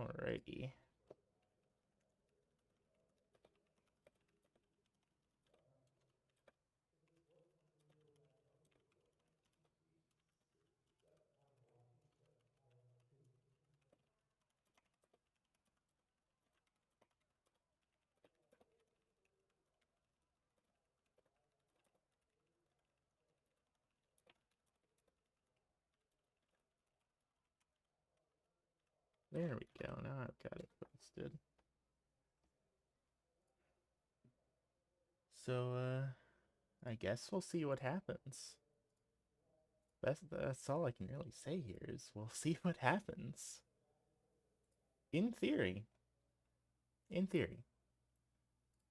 Alrighty. There we go. Now I've got it posted. So, I guess we'll see what happens. That's all I can really say here is we'll see what happens. In theory, in theory,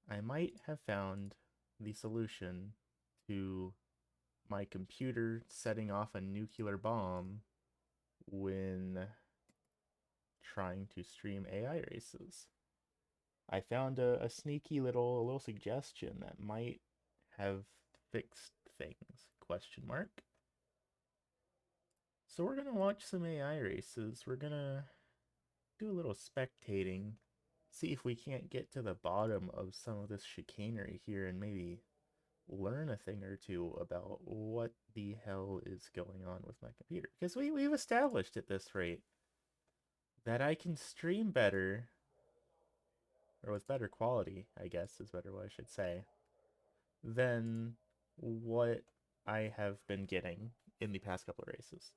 I might have found the solution to my computer setting off a nuclear bomb when trying to stream AI races. I found a sneaky little suggestion that might have fixed things, question mark. So we're gonna watch some AI races. We're gonna do a little spectating, see if we can't get to the bottom of some of this chicanery here and maybe learn a thing or two about what the hell is going on with my computer. Because we've established at this rate that I can stream better, or with better quality, I guess is better what I should say, than what I have been getting in the past couple of races.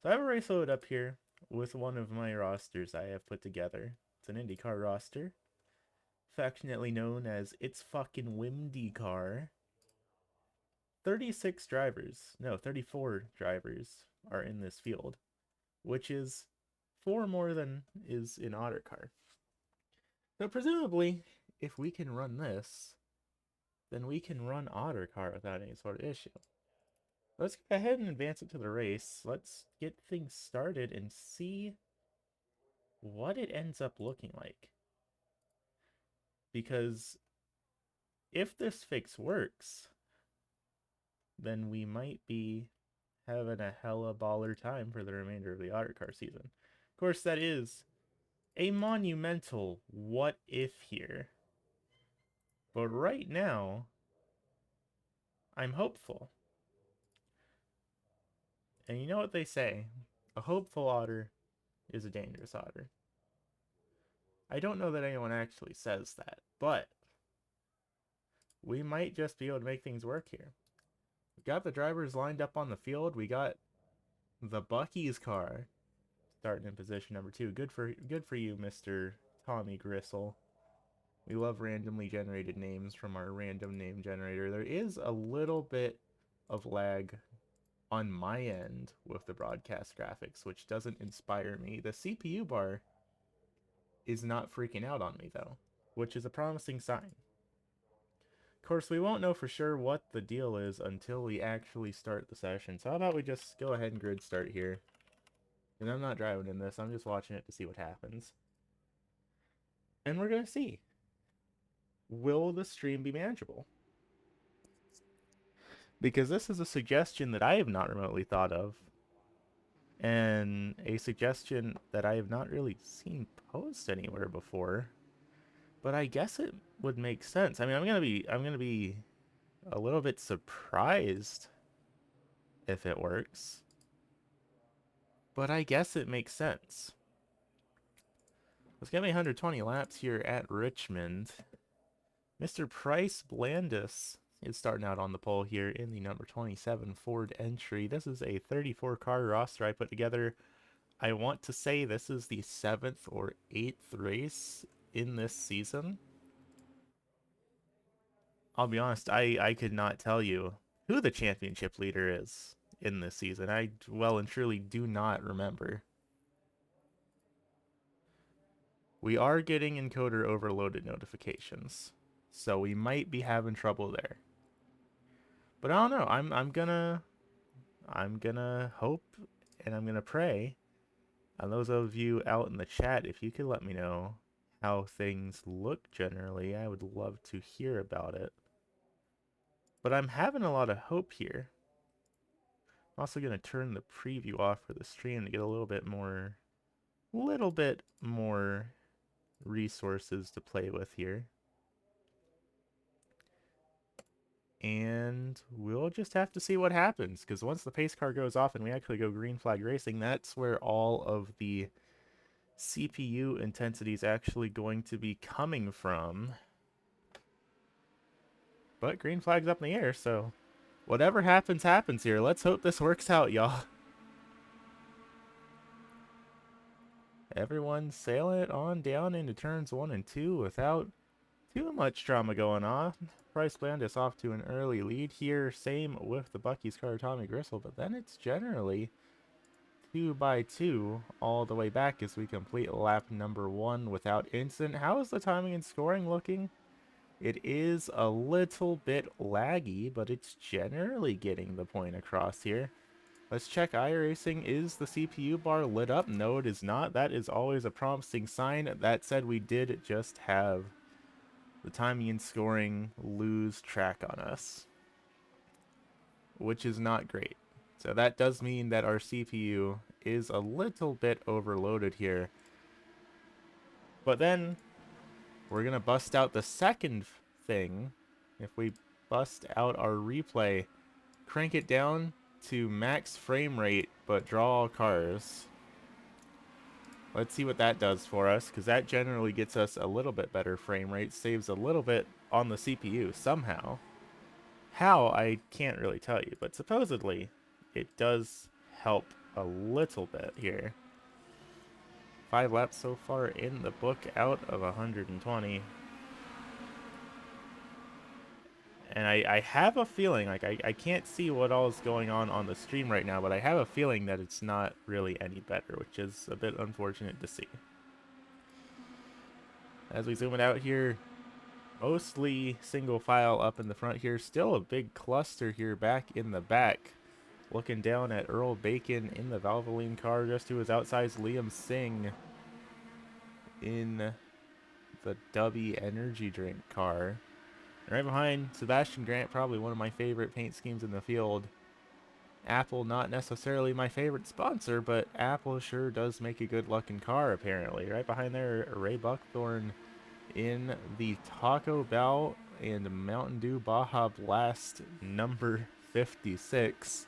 So I have a race load up here with one of my rosters I have put together. It's an IndyCar roster, affectionately known as It's Fucking Windy Car. 36 drivers, no, 34 drivers are in this field, which is 4 more than is in Ottercar. So presumably, if we can run this, then we can run Ottercar without any sort of issue. Let's go ahead and advance it to the race. Let's get things started and see what it ends up looking like. Because if this fix works, then we might be having a hella baller time for the remainder of the Ottercar season. Of course, that is a monumental what if here. But right now, I'm hopeful. And you know what they say, a hopeful otter is a dangerous otter. I don't know that anyone actually says that, but we might just be able to make things work here. We got the drivers lined up on the field. We got the Bucky's car starting in position number 2. Good for you, Mr. Tommy Gristle. We love randomly generated names from our random name generator. There is a little bit of lag on my end with the broadcast graphics, which doesn't inspire me. The CPU bar is not freaking out on me, though, which is a promising sign. Of course, we won't know for sure what the deal is until we actually start the session. So how about we just go ahead and grid start here. And I'm not driving in this, I'm just watching it to see what happens. And we're going to see. Will the stream be manageable? Because this is a suggestion that I have not remotely thought of. And a suggestion that I have not really seen posed anywhere before. But I guess it would make sense. I mean, I'm gonna be a little bit surprised if it works. But I guess it makes sense. Let's get me 120 laps here at Richmond. Mr. Price Blandis is starting out on the pole here in the number 27 Ford entry. This is a 34 car roster I put together. I want to say this is the 7th or 8th race in this season. I'll be honest, I could not tell you who the championship leader is in this season. I well and truly do not remember. We are getting encoder overloaded notifications, so we might be having trouble there. But I don't know. I'm gonna hope and I'm gonna pray. And those of you out in the chat, if you could let me know how things look generally, I would love to hear about it. But I'm having a lot of hope here. I'm also going to turn the preview off for the stream to get a little bit more little bit more resources to play with here. And we'll just have to see what happens, because once the pace car goes off and we actually go green flag racing, that's where all of the CPU intensity is actually going to be coming from. But green flag's up in the air, so whatever happens, happens here. Let's hope this works out, y'all. Everyone sail it on down into turns 1 and 2 without too much drama going on. Bryce Blandis off to an early lead here. Same with the Bucky's car, Tommy Gristle, but then it's generally 2 by 2 all the way back as we complete lap number 1 without incident. How is the timing and scoring looking? It is a little bit laggy, but it's generally getting the point across here. Let's check iRacing. Is the CPU bar lit up? No, it is not. That is always a promising sign. That said, we did just have the timing and scoring lose track on us, which is not great. So that does mean that our CPU is a little bit overloaded here. But then we're going to bust out the second thing. If we bust out our replay, crank it down to max frame rate, but draw all cars. Let's see what that does for us, because that generally gets us a little bit better frame rate, saves a little bit on the CPU somehow. How, I can't really tell you, but supposedly it does help a little bit here. 5 laps so far in the book out of 120. And I have a feeling, like, I can't see what all is going on the stream right now, but I have a feeling that it's not really any better, which is a bit unfortunate to see. As we zoom it out here, mostly single file up in the front here. Still a big cluster here back in the back. Looking down at Earl Bacon in the Valvoline car, just to his outside Liam Singh in the Dubby energy drink car. And right behind, Sebastian Grant, probably one of my favorite paint schemes in the field. Apple, not necessarily my favorite sponsor, but Apple sure does make a good looking car, apparently. Right behind there, Ray Buckthorn in the Taco Bell and Mountain Dew Baja Blast number 56.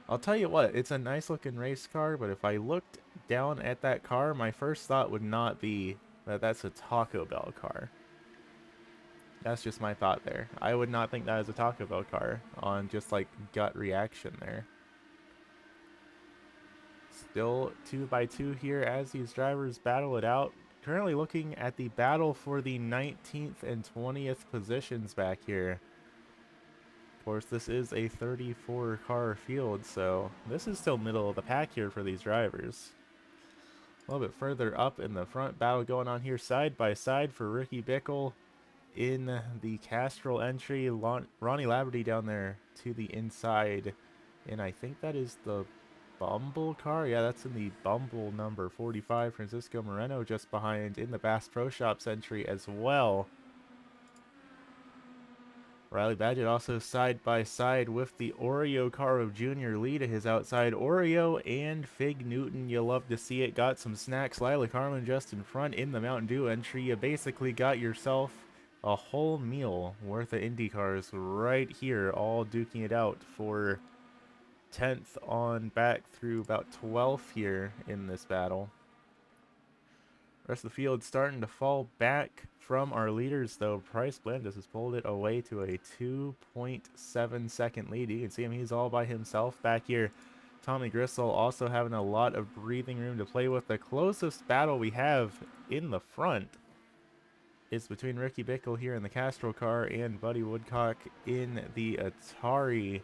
I'll tell you what, it's a nice looking race car, but if I looked down at that car, my first thought would not be that that's a Taco Bell car. That's just my thought there. I would not think that is a Taco Bell car on just like gut reaction there. Still 2 by 2 here as these drivers battle it out. Currently looking at the battle for the 19th and 20th positions back here. Of course, this is a 34 car field, so this is still middle of the pack here for these drivers. A little bit further up in the front, battle going on here side by side for Ricky Bickle in the Castrol entry. Ronnie Laverty down there to the inside, and I think that is the Bumble car. Yeah, that's in the Bumble number 45. Francisco Moreno just behind in the Bass Pro Shops entry as well. Riley Badgett also side by side with the Oreo car of Junior Lee to his outside. Oreo and Fig Newton, you love to see it. Got some snacks. Lila Carlin just in front in the Mountain Dew entry. You basically got yourself a whole meal worth of Indy cars right here, all duking it out for 10th on back through about 12th here in this battle. Rest of the field starting to fall back from our leaders, though. Bryce Blandis has pulled it away to a 2.7 second lead. You can see him, he's all by himself back here. Tommy Gristle also having a lot of breathing room to play with. The closest battle we have in the front is between Ricky Bickle here in the Castro car and Buddy Woodcock in the Atari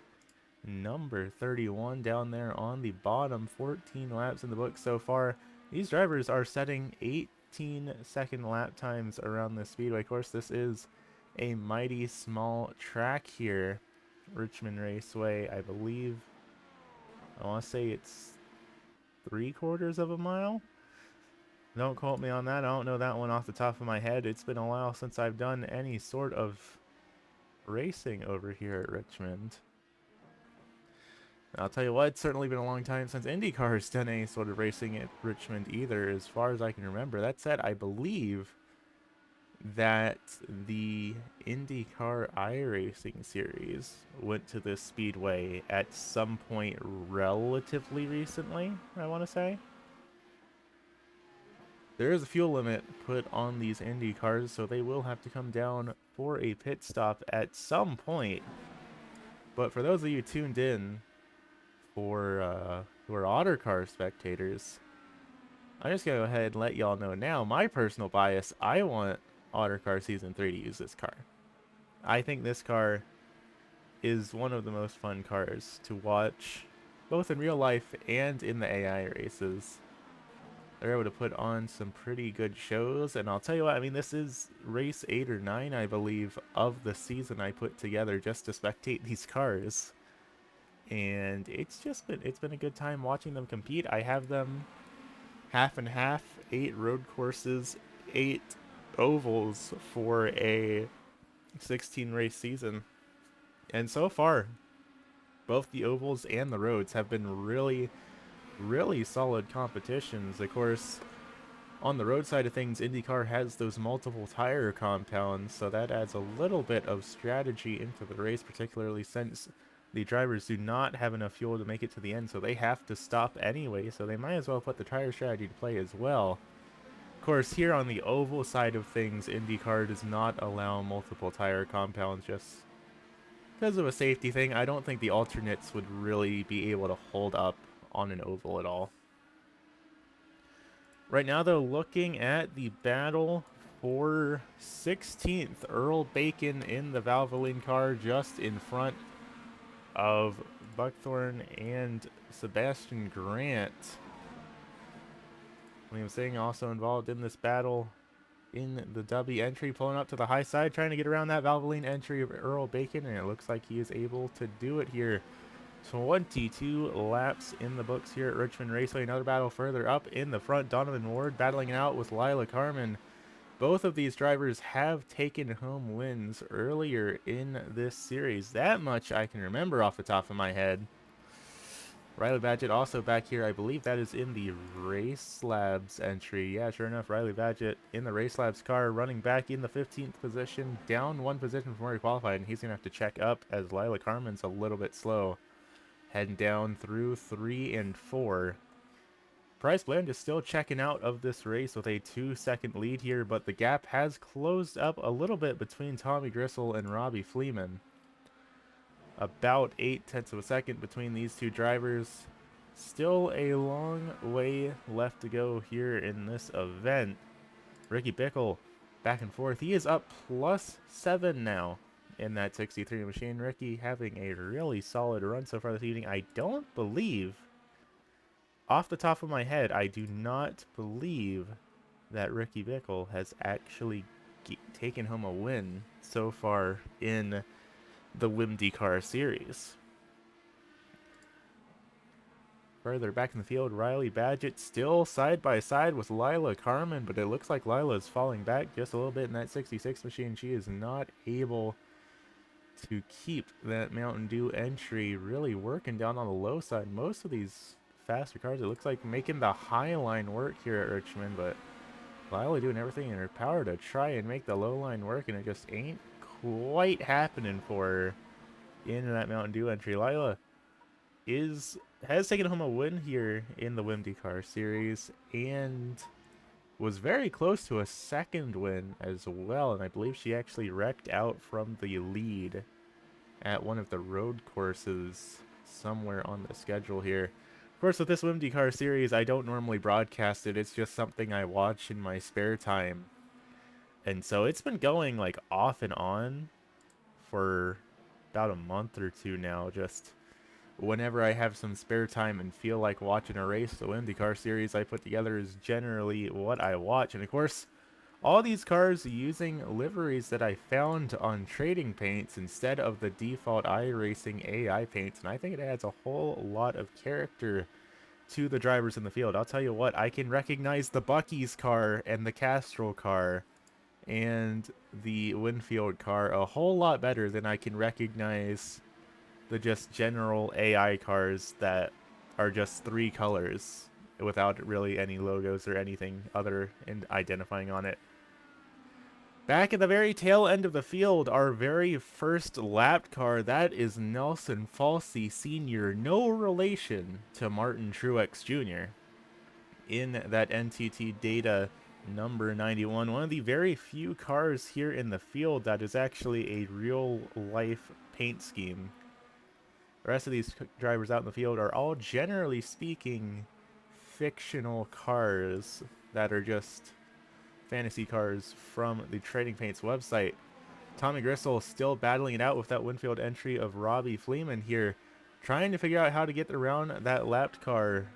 number 31 down there on the bottom. 14 laps in the book so far. These drivers are setting 18-second lap times around the speedway course. This is a mighty small track here, Richmond Raceway. I believe, I want to say it's 3/4 of a mile. Don't quote me on that. I don't know that one off the top of my head. It's been a while since I've done any sort of racing over here at Richmond. I'll tell you what, it's certainly been a long time since IndyCar has done any sort of racing at Richmond either, as far as I can remember. That said, I believe that the IndyCar iRacing series went to this speedway at some point relatively recently, I want to say. There is a fuel limit put on these Indy cars, so they will have to come down for a pit stop at some point. But for those of you tuned in for who are Otter Car spectators, I'm just gonna go ahead and let y'all know now my personal bias. I want Otter Car Season 3 to use this car. I think this car is one of the most fun cars to watch, both in real life and in the AI races. They're able to put on some pretty good shows, and I'll tell you what, I mean, this is race 8 or 9, I believe, of the season I put together just to spectate these cars. And it's been a good time watching them compete. I have them half and half, 8 road courses, 8 ovals for a 16 race season. And so far, both the ovals and the roads have been really, really solid competitions. Of course, on the road side of things, IndyCar has those multiple tire compounds, so that adds a little bit of strategy into the race, particularly since the drivers do not have enough fuel to make it to the end, so they have to stop anyway, so they might as well put the tire strategy to play as well. Of course, here on the oval side of things, IndyCar does not allow multiple tire compounds just because of a safety thing. I don't think the alternates would really be able to hold up on an oval at all. Right now, though, looking at the battle for 16th, Earl Bacon in the Valvoline car just in front of Buckthorn and Sebastian Grant. William Singh also involved in this battle in the W entry, pulling up to the high side, trying to get around that Valvoline entry of Earl Bacon, and it looks like he is able to do it here. 22 laps in the books here at Richmond Raceway. Another battle further up in the front. Donovan Ward battling it out with Lila Carmen. Both of these drivers have taken home wins earlier in this series. That much I can remember off the top of my head. Riley Badgett also back here. I believe that is in the Race Labs entry. Yeah, sure enough, Riley Badgett in the Race Labs car, running back in the 15th position, down one position from where he qualified, and he's going to have to check up as Lila Carmen's a little bit slow. Heading down through 3 and 4. Bryce Bland is still checking out of this race with a 2-second lead here, but the gap has closed up a little bit between Tommy Gristle and Robbie Fleeman. About 0.8 of a second between these two drivers. Still a long way left to go here in this event. Ricky Bickle back and forth. He is up +7 now in that 63 machine. Ricky having a really solid run so far this evening. I don't believe, off the top of my head, I do not believe that Ricky Bickle has actually taken home a win so far in the WMDCAR series. Further back in the field, Riley Badgett still side by side with Lila Carmen, but it looks like Lila is falling back just a little bit in that 66 machine. She is not able to keep that Mountain Dew entry, really working down on the low side. Most of these faster cars, it looks like making the high line work here at Richmond, but Lila doing everything in her power to try and make the low line work, and it just ain't quite happening for her in that Mountain Dew entry. Lila has taken home a win here in the WMDCAR series and was very close to a second win as well, and I believe she actually wrecked out from the lead at one of the road courses somewhere on the schedule here. Of course, with this WMDCAR series, I don't normally broadcast it. It's just something I watch in my spare time. And so it's been going like off and on for about a month or two now, just whenever I have some spare time and feel like watching a race. The IndyCar series I put together is generally what I watch. And of course, all these cars using liveries that I found on Trading Paints instead of the default iRacing AI paints. And I think it adds a whole lot of character to the drivers in the field. I'll tell you what, I can recognize the Bucky's car and the Castrol car and the Winfield car a whole lot better than I can recognize the just general AI cars that are just 3 colors without really any logos or anything other in identifying on it. Back at the very tail end of the field, our very first lapped car, that is Nelson Falsey Sr., no relation to Martin Truex Jr. in that NTT data number 91. One of the very few cars here in the field that is actually a real-life paint scheme. The rest of these drivers out in the field are all, generally speaking, fictional cars that are just fantasy cars from the Trading Paints website. Tommy Gristle still battling it out with that Winfield entry of Robbie Fleeman here, trying to figure out how to get around that lapped car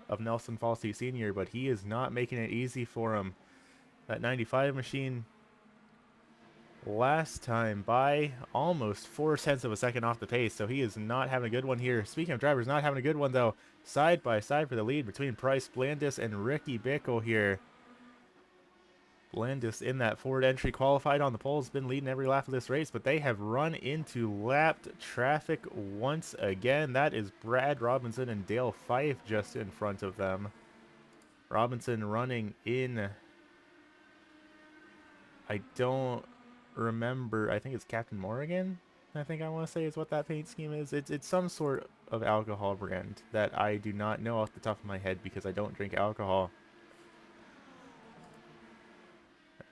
of Nelson Falsey Sr., but he is not making it easy for him. That 95 machine last time by almost 4/10 of a second off the pace, so he is not having a good one here. Speaking of drivers not having a good one, though, side by side for the lead between Bryce Blandis and Ricky Bickle here. Blandis in that Ford entry qualified on the pole, has been leading every lap of this race, but they have run into lapped traffic once again. That is Brad Robinson and Dale Fife just in front of them. Robinson running in, I don't remember, I think it's Captain Morgan, I think I want to say is what that paint scheme is. It's some sort of alcohol brand that I do not know off the top of my head because I don't drink alcohol.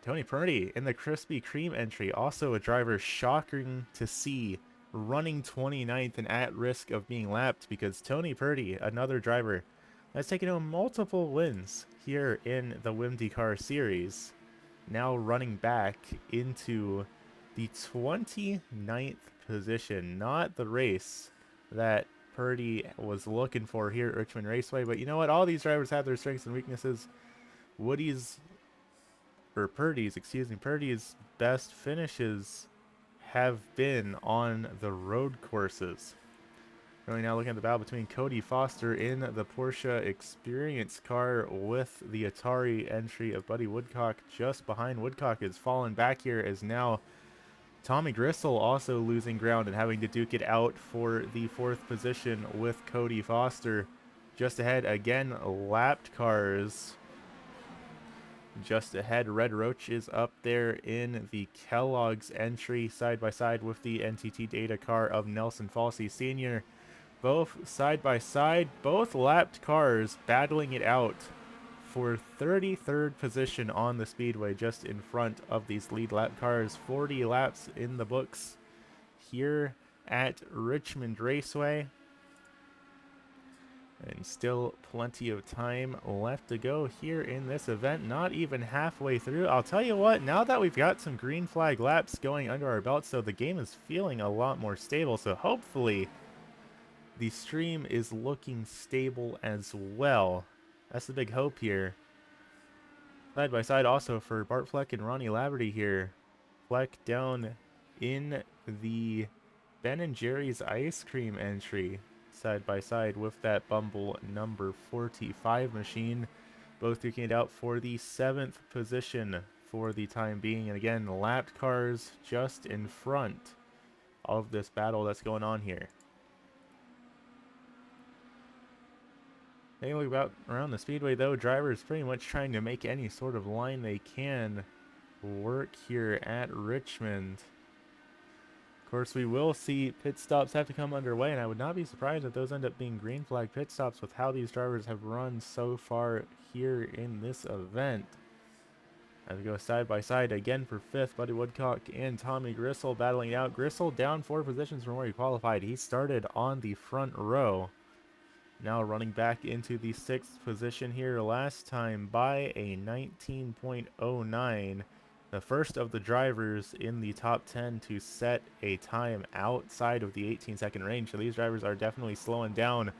Tony Purdy in the Krispy Kreme entry, also a driver shocking to see, running 29th and at risk of being lapped because Tony Purdy, another driver, has taken home multiple wins here in the WimDcar series, now running back into the 29th position. Not the race that Purdy was looking for here at Richmond Raceway, but you know what? All these drivers have their strengths and weaknesses. Purdy's best finishes have been on the road courses. Really now looking at the battle between Cody Foster in the Porsche Experience car with the Atari entry of Buddy Woodcock just behind. Woodcock is falling back here as now Tommy Gristle also losing ground and having to duke it out for the 4th position with Cody Foster just ahead. Again, lapped cars just ahead. Red Roach is up there in the Kellogg's entry side by side with the NTT data car of Nelson Falsey Sr. Both side by side, both lapped cars battling it out for 33rd position on the speedway, just in front of these lead lap cars. 40 laps in the books here at Richmond Raceway. And still plenty of time left to go here in this event. Not even halfway through. I'll tell you what, now that we've got some green flag laps going under our belts, so the game is feeling a lot more stable. So hopefully the stream is looking stable as well. That's the big hope here. Side by side also for Bart Fleck and Ronnie Laverty here. Fleck down in the Ben & Jerry's ice cream entry, side by side with that Bumble number 45 machine. Both duking it out for the 7th position for the time being. And again, lapped cars just in front of this battle that's going on here. Taking a look about around the speedway, though, drivers pretty much trying to make any sort of line they can work here at Richmond. Of course, we will see pit stops have to come underway, and I would not be surprised if those end up being green flag pit stops with how these drivers have run so far here in this event. As we go side by side again for 5th, Buddy Woodcock and Tommy Gristle battling it out. Gristle down 4 positions from where he qualified. He started on the front row. Now running back into the 6th position here last time by a 19.09. The first of the drivers in the top 10 to set a time outside of the 18-second range. So these drivers are definitely slowing down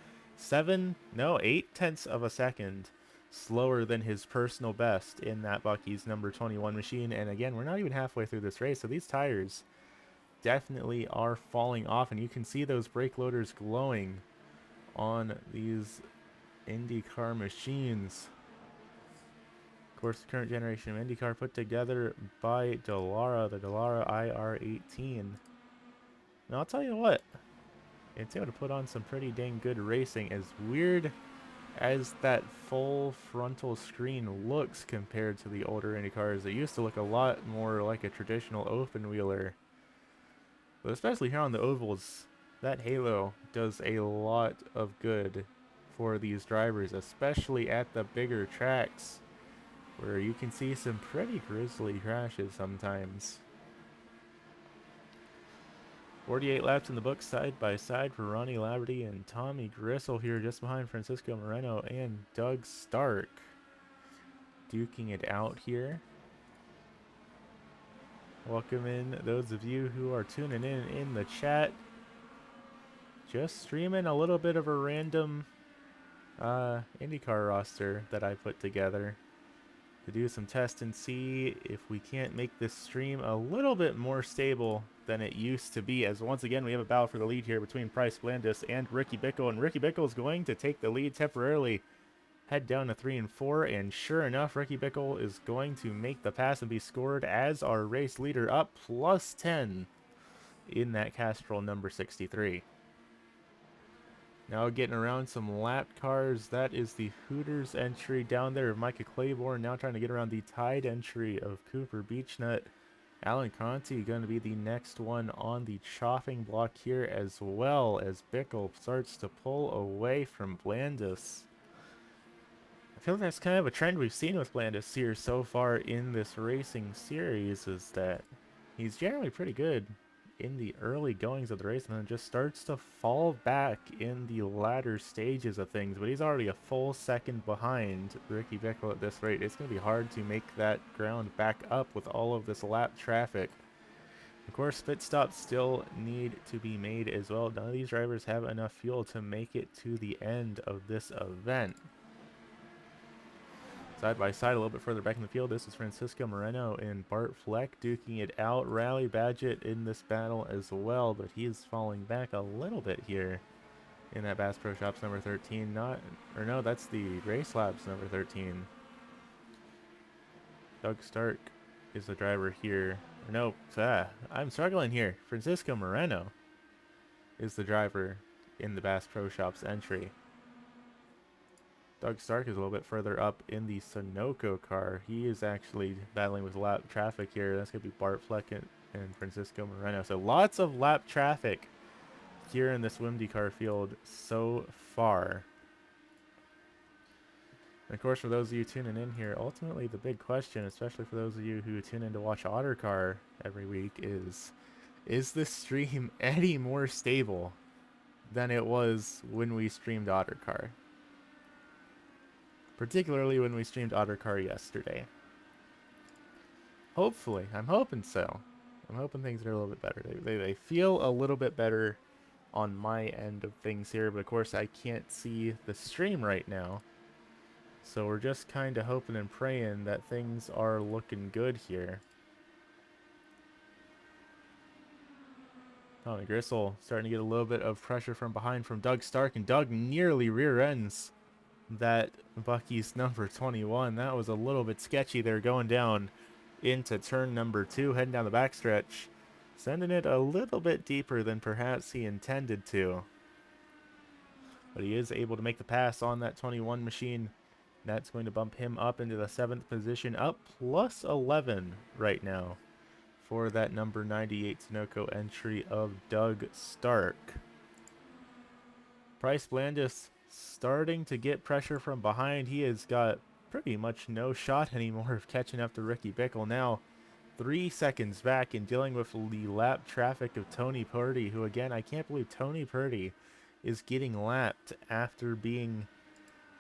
8 tenths of a second slower than his personal best in that Buc-ee's number 21 machine. And again, we're not even halfway through this race, so these tires definitely are falling off, and you can see those brake loaders glowing on these IndyCar machines. Of course, the current generation of IndyCar put together by Dallara, the Dallara IR18. Now, I'll tell you what, It's able to put on some pretty dang good racing. As weird as that full frontal screen looks compared to the older Indy cars, it used to look a lot more like a traditional open wheeler. But especially here on the ovals, that halo does a lot of good for these drivers, especially at the bigger tracks, where you can see some pretty grisly crashes sometimes. 48 laps in the books side by side for Ronnie Laverty and Tommy Gristle here, just behind Francisco Moreno and Doug Stark. Duking it out here. Welcome in those of you who are tuning in the chat. Just streaming a little bit of a random IndyCar roster that I put together to do some test and see if we can't make this stream a little bit more stable than it used to be, as once again we have a battle for the lead here between Bryce Blandis and Ricky Bickle, and Ricky Bickle is going to take the lead temporarily, head down to 3 and 4, and sure enough, Ricky Bickle is going to make the pass and be scored as our race leader, up plus 10 in that Castrol number 63. Now getting around some lap cars, that is the Hooters entry down there of Micah Claiborne, now trying to get around the Tide entry of Cooper Beechnut. Alan Conti going to be the next one on the chopping block here, as well as Bickle starts to pull away from Blandis. I feel like that's kind of a trend we've seen with Blandis here so far in this racing series, is that he's generally pretty good in the early goings of the race and then just starts to fall back in the latter stages of things, but he's already a full second behind Ricky Bickle at this rate. It's going to be hard to make that ground back up with all of this lap traffic. Of course, pit stops still need to be made as well. None of these drivers have enough fuel to make it to the end of this event. Side by side, a little bit further back in the field, this is Francisco Moreno and Bart Fleck duking it out. Rally Badgett in this battle as well, but he is falling back a little bit here in that Bass Pro Shops number 13. No, that's the Race Labs number 13. Doug Stark is the driver here. No, I'm struggling here. Francisco Moreno is the driver in the Bass Pro Shops entry. Doug Stark is a little bit further up in the Sunoco car. He is actually battling with lap traffic here. That's going to be Bart Fleck and Francisco Moreno. So lots of lap traffic here in this WindyCar field so far. And of course, for those of you tuning in here, ultimately the big question, especially for those of you who tune in to watch OtterCar every week, is this stream any more stable than it was when we streamed OtterCar? Particularly when we streamed OtterCar yesterday. Hopefully. I'm hoping so. I'm hoping things are a little bit better. They feel a little bit better on my end of things here, but of course I can't see the stream right now. So we're just kind of hoping and praying that things are looking good here. Tommy Gristle starting to get a little bit of pressure from behind from Doug Stark, and Doug nearly rear ends that Bucky's number 21. That was a little bit sketchy there, going down into turn number 2, heading down the backstretch, sending it a little bit deeper than perhaps he intended to. But he is able to make the pass on that 21 machine. That's going to bump him up into the 7th position, up plus 11 right now for that number 98 Sunoco entry of Doug Stark. Bryce Blandis starting to get pressure from behind. He has got pretty much no shot anymore of catching up to Ricky Bickle. Now 3 seconds back and dealing with the lap traffic of Tony Purdy, who again, I can't believe Tony Purdy is getting lapped after being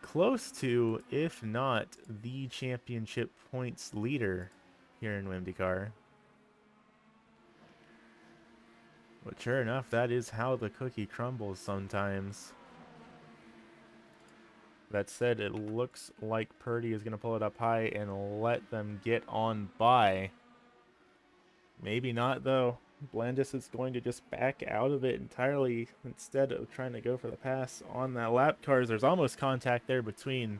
close to, if not the championship points leader here in IndyCar. But sure enough, that is how the cookie crumbles sometimes. That said, it looks like Purdy is going to pull it up high and let them get on by. Maybe not, though. Blandis is going to just back out of it entirely instead of trying to go for the pass on that lap cars. There's almost contact there between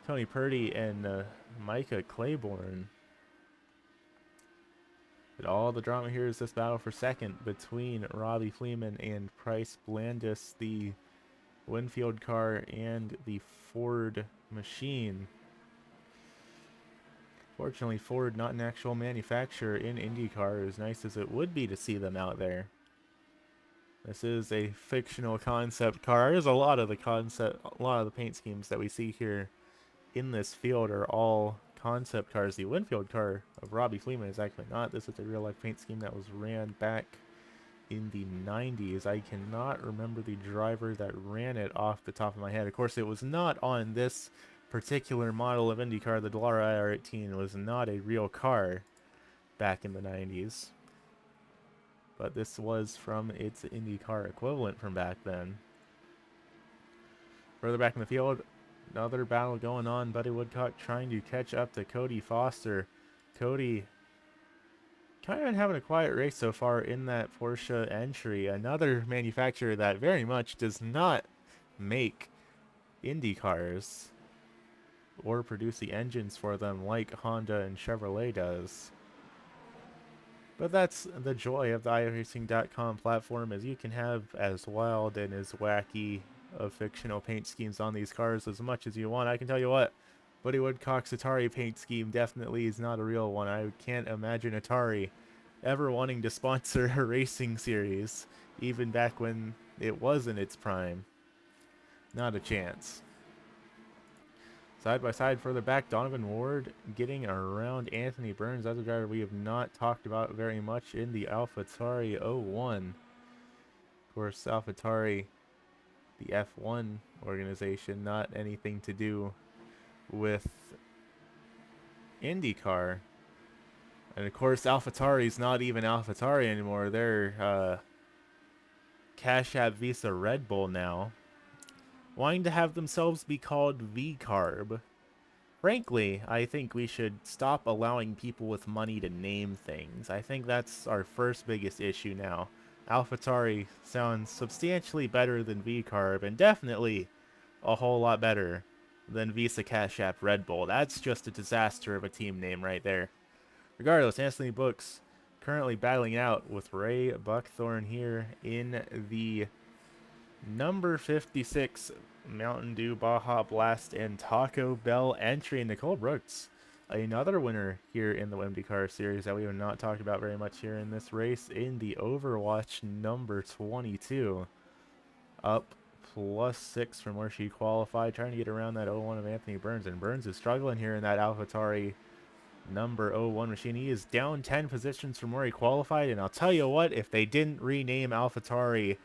Tony Purdy and Micah Claiborne. But all the drama here is this battle for second between Robbie Fleeman and Price Blandis, the Winfield car and the Ford machine. Fortunately, Ford not an actual manufacturer in IndyCar, as nice as it would be to see them out there. This is a fictional concept car. There's a lot of the paint schemes that we see here in this field are all concept cars. The Winfield car of Robbie Fleeman is actually not. This is a real life paint scheme that was ran back in the 90s. I cannot remember the driver that ran it off the top of my head. Of course, it was not on this particular model of IndyCar. The Dallara IR18 was not a real car back in the 90s. But this was from its IndyCar equivalent from back then. Further back in the field, another battle going on. Buddy Woodcock trying to catch up to Cody Foster. Cody kind of been having a quiet race so far in that Porsche entry. Another manufacturer that very much does not make Indy cars or produce the engines for them like Honda and Chevrolet does. But that's the joy of the iRacing.com platform, is you can have as wild and as wacky of fictional paint schemes on these cars as much as you want. I can tell you what, Buddy Woodcock's Atari paint scheme definitely is not a real one. I can't imagine Atari ever wanting to sponsor a racing series, even back when it was in its prime. Not a chance. Side by side further back, Donovan Ward getting around Anthony Burns. That's a driver we have not talked about very much in the AlphaTauri 01. Of course, AlphaTauri, the F1 organization, not anything to do with IndyCar. And of course, AlphaTauri's not even AlphaTauri anymore. They're Cash App Visa Red Bull now, wanting to have themselves be called V-Carb. Frankly, I think we should stop allowing people with money to name things. I think that's our first biggest issue now. AlphaTauri sounds substantially better than V-Carb, and definitely a whole lot better than Visa Cash App Red Bull. That's just a disaster of a team name right there. Regardless, Anthony Books currently battling out with Ray Buckthorn here in the number 56 Mountain Dew Baja Blast and Taco Bell entry. Nicole Brooks, another winner here in the IndyCar series that we have not talked about very much here in this race, in the Overwatch number 22. Up +6 from where she qualified, trying to get around that 01 of Anthony Burns. And Burns is struggling here in that AlphaTauri number 01 machine. He is down 10 positions from where he qualified. And I'll tell you what, if they didn't rename AlphaTauri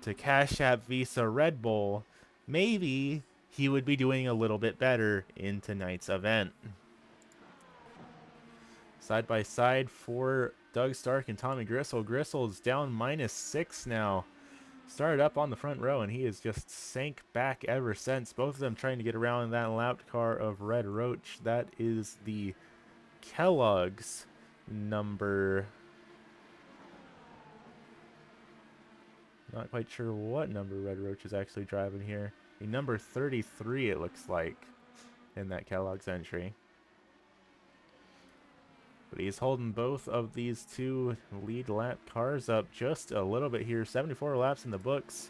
to Cash App Visa Red Bull, maybe he would be doing a little bit better in tonight's event. Side by side for Doug Stark and Tommy Gristle. Gristle is down -6 now. Started up on the front row, and he has just sank back ever since. Both of them trying to get around that lapped car of Red Roach. That is the Kellogg's number. Not quite sure what number Red Roach is actually driving here. The number 33, it looks like, in that Kellogg's entry. But he's holding both of these two lead lap cars up just a little bit here. 74 laps in the books.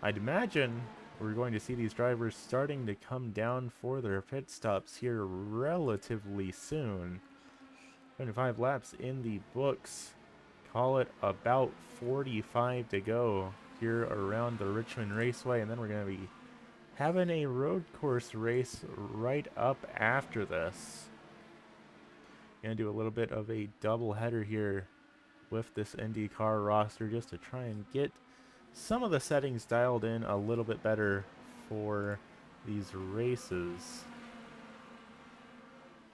I'd imagine we're going to see these drivers starting to come down for their pit stops here relatively soon. 25 laps in the books. Call it about 45 to go here around the Richmond Raceway, and then we're going to be having a road course race right up after this. Gonna do a little bit of a double header here with this IndyCar roster just to try and get some of the settings dialed in a little bit better for these races.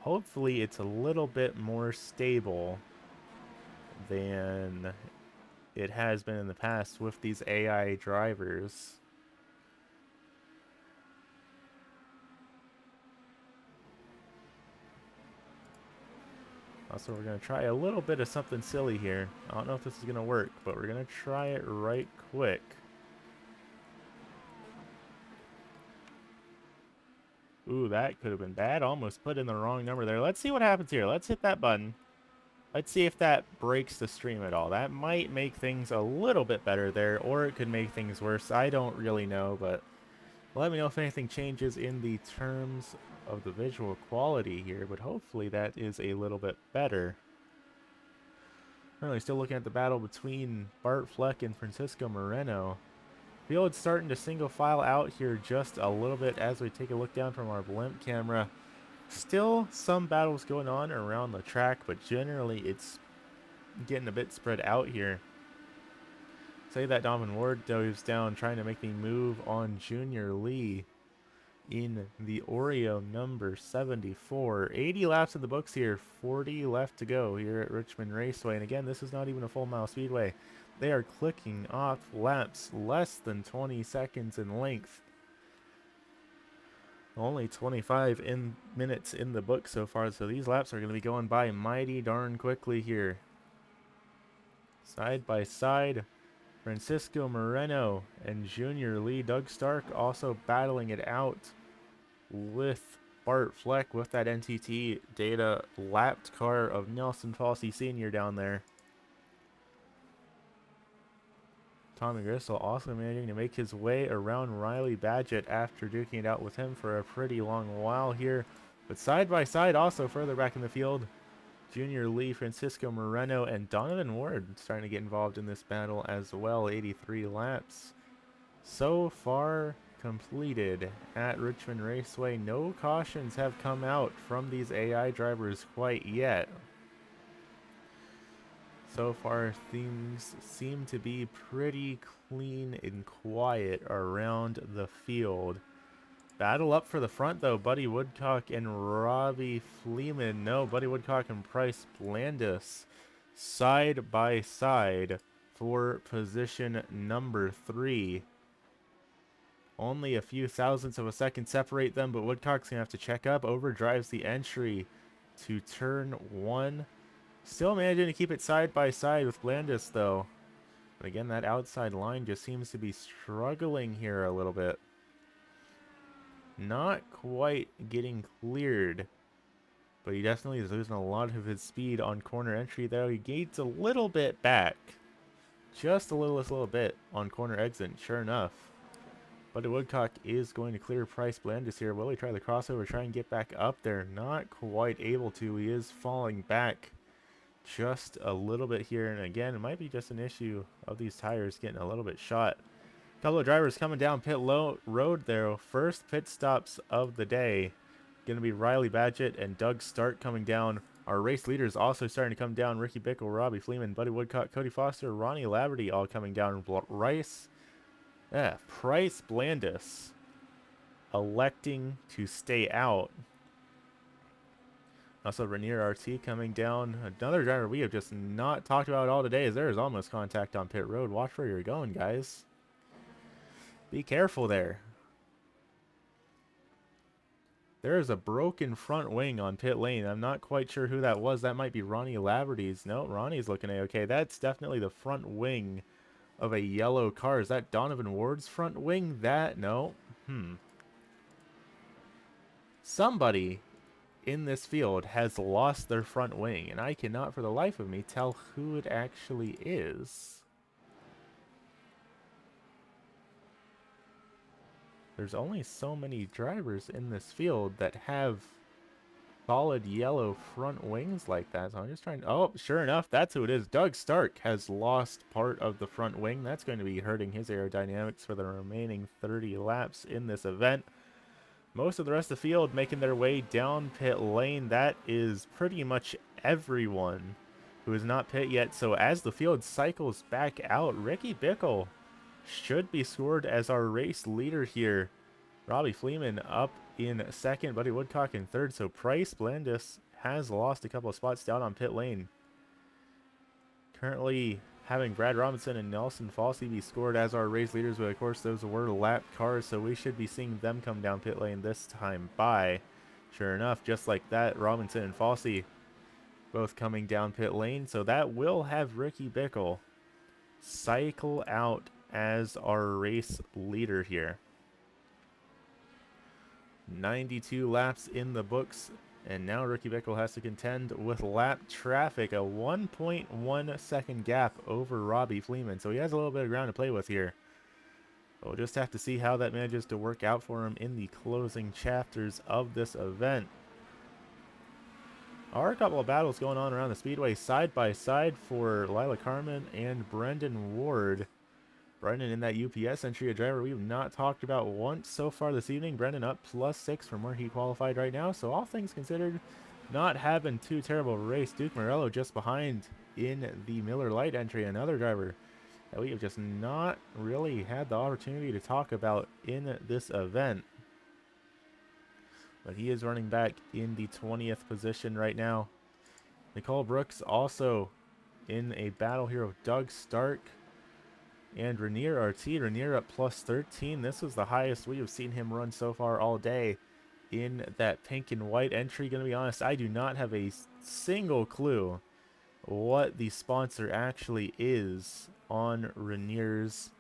Hopefully it's a little bit more stable than it has been in the past with these AI drivers. Also, we're going to try a little bit of something silly here. I don't know if this is going to work, but we're going to try it right quick. Ooh, that could have been bad. Almost put in the wrong number there. Let's see what happens here. Let's hit that button. Let's see if that breaks the stream at all. That might make things a little bit better there, or it could make things worse. I don't really know, but let me know if anything changes in the terms of the visual quality here, but hopefully that is a little bit better. Currently still looking at the battle between Bart Fleck and Francisco Moreno. Field's starting to single file out here just a little bit as we take a look down from our blimp camera. Still some battles going on around the track, but generally it's getting a bit spread out here. Say that Donovan Ward dives down trying to make the move on Junior Lee in the Oreo number 74. 80 laps in the books here, 40 left to go here at Richmond Raceway. And again, this is not even a full mile speedway. They are clicking off laps less than 20 seconds in length. Only 25 minutes in the book so far, so these laps are going to be going by mighty darn quickly here. Side by side, Francisco Moreno and Junior Lee. Doug Stark also battling it out with Bart Fleck with that NTT data lapped car of Nelson Falsey Sr. down there. Tommy Gristle also managing to make his way around Riley Badgett after duking it out with him for a pretty long while here. But side by side, also further back in the field, Junior Lee, Francisco Moreno, and Donovan Ward starting to get involved in this battle as well. 83 laps so far completed at Richmond Raceway. No cautions have come out from these AI drivers quite yet. So far, things seem to be pretty clean and quiet around the field. Battle up for the front, though. Buddy Woodcock and Robbie Fleeman. No, Buddy Woodcock and Bryce Blandis side by side for position number 3. Only a few thousandths of a second separate them, but Woodcock's going to have to check up. Overdrives the entry to turn 1. Still managing to keep it side by side with Blandis, though. But again, that outside line just seems to be struggling here a little bit. Not quite getting cleared. But he definitely is losing a lot of his speed on corner entry, though. He gains a little bit back. Just a little bit on corner exit, sure enough. But Woodcock is going to clear Bryce Blandis here. Will he try the crossover, try and get back up there? Not quite able to. He is falling back just a little bit here. And again, it might be just an issue of these tires getting a little bit shot. Couple of drivers coming down pit road there. First pit stops of the day. Going to be Riley Badgett and Doug Stark coming down. Our race leaders also starting to come down. Ricky Bickle, Robbie Fleeman, Buddy Woodcock, Cody Foster, Ronnie Laverty all coming down. Bryce Blandis electing to stay out. Also, Renier RT coming down. Another driver we have just not talked about all today, as there is almost contact on pit road. Watch where you're going, guys. Be careful there. There is a broken front wing on pit lane. I'm not quite sure who that was. That might be Ronnie Laverty's. No, Ronnie's looking okay. That's definitely the front wing of a yellow car. Is that Donovan Ward's front wing? No. Somebody in this field has lost their front wing, and I cannot for the life of me tell who it actually is. There's only so many drivers in this field that have solid yellow front wings like that. So I'm just trying to... Oh, sure enough, that's who it is. Doug Stark has lost part of the front wing. That's going to be hurting his aerodynamics for the remaining 30 laps in this event. Most of the rest of the field making their way down pit lane. That is pretty much everyone who is not pit yet. So as the field cycles back out, Ricky Bickle should be scored as our race leader here. Robbie Fleeman up in second, Buddy Woodcock in third. So Bryce Blandis has lost a couple of spots down on pit lane. Currently having Brad Robinson and Nelson Falsey be scored as our race leaders, but of course those were lapped cars, so we should be seeing them come down pit lane this time by. Sure enough, just like that, Robinson and Falsey both coming down pit lane, so that will have Ricky Bickle cycle out as our race leader here. 92 laps in the books And now Ricky Bickle has to contend with lap traffic, a 1.1 second gap over Robbie Fleeman. So he has a little bit of ground to play with here. We'll just have to see how that manages to work out for him in the closing chapters of this event. Are a couple of battles going on around the speedway side by side for Lila Carmen and Brendan Ward. Brendan in that UPS entry, a driver we've not talked about once so far this evening. Brendan up +6 from where he qualified right now. So all things considered, not having too terrible of a race. Duke Morello just behind in the Miller Lite entry. Another driver that we have just not really had the opportunity to talk about in this event. But he is running back in the 20th position right now. Nicole Brooks also in a battle here with Doug Stark and Rainier RT. Rainier up +13. This was the highest we have seen him run so far all day in that pink and white entry. Gonna be honest, I do not have a single clue what the sponsor actually is on Rainier's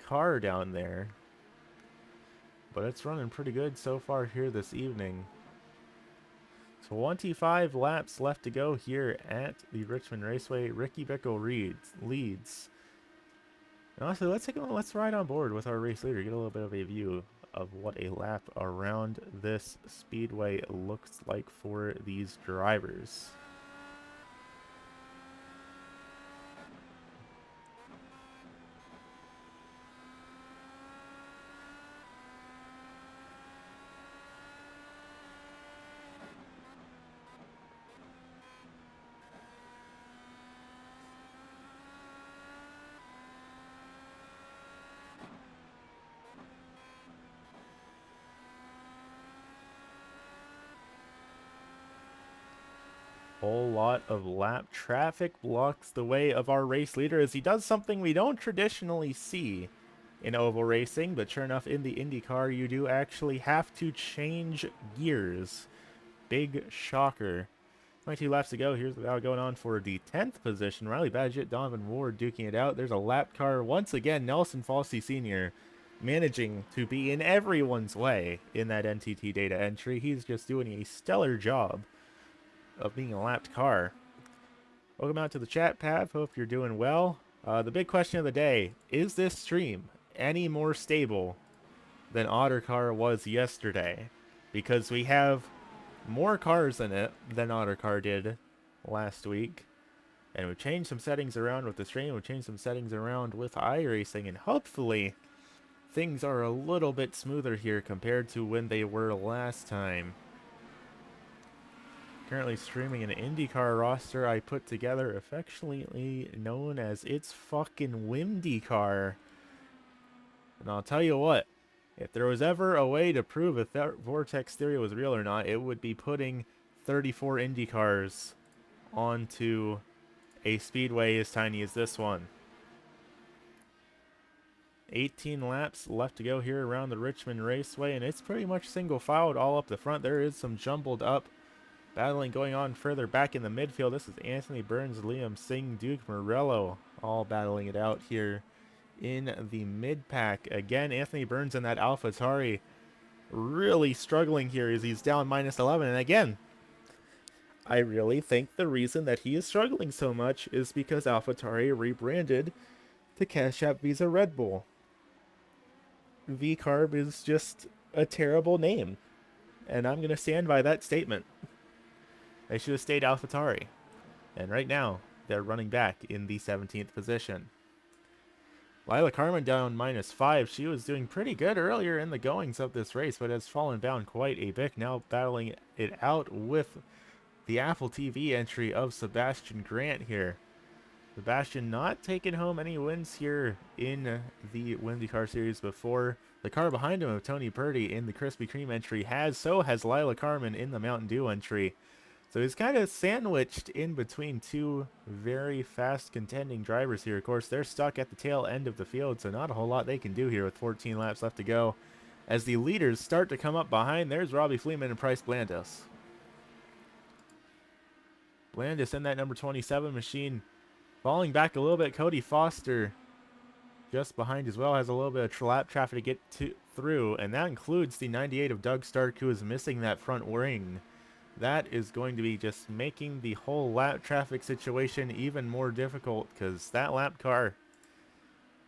car down there. But it's running pretty good so far here this evening. 25 laps left to go here at the Richmond Raceway. Ricky Bickle leads. And honestly, let's ride on board with our race leader, get a little bit of a view of what a lap around this speedway looks like for these drivers. Whole lot of lap traffic blocks the way of our race leader as he does something we don't traditionally see in oval racing, but sure enough, in the IndyCar, you do actually have to change gears. Big shocker. 22 laps to go. Here's the battle going on for the 10th position. Riley Badgett, Donovan Ward duking it out. There's a lap car once again. Nelson Falsey Sr. managing to be in everyone's way in that NTT data entry. He's just doing a stellar job of being a lapped car. Welcome out to the chat, Pav. Hope you're doing well. The big question of the day, is this stream any more stable than OtterCar was yesterday? Because we have more cars in it than OtterCar did last week. And we've changed some settings around with the stream. We've changed some settings around with iRacing. And hopefully things are a little bit smoother here compared to when they were last time. Currently streaming an IndyCar roster I put together, affectionately known as It's Fucking WindyCar. And I'll tell you what, if there was ever a way to prove if that vortex theory was real or not, it would be putting 34 IndyCars onto a speedway as tiny as this one. 18 laps left to go here around the Richmond Raceway, and it's pretty much single-filed all up the front. There is some jumbled up battling going on further back in the midfield. This is Anthony Burns, Liam Singh, Duke Morello, all battling it out here in the mid-pack. Again, Anthony Burns in that AlphaTauri really struggling here as he's down -11. And again, I really think the reason that he is struggling so much is because AlphaTauri rebranded to Cash App Visa Red Bull. V-Carb is just a terrible name, and I'm going to stand by that statement. They should have stayed AlphaTauri. And right now, they're running back in the 17th position. Lila Carmen down -5. She was doing pretty good earlier in the goings of this race, but has fallen down quite a bit. Now battling it out with the Apple TV entry of Sebastian Grant here. Sebastian not taking home any wins here in the IndyCar Series before. The car behind him of Tony Purdy in the Krispy Kreme entry so has Lila Carmen in the Mountain Dew entry. So he's kind of sandwiched in between two very fast contending drivers here. Of course, they're stuck at the tail end of the field, so not a whole lot they can do here with 14 laps left to go. As the leaders start to come up behind, there's Robbie Fleeman and Price Blandis. Blandis in that number 27 machine. Falling back a little bit, Cody Foster just behind as well, has a little bit of lap traffic to get through, and that includes the 98 of Doug Stark, who is missing that front wing. That is going to be just making the whole lap traffic situation even more difficult because that lap car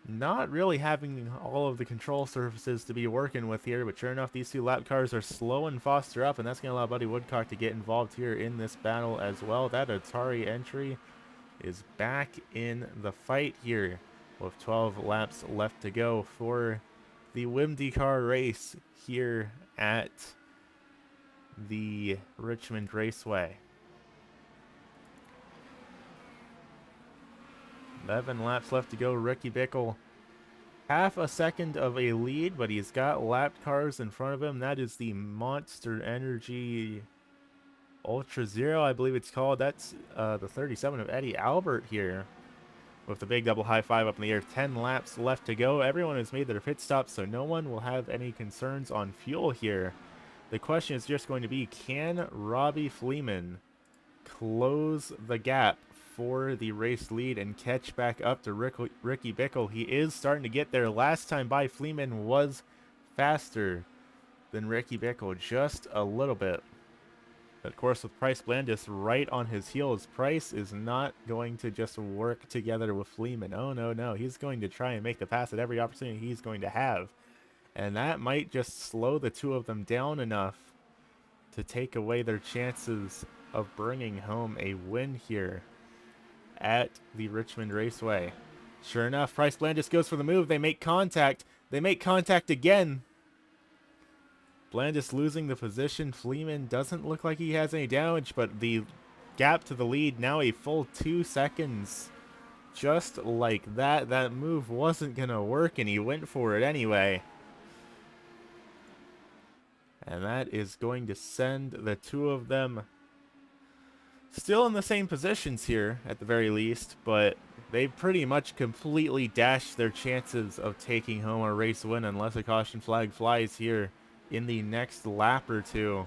not really having all of the control surfaces to be working with here, but sure enough, these two lap cars are slowing Foster up, and that's going to allow Buddy Woodcock to get involved here in this battle as well. That Atari entry is back in the fight here with 12 laps left to go for the WMD race here at the Richmond Raceway. 11 laps left to go. Ricky Bickle, half a second of a lead, but he's got lap cars in front of him. That is the Monster Energy Ultra Zero, I believe it's called. That's the 37 of Eddie Albert here with the big double high five up in the air. 10 laps left to go. Everyone has made their pit stops, so no one will have any concerns on fuel here. The question is just going to be, can Robbie Fleeman close the gap for the race lead and catch back up to Ricky Bickle? He is starting to get there. Last time by, Fleeman was faster than Ricky Bickle, just a little bit. But of course, with Price Blandis right on his heels, Price is not going to just work together with Fleeman. Oh, no, no. He's going to try and make the pass at every opportunity he's going to have. And that might just slow the two of them down enough to take away their chances of bringing home a win here at the Richmond Raceway. Sure enough, Price Blandis goes for the move. They make contact. They make contact again. Blandis losing the position. Fleeman doesn't look like he has any damage, but the gap to the lead now a full 2 seconds. Just like that, that move wasn't going to work, and he went for it anyway. And that is going to send the two of them still in the same positions here, at the very least, but they pretty much completely dashed their chances of taking home a race win unless a caution flag flies here in the next lap or two.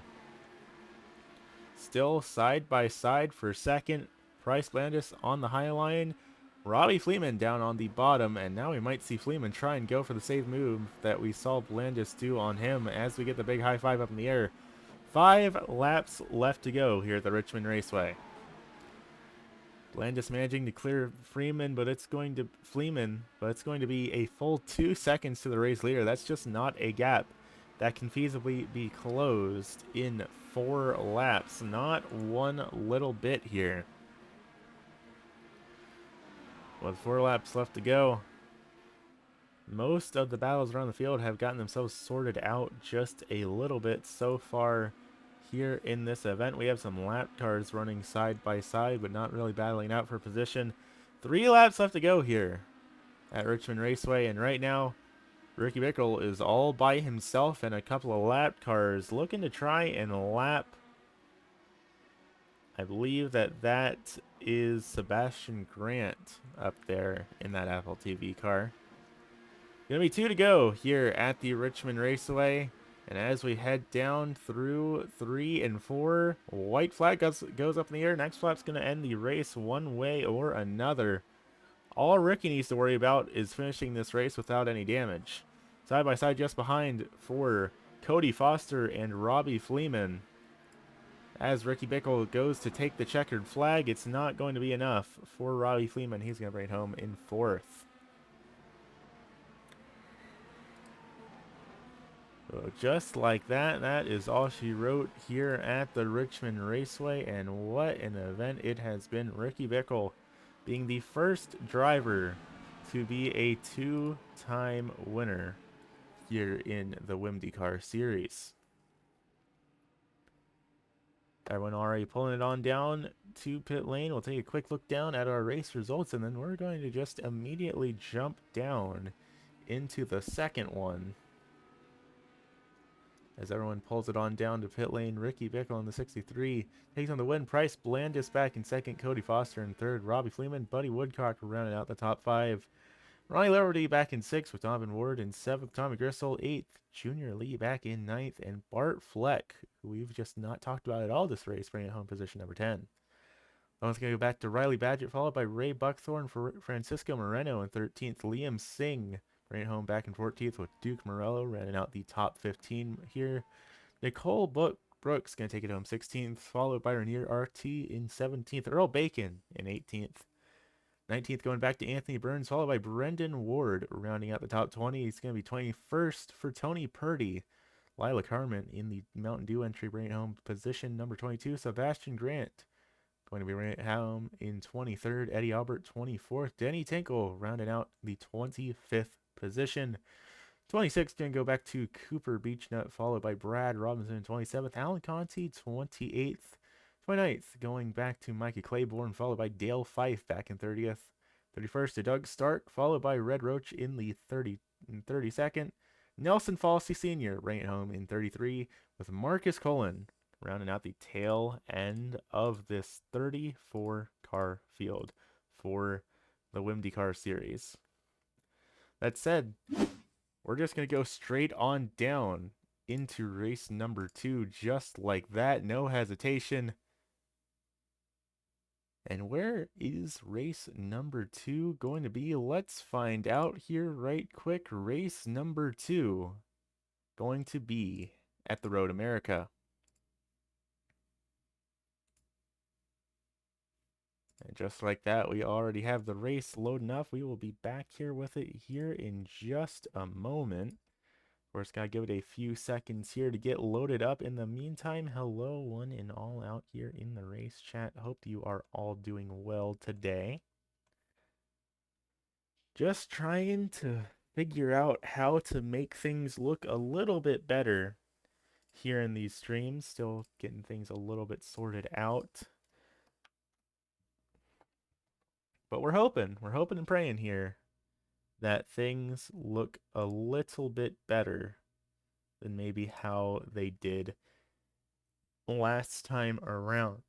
Still side by side for second. Price Blandis on the high line. Robbie Fleeman down on the bottom, and now we might see Fleeman try and go for the save move that we saw Blandis do on him as we get the big high five up in the air. 5 laps left to go here at the Richmond Raceway. Blandis managing to clear Fleeman, but it's going to be a full 2 seconds to the race leader. That's just not a gap that can feasibly be closed in 4 laps. Not one little bit here. With 4 laps left to go, most of the battles around the field have gotten themselves sorted out just a little bit so far here in this event. We have some lap cars running side by side, but not really battling out for position. 3 laps left to go here at Richmond Raceway, and right now, Ricky Bickle is all by himself and a couple of lap cars looking to try and lap. I believe that is Sebastian Grant up there in that Apple TV car. Gonna be 2 to go here at the Richmond Raceway. And as we head down through 3 and 4, white flag goes up in the air. Next flap's going to end the race one way or another. All Ricky needs to worry about is finishing this race without any damage. Side by side just behind for Cody Foster and Robbie Fleeman. As Ricky Bickle goes to take the checkered flag, it's not going to be enough for Robbie Fleeman. He's going to bring it home in 4th. So just like that, that is all she wrote here at the Richmond Raceway, and what an event it has been. Ricky Bickle being the first driver to be a 2-time winner here in the WMD Series. Everyone already pulling it on down to pit lane. We'll take a quick look down at our race results, and then we're going to just immediately jump down into the second one. As everyone pulls it on down to pit lane, Ricky Bickle in the 63 takes on the win. Price Blandis back in second, Cody Foster in third, Robbie Fleeman, Buddy Woodcock rounding out the top 5. Ronnie Liberty back in 6th with Donovan Ward in 7th, Tommy Gristle 8th, Junior Lee back in 9th, and Bart Fleck, who we've just not talked about at all this race, bringing home position number 10. Then it's going to go back to Riley Badgett, followed by Ray Buckthorne for Francisco Moreno in 13th, Liam Singh bringing it home back in 14th with Duke Morello rounding out the top 15 here. Nicole Brooks going to take it home 16th, followed by Rainier RT in 17th. Earl Bacon in 18th. 19th going back to Anthony Burns, followed by Brendan Ward, rounding out the top 20. He's going to be 21st for Tony Purdy. Lila Carmen in the Mountain Dew entry, bringing home position number 22. Sebastian Grant going to be right home in 23rd. Eddie Albert 24th. Denny Tinkle rounding out the 25th position. 26th going to go back to Cooper Beechnut, followed by Brad Robinson 27th. Alan Conti 28th. 29th going back to Mikey Claiborne, followed by Dale Fife back in 30th. 31st to Doug Stark, followed by Red Roach in the 32nd. Nelson Falsey Sr. right home in 33, with Marcus Cullen rounding out the tail end of this 34-car field for the WMDCAR series. That said, we're just going to go straight on down into race number 2, just like that, no hesitation. And where is race number 2 going to be? Let's find out here right quick. Race number 2 going to be at the Road America. And just like that, we already have the race loading up. We will be back here with it here in just a moment. We're just going to give it a few seconds here to get loaded up. In the meantime, hello one and all out here in the race chat. Hope you are all doing well today. Just trying to figure out how to make things look a little bit better here in these streams. Still getting things a little bit sorted out. But we're hoping and praying here that things look a little bit better than maybe how they did last time around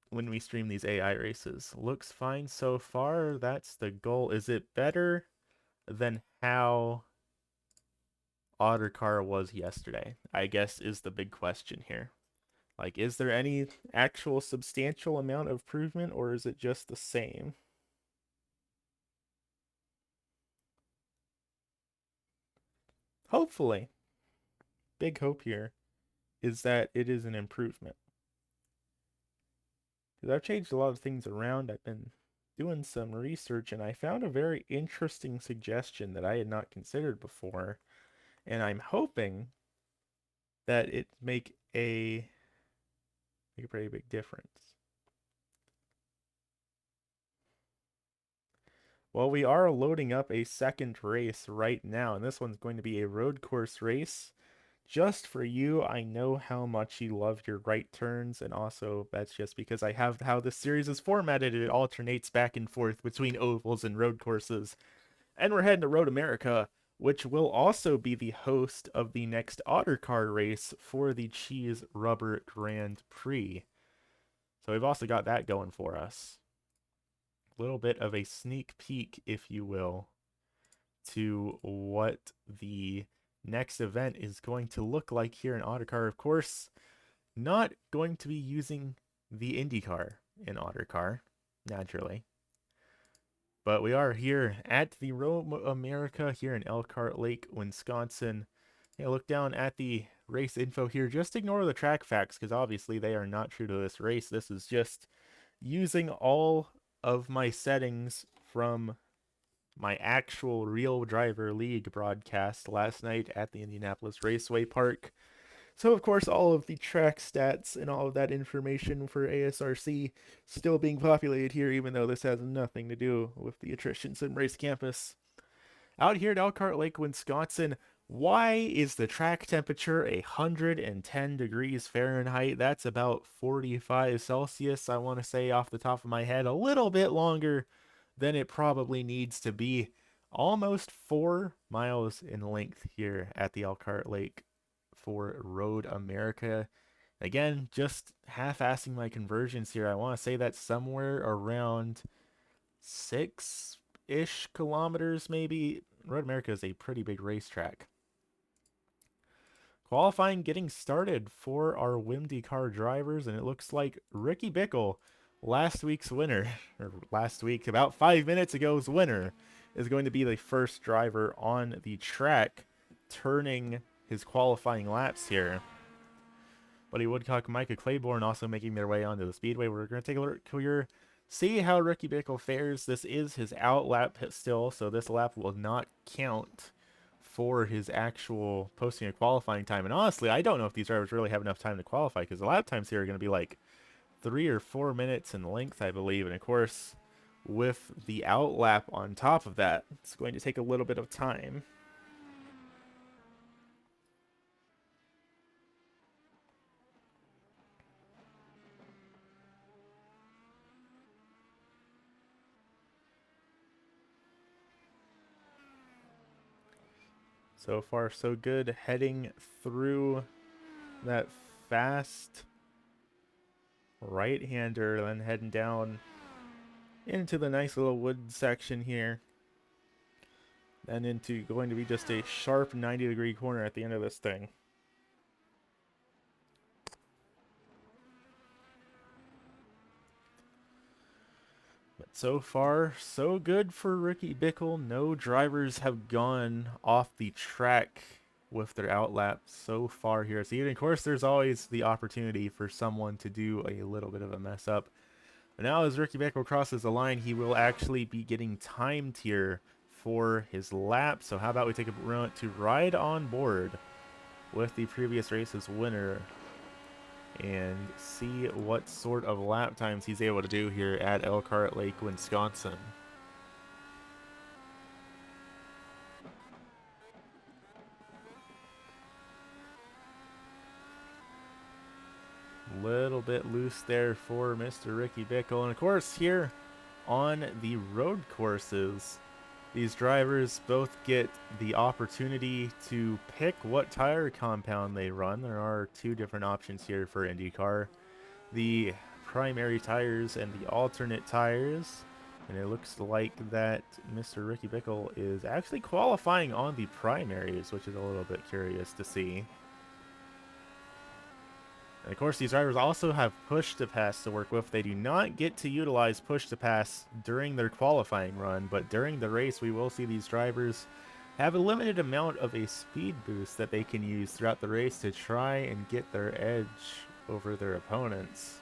when we stream these AI races. Looks fine so far. That's the goal. Is it better than how Ottercar was yesterday? I guess is the big question here. Like, is there any actual substantial amount of improvement, or is it just the same? Hopefully. Big hope here is that it is an improvement. Because I've changed a lot of things around. I've been doing some research, and I found a very interesting suggestion that I had not considered before. And I'm hoping that it make a pretty big difference. Well, we are loading up a second race right now, and this one's going to be a road course race. Just for you, I know how much you love your right turns, and also that's just because I have how this series is formatted. It alternates back and forth between ovals and road courses. And we're heading to Road America, which will also be the host of the next Ottercar race for the Cheese Rubber Grand Prix. So we've also got that going for us. A little bit of a sneak peek, if you will, to what the next event is going to look like here in Ottercar. Of course, not going to be using the IndyCar in Ottercar, naturally. But we are here at the Road America here in Elkhart Lake, Wisconsin. Look down at the race info here. Just ignore the track facts because obviously they are not true to this race. This is just using all of my settings from my actual Real Driver League broadcast last night at the Indianapolis Raceway Park. So, of course, all of the track stats and all of that information for ASRC still being populated here, even though this has nothing to do with the Attrition Sim Race Campus. Out here at Elkhart Lake, Wisconsin, why is the track temperature 110 degrees Fahrenheit? That's about 45 Celsius, I want to say off the top of my head. A little bit longer than it probably needs to be. Almost 4 miles in length here at the Elkhart Lake for Road America. Again, just half-assing my conversions here. I want to say that's somewhere around 6-ish kilometers, maybe. Road America is a pretty big racetrack. Qualifying getting started for our WMDCAR drivers, and it looks like Ricky Bickle, last week's winner, or last week, about 5 minutes ago's winner, is going to be the first driver on the track, turning his qualifying laps here. Buddy Woodcock, Micah Claiborne also making their way onto the speedway. We're going to take a look here, see how Ricky Bickle fares. This is his out lap still, so this lap will not count for his actual posting a qualifying time. And honestly, I don't know if these drivers really have enough time to qualify because the lap times here are going to be like 3 or 4 minutes in length, I believe. And of course, with the out lap on top of that, it's going to take a little bit of time. So far, so good. Heading through that fast right-hander, then heading down into the nice little wood section here. Then into going to be just a sharp 90-degree corner at the end of this thing. But so far, so good for Ricky Bickle. No drivers have gone off the track with their outlap so far here. So even, of course, there's always the opportunity for someone to do a little bit of a mess up. But now as Ricky Bickle crosses the line, he will actually be getting timed here for his lap. So how about we take a moment to ride on board with the previous race's winner and see what sort of lap times he's able to do here at Elkhart Lake, Wisconsin. Little bit loose there for Mr. Ricky Bickle. And of course here on the road courses, these drivers both get the opportunity to pick what tire compound they run. There are two different options here for IndyCar. The primary tires and the alternate tires. And it looks like that Mr. Ricky Bickle is actually qualifying on the primaries, which is a little bit curious to see. And of course, these drivers also have push to pass to work with. They do not get to utilize push to pass during their qualifying run, but during the race, we will see these drivers have a limited amount of a speed boost that they can use throughout the race to try and get their edge over their opponents.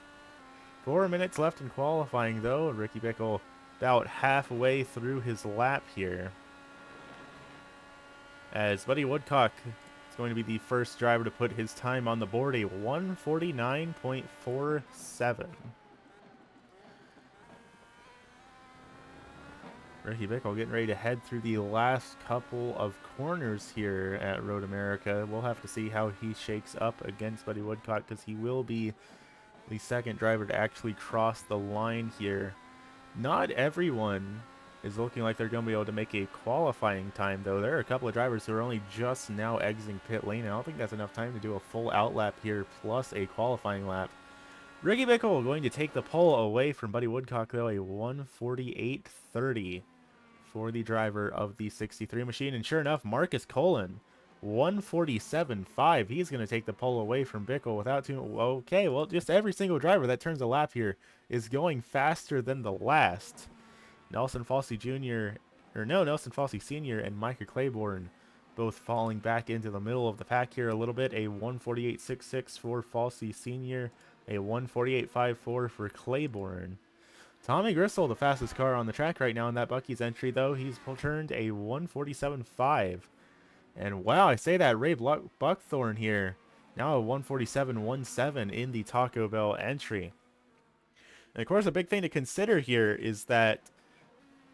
4 minutes left in qualifying, though. Ricky Bickle about halfway through his lap here. As Buddy Woodcock is going to be the first driver to put his time on the board, a 149.47. Ricky Bickle getting ready to head through the last couple of corners here at Road America. We'll have to see how he shakes up against Buddy Woodcock because he will be the second driver to actually cross the line here. Not everyone is looking like they're going to be able to make a qualifying time, though. There are a couple of drivers who are only just now exiting pit lane. I don't think that's enough time to do a full outlap here plus a qualifying lap. Ricky Bickle going to take the pole away from Buddy Woodcock, though, a 148.30 for the driver of the 63 machine. And sure enough, Marcus Cullen, 147.5. He's going to take the pole away from Bickle without too... Okay, well, just every single driver that turns a lap here is going faster than the last. Nelson Falsey Jr., Nelson Falsey Sr. and Micah Claiborne both falling back into the middle of the pack here a little bit. A 148.66 for Falsey Sr., a 148.54 for Claiborne. Tommy Gristle, the fastest car on the track right now in that Bucky's entry, though. He's turned a 147.5. And wow, I say that, Ray Buckthorn here. Now a 147.17 in the Taco Bell entry. And of course, a big thing to consider here is that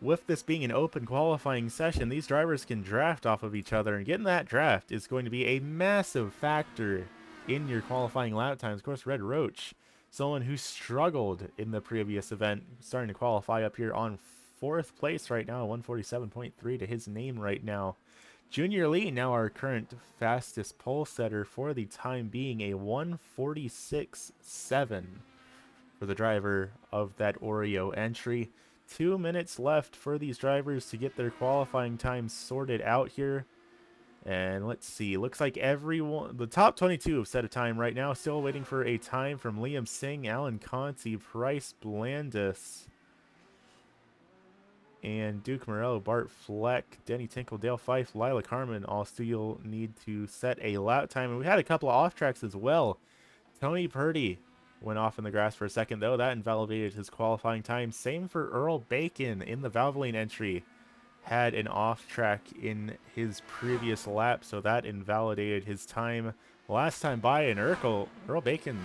with this being an open qualifying session, these drivers can draft off of each other, and getting that draft is going to be a massive factor in your qualifying lap times. Of course, Red Roach, someone who struggled in the previous event, starting to qualify up here on 4th place right now, 147.3 to his name right now. Junior Lee, now our current fastest pole setter for the time being, a 146.7 for the driver of that Oreo entry. 2 minutes left for these drivers to get their qualifying times sorted out here. And let's see, looks like everyone, the top 22 have set a time right now. Still waiting for a time from Liam Singh, Alan Conti, Bryce Blandis, and Duke Morello, Bart Fleck, Denny Tinkle, Dale Fife, Lila Carmen all still need to set a lap time. And we had a couple of off tracks as well Tony Purdy went off in the grass for a second, though. That invalidated his qualifying time. Same for Earl Bacon in the Valvoline entry. Had an off track in his previous lap, so that invalidated his time last time by. And Earl Bacon,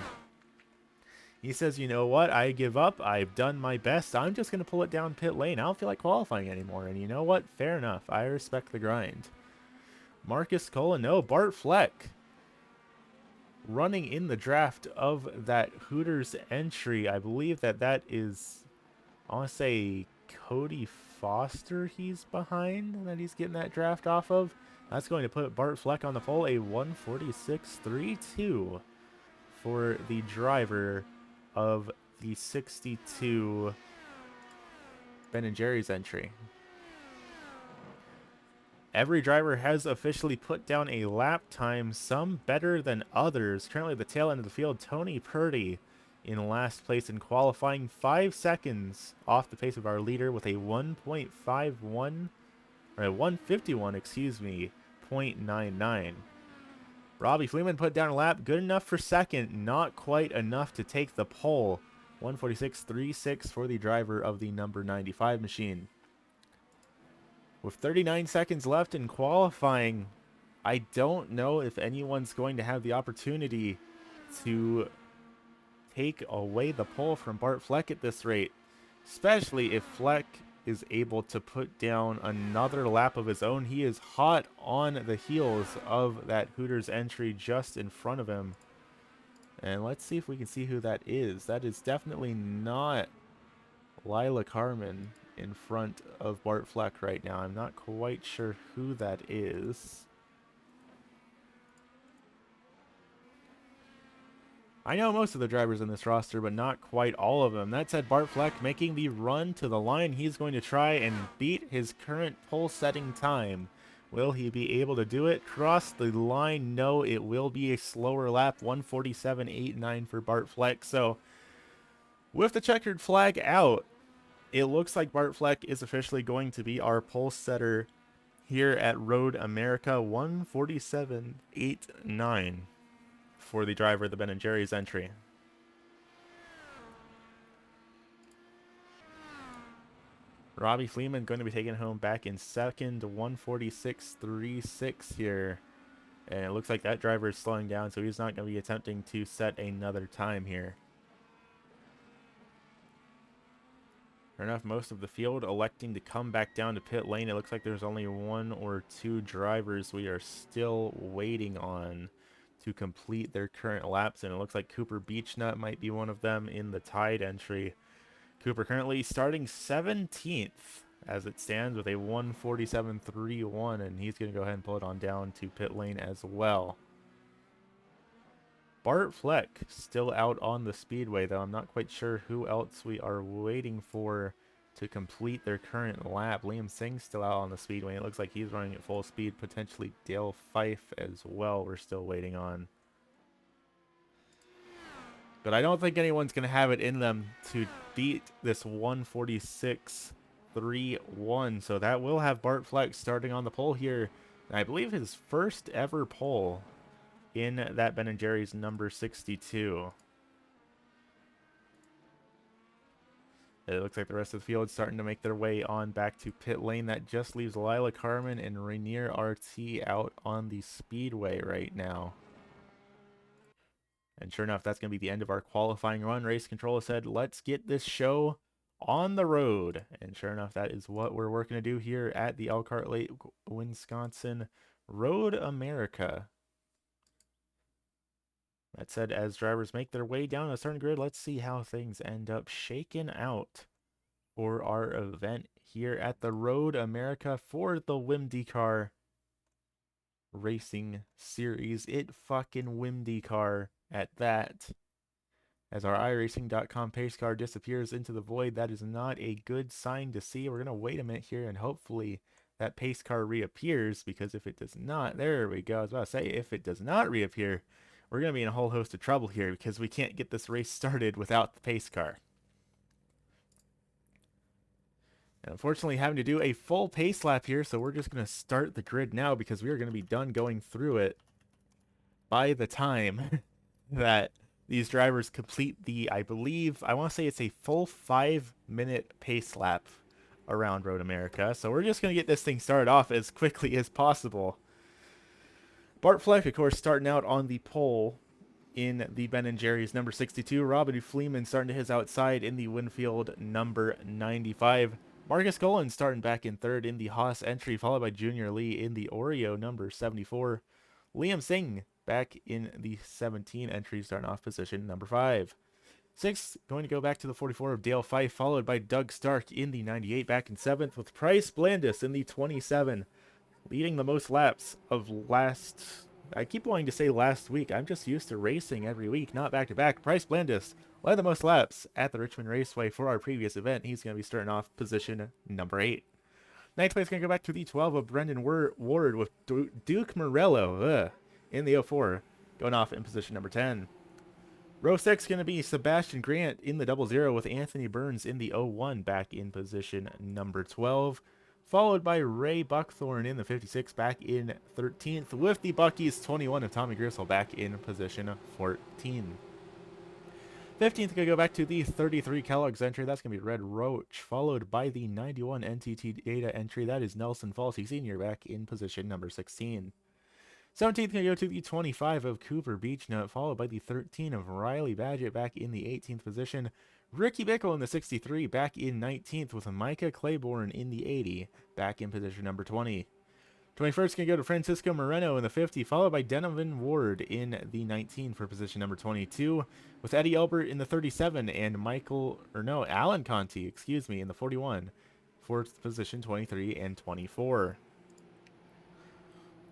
he says, you know what? I give up. I've done my best. I'm just going to pull it down pit lane. I don't feel like qualifying anymore. And you know what? Fair enough. I respect the grind. Marcus Cullen, no. Bart Fleck running in the draft of that Hooters entry. I believe that is, I want to say, Cody Foster he's behind, that he's getting that draft off of. That's going to put Bart Fleck on the pole, a 146.32 for the driver of the 62 Ben & Jerry's entry. Every driver has officially put down a lap time, some better than others. Currently the tail end of the field, Tony Purdy in last place in qualifying, 5 seconds off the pace of our leader with a 1.51, or a 151, excuse me, 0.99. Robbie Fleeman put down a lap, good enough for second, not quite enough to take the pole. 146.36 for the driver of the number 95 machine. With 39 seconds left in qualifying, I don't know if anyone's going to have the opportunity to take away the pole from Bart Fleck at this rate, especially if Fleck is able to put down another lap of his own. He is hot on the heels of that Hooters entry just in front of him. And let's see if we can see who that is. That is definitely not Lila Carmen in front of Bart Fleck right now. I'm not quite sure who that is. I know most of the drivers in this roster, but not quite all of them. That said, Bart Fleck making the run to the line. He's going to try and beat his current pole setting time. Will he be able to do it? Cross the line? No, it will be a slower lap. 147.89 for Bart Fleck. So with the checkered flag out, it looks like Bart Fleck is officially going to be our pole setter here at Road America. 147.89 for the driver of the Ben & Jerry's entry. Robbie Fleeman going to be taken home back in second, 146.36 here. And it looks like that driver is slowing down, so he's not going to be attempting to set another time here. Sure enough, most of the field electing to come back down to pit lane. It looks like there's only 1 or 2 drivers we are still waiting on to complete their current laps, and it looks like Cooper Beechnut might be one of them in the tied entry. Cooper currently starting 17th as it stands with a 147.31, and he's going to go ahead and pull it on down to pit lane as well. Bart Fleck still out on the speedway, though. I'm not quite sure who else we are waiting for to complete their current lap. Liam Singh's still out on the speedway. It looks like he's running at full speed. Potentially Dale Fife as well we're still waiting on. But I don't think anyone's going to have it in them to beat this 146.31. So that will have Bart Fleck starting on the pole here. And I believe his first ever pole in that Ben & Jerry's number 62. It looks like the rest of the field is starting to make their way on back to pit lane. That just leaves Lila Carmen and Rainier RT out on the speedway right now. And sure enough, that's going to be the end of our qualifying run. Race Control said, let's get this show on the road. And sure enough, that is what we're working to do here at the Elkhart Lake, Wisconsin Road America. That said, as drivers make their way down the starting grid, let's see how things end up shaking out for our event here at the Road America for the WMDCAR Racing Series. It fucking WMDCAR at that. As our iRacing.com pace car disappears into the void, that is not a good sign to see. We're going to wait a minute here and hopefully that pace car reappears, because if it does not, there we go. I was about to say, if it does not reappear, we're going to be in a whole host of trouble here because we can't get this race started without the pace car. And unfortunately, having to do a full pace lap here, so we're just going to start the grid now because we are going to be done going through it by the time that these drivers complete the, I believe, I want to say it's a full 5-minute pace lap around Road America. So we're just going to get this thing started off as quickly as possible. Bart Fleck, of course, starting out on the pole in the Ben & Jerry's number 62. Robin Fleeman starting to his outside in the Winfield number 95. Marcus Cullen starting back in third in the Haas entry, followed by Junior Lee in the Oreo number 74. Liam Singh back in the 17 entry, starting off position number 5. 6th, going to go back to the 44 of Dale Fife, followed by Doug Stark in the 98, back in 7th, with Price Blandis in the 27, leading the most laps of last... I keep wanting to say last week. I'm just used to racing every week, not back-to-back. Price Blandis led the most laps at the Richmond Raceway for our previous event. He's going to be starting off position number 8. Ninth place going to go back to the 12 of Brendan Ward with Duke Morello in the 04, going off in position number 10. Row 6 going to be Sebastian Grant in the 00 with Anthony Burns in the 01 back in position number 12. Followed by Ray Buckthorn in the 56 back in 13th with the Buckies 21 of Tommy Gristle back in position 14. 15th going to go back to the 33 Kellogg's entry. That's going to be Red Roach, followed by the 91 NTT Data entry. That is Nelson Falsey Sr. back in position number 16. 17th going to go to the 25 of Cooper Beechnut, followed by the 13 of Riley Badgett back in the 18th position. Ricky Bickle in the 63 back in 19th with Micah Claiborne in the 80 back in position number 20. 21st going to go to Francisco Moreno in the 50, followed by Donovan Ward in the 19 for position number 22, with Eddie Elbert in the 37 and Alan Conti, in the 41 for position 23 and 24.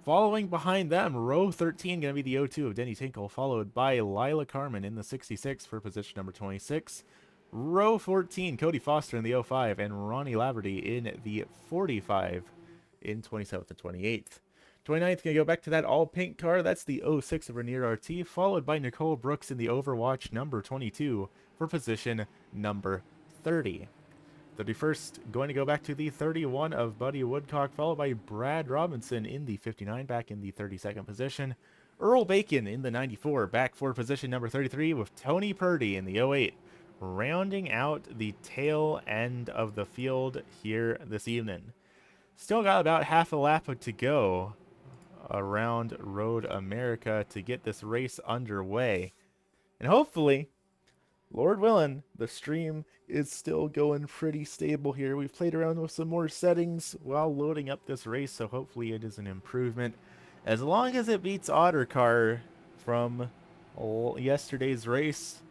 Following behind them, row 13 going to be the 02 of Denny Tinkle, followed by Lila Carmen in the 66 for position number 26. Row 14, Cody Foster in the 05 and Ronnie Laverty in the 45 in 27th and 28th. 29th going to go back to that all-pink car. That's the 06 of Renier RT, followed by Nicole Brooks in the Overwatch number 22 for position number 30. 31st, going to go back to the 31 of Buddy Woodcock, followed by Brad Robinson in the 59, back in the 32nd position. Earl Bacon in the 94, back for position number 33, with Tony Purdy in the 08, rounding out the tail end of the field here this evening. Still got about half a lap to go around Road America to get this race underway. And hopefully, Lord willing, the stream is still going pretty stable here. We've played around with some more settings while loading up this race, so hopefully it is an improvement. As long as it beats Otter Car from yesterday's race,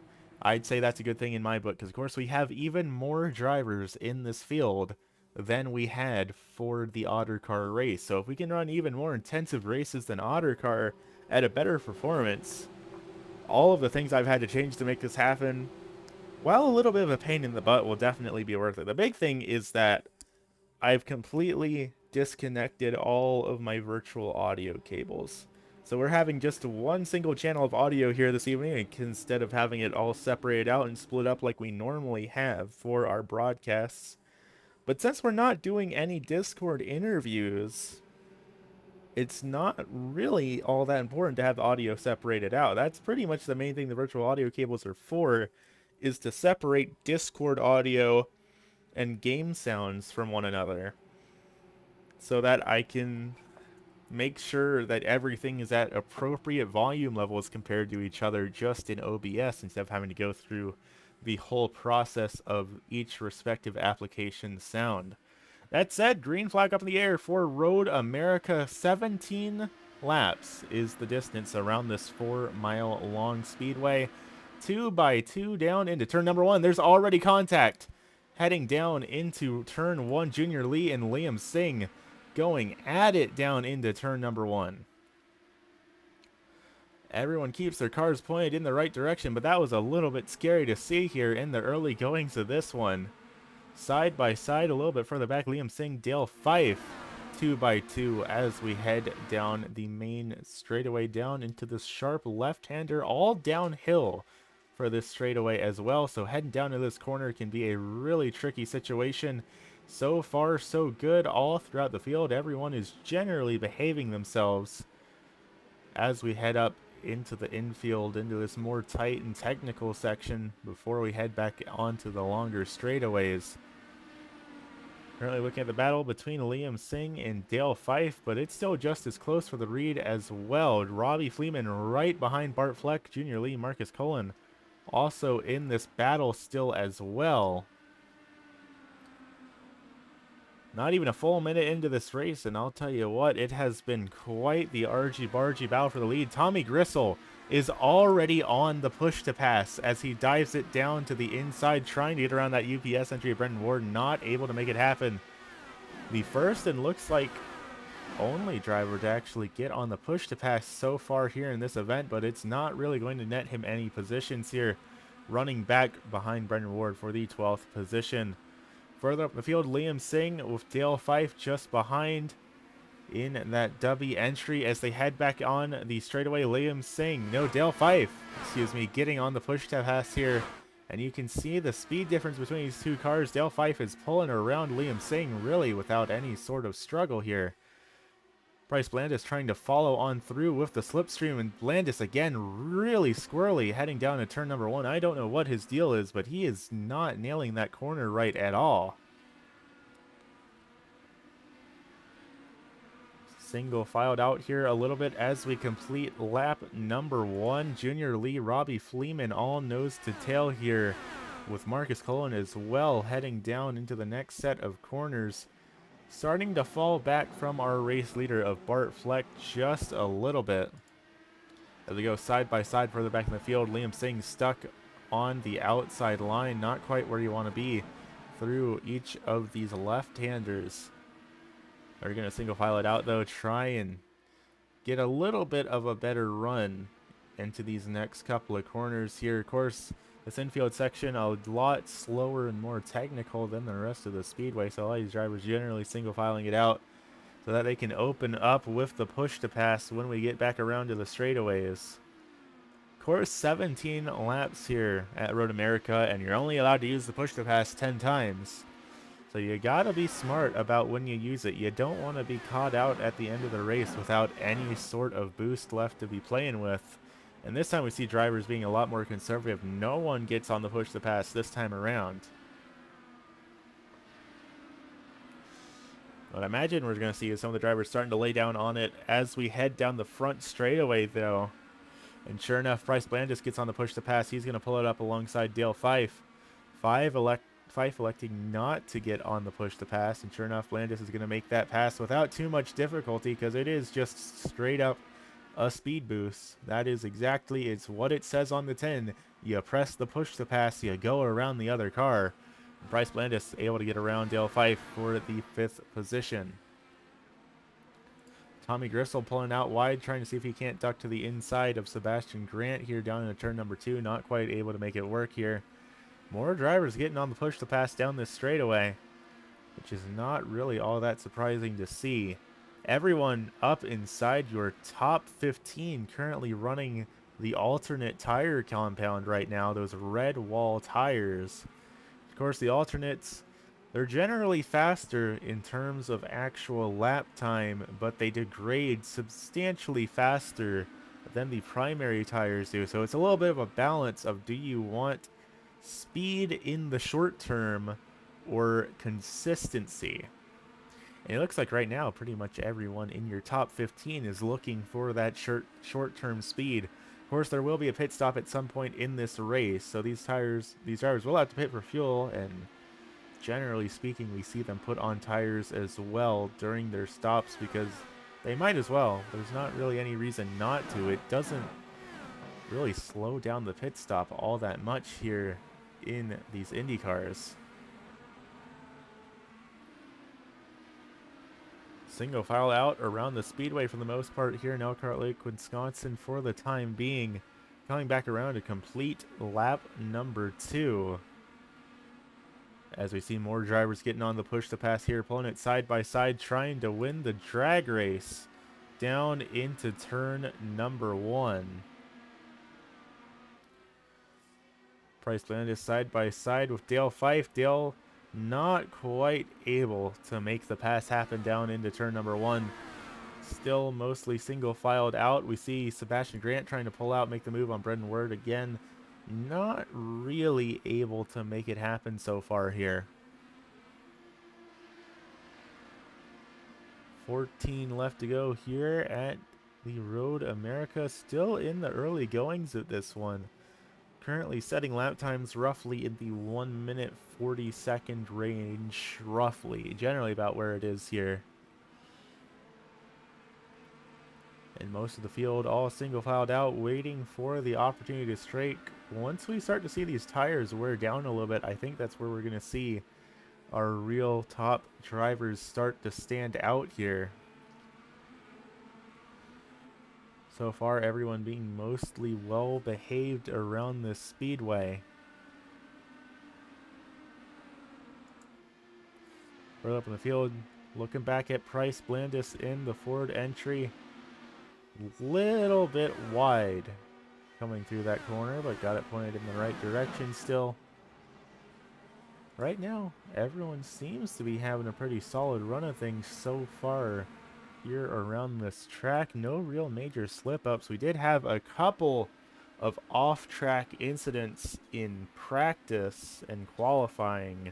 I'd say that's a good thing in my book, because of course we have even more drivers in this field than we had for the Otter Car race. So if we can run even more intensive races than Otter Car at a better performance, all of the things I've had to change to make this happen, while a little bit of a pain in the butt, will definitely be worth it. The big thing is that I've completely disconnected all of my virtual audio cables. So we're having just one single channel of audio here this evening instead of having it all separated out and split up like we normally have for our broadcasts. But since we're not doing any Discord interviews, it's not really all that important to have the audio separated out. That's pretty much the main thing the virtual audio cables are for, is to separate Discord audio and game sounds from one another, so that I can make sure that everything is at appropriate volume levels compared to each other just in OBS, instead of having to go through the whole process of each respective application's sound. That said, green flag up in the air for Road America. 17 laps is the distance around this 4-mile long speedway. 2x2 down into turn number 1. There's already contact. Heading down into turn 1, Junior Lee and Liam Singh going at it down into turn number 1. Everyone keeps their cars pointed in the right direction, but that was a little bit scary to see here in the early goings of this one. Side by side, a little bit further back, Liam Singh, Dale Fife, 2x2 as we head down the main straightaway down into this sharp left-hander, all downhill for this straightaway as well. So heading down to this corner can be a really tricky situation. So far, so good all throughout the field. Everyone is generally behaving themselves as we head up into the infield, into this more tight and technical section before we head back onto the longer straightaways. Currently looking at the battle between Liam Singh and Dale Fife, but it's still just as close for the read as well. Robbie Fleeman right behind Bart Fleck, Junior Lee, Marcus Cullen also in this battle still as well. Not even a full minute into this race, and I'll tell you what, it has been quite the argy-bargy battle for the lead. Tommy Gristle is already on the push to pass as he dives it down to the inside, trying to get around that UPS entry of Brendan Ward, not able to make it happen. The first and looks like only driver to actually get on the push to pass so far here in this event, but it's not really going to net him any positions here. Running back behind Brendan Ward for the 12th position. Further up the field, Liam Singh with Dale Fife just behind in that W entry as they head back on the straightaway. Dale Fife, excuse me, getting on the push to pass here. And you can see the speed difference between these two cars. Dale Fife is pulling around Liam Singh really without any sort of struggle here. Bryce Blandis trying to follow on through with the slipstream, and Blandis again really squirrely heading down to turn number 1. I don't know what his deal is, but he is not nailing that corner right at all. Single filed out here a little bit as we complete lap number 1. Junior Lee, Robbie Fleeman all nose to tail here, with Marcus Cullen as well heading down into the next set of corners. Starting to fall back from our race leader of Bart Fleck just a little bit. As we go side by side further back in the field, Liam Singh stuck on the outside line, not quite where you want to be through each of these left-handers. Are going to single file it out though, try and get a little bit of a better run into these next couple of corners here. Of course, this infield section a lot slower and more technical than the rest of the speedway, so a lot of these drivers generally single filing it out so that they can open up with the push to pass when we get back around to the straightaways. Of course, 17 laps here at Road America, and you're only allowed to use the push to pass 10 times. So you gotta be smart about when you use it. You don't want to be caught out at the end of the race without any sort of boost left to be playing with. And this time we see drivers being a lot more conservative. No one gets on the push to pass this time around. What I imagine we're going to see is some of the drivers starting to lay down on it as we head down the front straightaway though. And sure enough, Bryce Blandis gets on the push to pass. He's going to pull it up alongside Dale Fife. Fife electing not to get on the push to pass. And sure enough, Blandis is going to make that pass without too much difficulty because it is just straight up a speed boost. That is exactly, it's what it says on the tin. You press the push to pass, you go around the other car. Bryce Blandis able to get around Dale Fife for the 5th position. Tommy Gristle pulling out wide, trying to see if he can't duck to the inside of Sebastian Grant here down into turn number 2. Not quite able to make it work here. More drivers getting on the push to pass down this straightaway, which is not really all that surprising to see. Everyone up inside your top 15 currently running the alternate tire compound right now, those red wall tires. Of course, the alternates, they're generally faster in terms of actual lap time, but they degrade substantially faster than the primary tires do. So it's a little bit of a balance of, do you want speed in the short term or consistency? And it looks like right now pretty much everyone in your top 15 is looking for that short-term speed. Of course, there will be a pit stop at some point in this race, so these drivers will have to pit for fuel, and generally speaking, we see them put on tires as well during their stops because they might as well. There's not really any reason not to. It doesn't really slow down the pit stop all that much here in these Indy cars. Single file out around the speedway for the most part here in Elkhart Lake, Wisconsin for the time being. Coming back around to complete lap number 2. As we see more drivers getting on the push to pass here, pulling it side by side, trying to win the drag race down into turn number 1. Bryce Blandis side by side with Dale Fife. Dale not quite able to make the pass happen down into turn number 1. still mostly single filed out. We see Sebastian Grant trying to pull out, make the move on Brendan Word again. Not really able to make it happen so far here. 14 left to go here at the Road America. Still in the early goings of this one. Currently setting lap times roughly in the 1 minute 40 second range, roughly. Generally about where it is here. And most of the field all single filed out, waiting for the opportunity to strike. Once we start to see these tires wear down a little bit, I think that's where we're going to see our real top drivers start to stand out here. So far, everyone being mostly well behaved around this speedway. Further up in the field, looking back at Price Blandis in the Ford entry. Little bit wide coming through that corner, but got it pointed in the right direction still. Right now, everyone seems to be having a pretty solid run of things so far here around this track. No real major slip-ups. We did have a couple of off-track incidents in practice and qualifying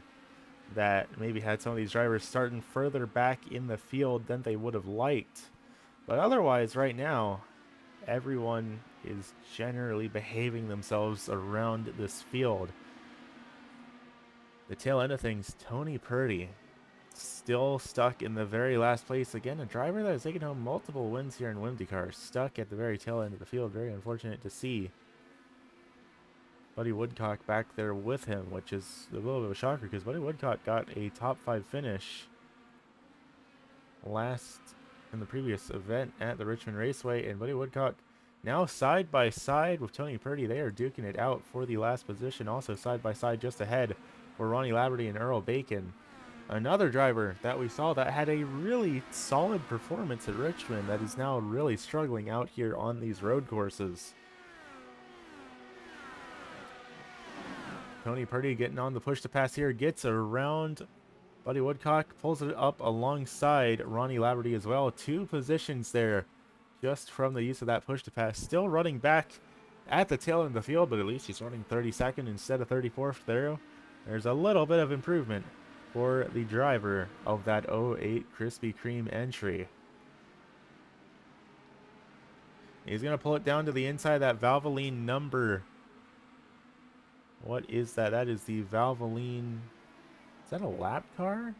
that maybe had some of these drivers starting further back in the field than they would have liked. But otherwise, right now, everyone is generally behaving themselves around this field. The tail end of things, Tony Purdy, still stuck in the very last place. Again, a driver that has taken home multiple wins here in IndyCar, stuck at the very tail end of the field. Very unfortunate to see. Buddy Woodcock back there with him, which is a little bit of a shocker because Buddy Woodcock got a top 5 finish last in the previous event at the Richmond Raceway, and Buddy Woodcock now side by side with Tony Purdy. They are duking it out for the last position. Also side by side just ahead for Ronnie Laverty and Earl Bacon. Another driver that we saw that had a really solid performance at Richmond that is now really struggling out here on these road courses. Tony Purdy getting on the push to pass here, gets around Buddy Woodcock, pulls it up alongside Ronnie Laverty as well. 2 positions there just from the use of that push to pass. Still running back at the tail end of the field, but at least he's running 32nd instead of 34th there. There's a little bit of improvement for the driver of that 08 Krispy Kreme entry. He's going to pull it down to the inside of that Valvoline number. What is that? That is the Valvoline. Is that a lap car?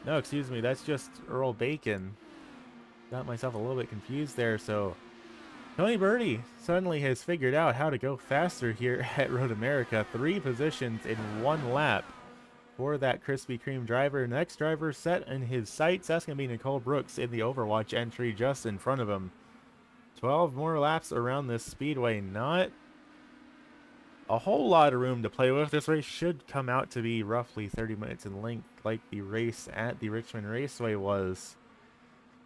No, excuse me. That's just Earl Bacon. Got myself a little bit confused there. So Tony Purdy suddenly has figured out how to go faster here at Road America. 3 positions in 1 lap for that Krispy Kreme driver. Next driver set in his sights. That's going to be Nicole Brooks in the Overwatch entry just in front of him. 12 more laps around this speedway. Not a whole lot of room to play with. This race should come out to be roughly 30 minutes in length like the race at the Richmond Raceway was.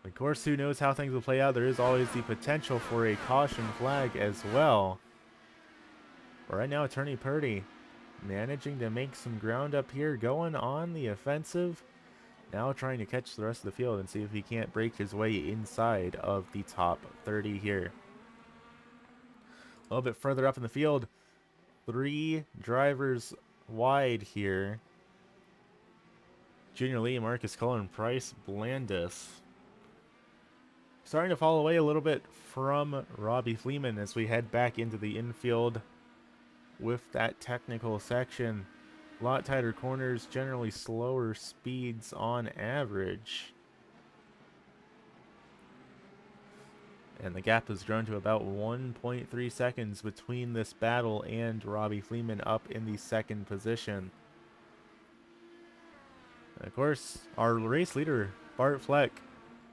Of course, who knows how things will play out. There is always the potential for a caution flag as well. But right now, Tony Purdy managing to make some ground up here, going on the offensive. Now trying to catch the rest of the field and see if he can't break his way inside of the top 30 here. A little bit further up in the field, 3 drivers wide here. Junior Lee, Marcus Cullen, Price Blandis. Starting to fall away a little bit from Robbie Fleeman as we head back into the infield with that technical section. A lot tighter corners, generally slower speeds on average. And the gap has grown to about 1.3 seconds between this battle and Robbie Fleeman up in the 2nd position. And of course, our race leader, Bart Fleck,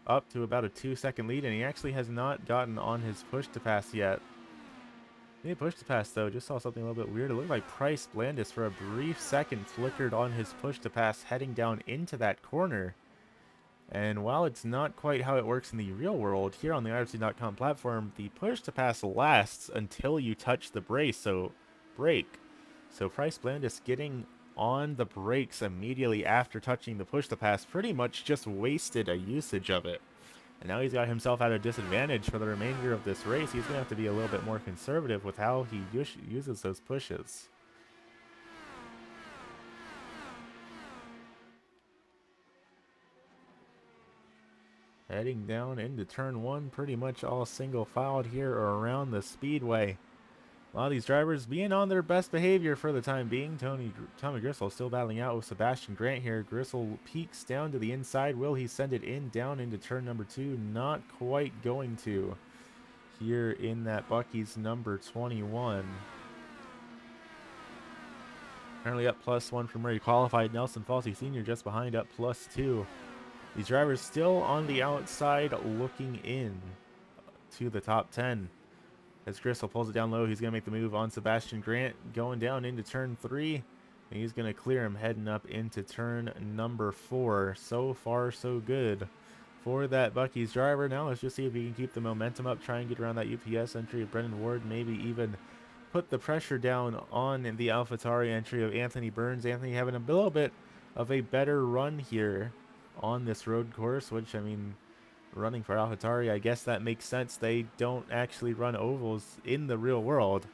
up to about a 2-second lead, and he actually has not gotten on his push to pass yet. He pushed to pass though, just saw something a little bit weird. It looked like Price Blandis for a brief second flickered on his push to pass heading down into that corner. And while it's not quite how it works in the real world, here on the IRC.com platform, the push to pass lasts until you touch the brake. So Price Blandis getting on the brakes immediately after touching the push to pass. Pretty much just wasted a usage of it. And now he's got himself at a disadvantage for the remainder of this race. He's going to have to be a little bit more conservative with how he uses those pushes. Heading down into turn one, pretty much all single filed here around the speedway. A lot of these drivers being on their best behavior for the time being. Tommy Gristle still battling out with Sebastian Grant here. Gristle peeks down to the inside. Will he send it in down into turn number two? Not quite going to. Here in that Bucky's number 21. Currently up +1 from where he qualified. Nelson Falsey Sr. just behind up +2. These drivers still on the outside looking in to the top 10. As Gristle pulls it down low, he's going to make the move on Sebastian Grant going down into turn 3. And he's going to clear him heading up into turn number 4. So far, so good for that Bucky's driver. Now let's just see if he can keep the momentum up, try and get around that UPS entry of Brendan Ward, maybe even put the pressure down on the AlphaTauri entry of Anthony Burns. Anthony having a little bit of a better run here on this road course, which, I mean, running for AlphaTauri, I guess that makes sense. They don't actually run ovals in the real world.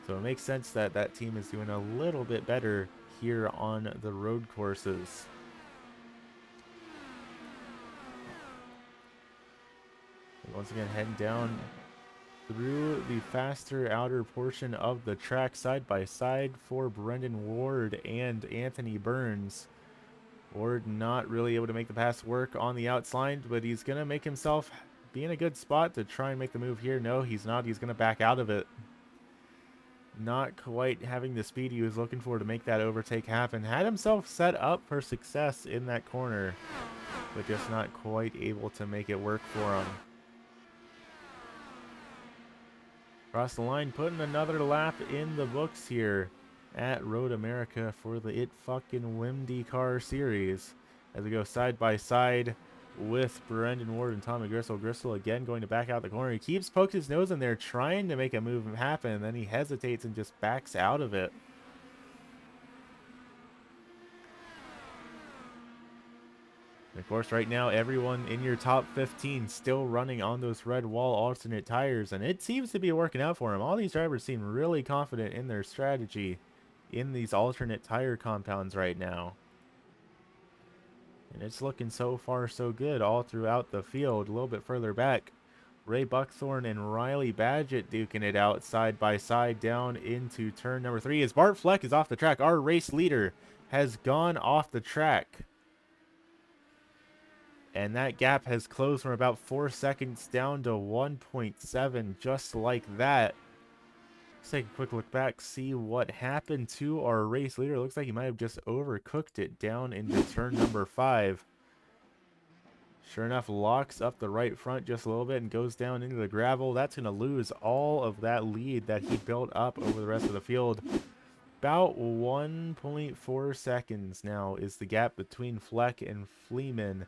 So it makes sense that that team is doing a little bit better here on the road courses. Once again, heading down through the faster outer portion of the track side by side for Brendan Ward and Anthony Burns. Ward not really able to make the pass work on the outside, but he's going to make himself be in a good spot to try and make the move here. No, he's not. He's going to back out of it. Not quite having the speed he was looking for to make that overtake happen. Had himself set up for success in that corner, but just not quite able to make it work for him. Across the line, putting another lap in the books here at Road America for the It Fucking Windy Car Series. As we go side by side with Brendan Ward and Tommy Gristle. Gristle again going to back out the corner. He keeps poking his nose in there trying to make a move happen, and then he hesitates and just backs out of it. And of course, right now, everyone in your top 15 still running on those red wall alternate tires, and it seems to be working out for them. All these drivers seem really confident in their strategy in these alternate tire compounds right now. And it's looking so far so good all throughout the field. A little bit further back, Ray Buckthorn and Riley Badgett duking it out side by side down into turn number 3 as Bart Fleck is off the track. Our race leader has gone off the track. And that gap has closed from about 4 seconds down to 1.7, just like that. Let's take a quick look back, see what happened to our race leader. Looks like he might have just overcooked it down into turn number 5. Sure enough, locks up the right front just a little bit and goes down into the gravel. That's going to lose all of that lead that he built up over the rest of the field. About 1.4 seconds now is the gap between Fleck and Fleeman.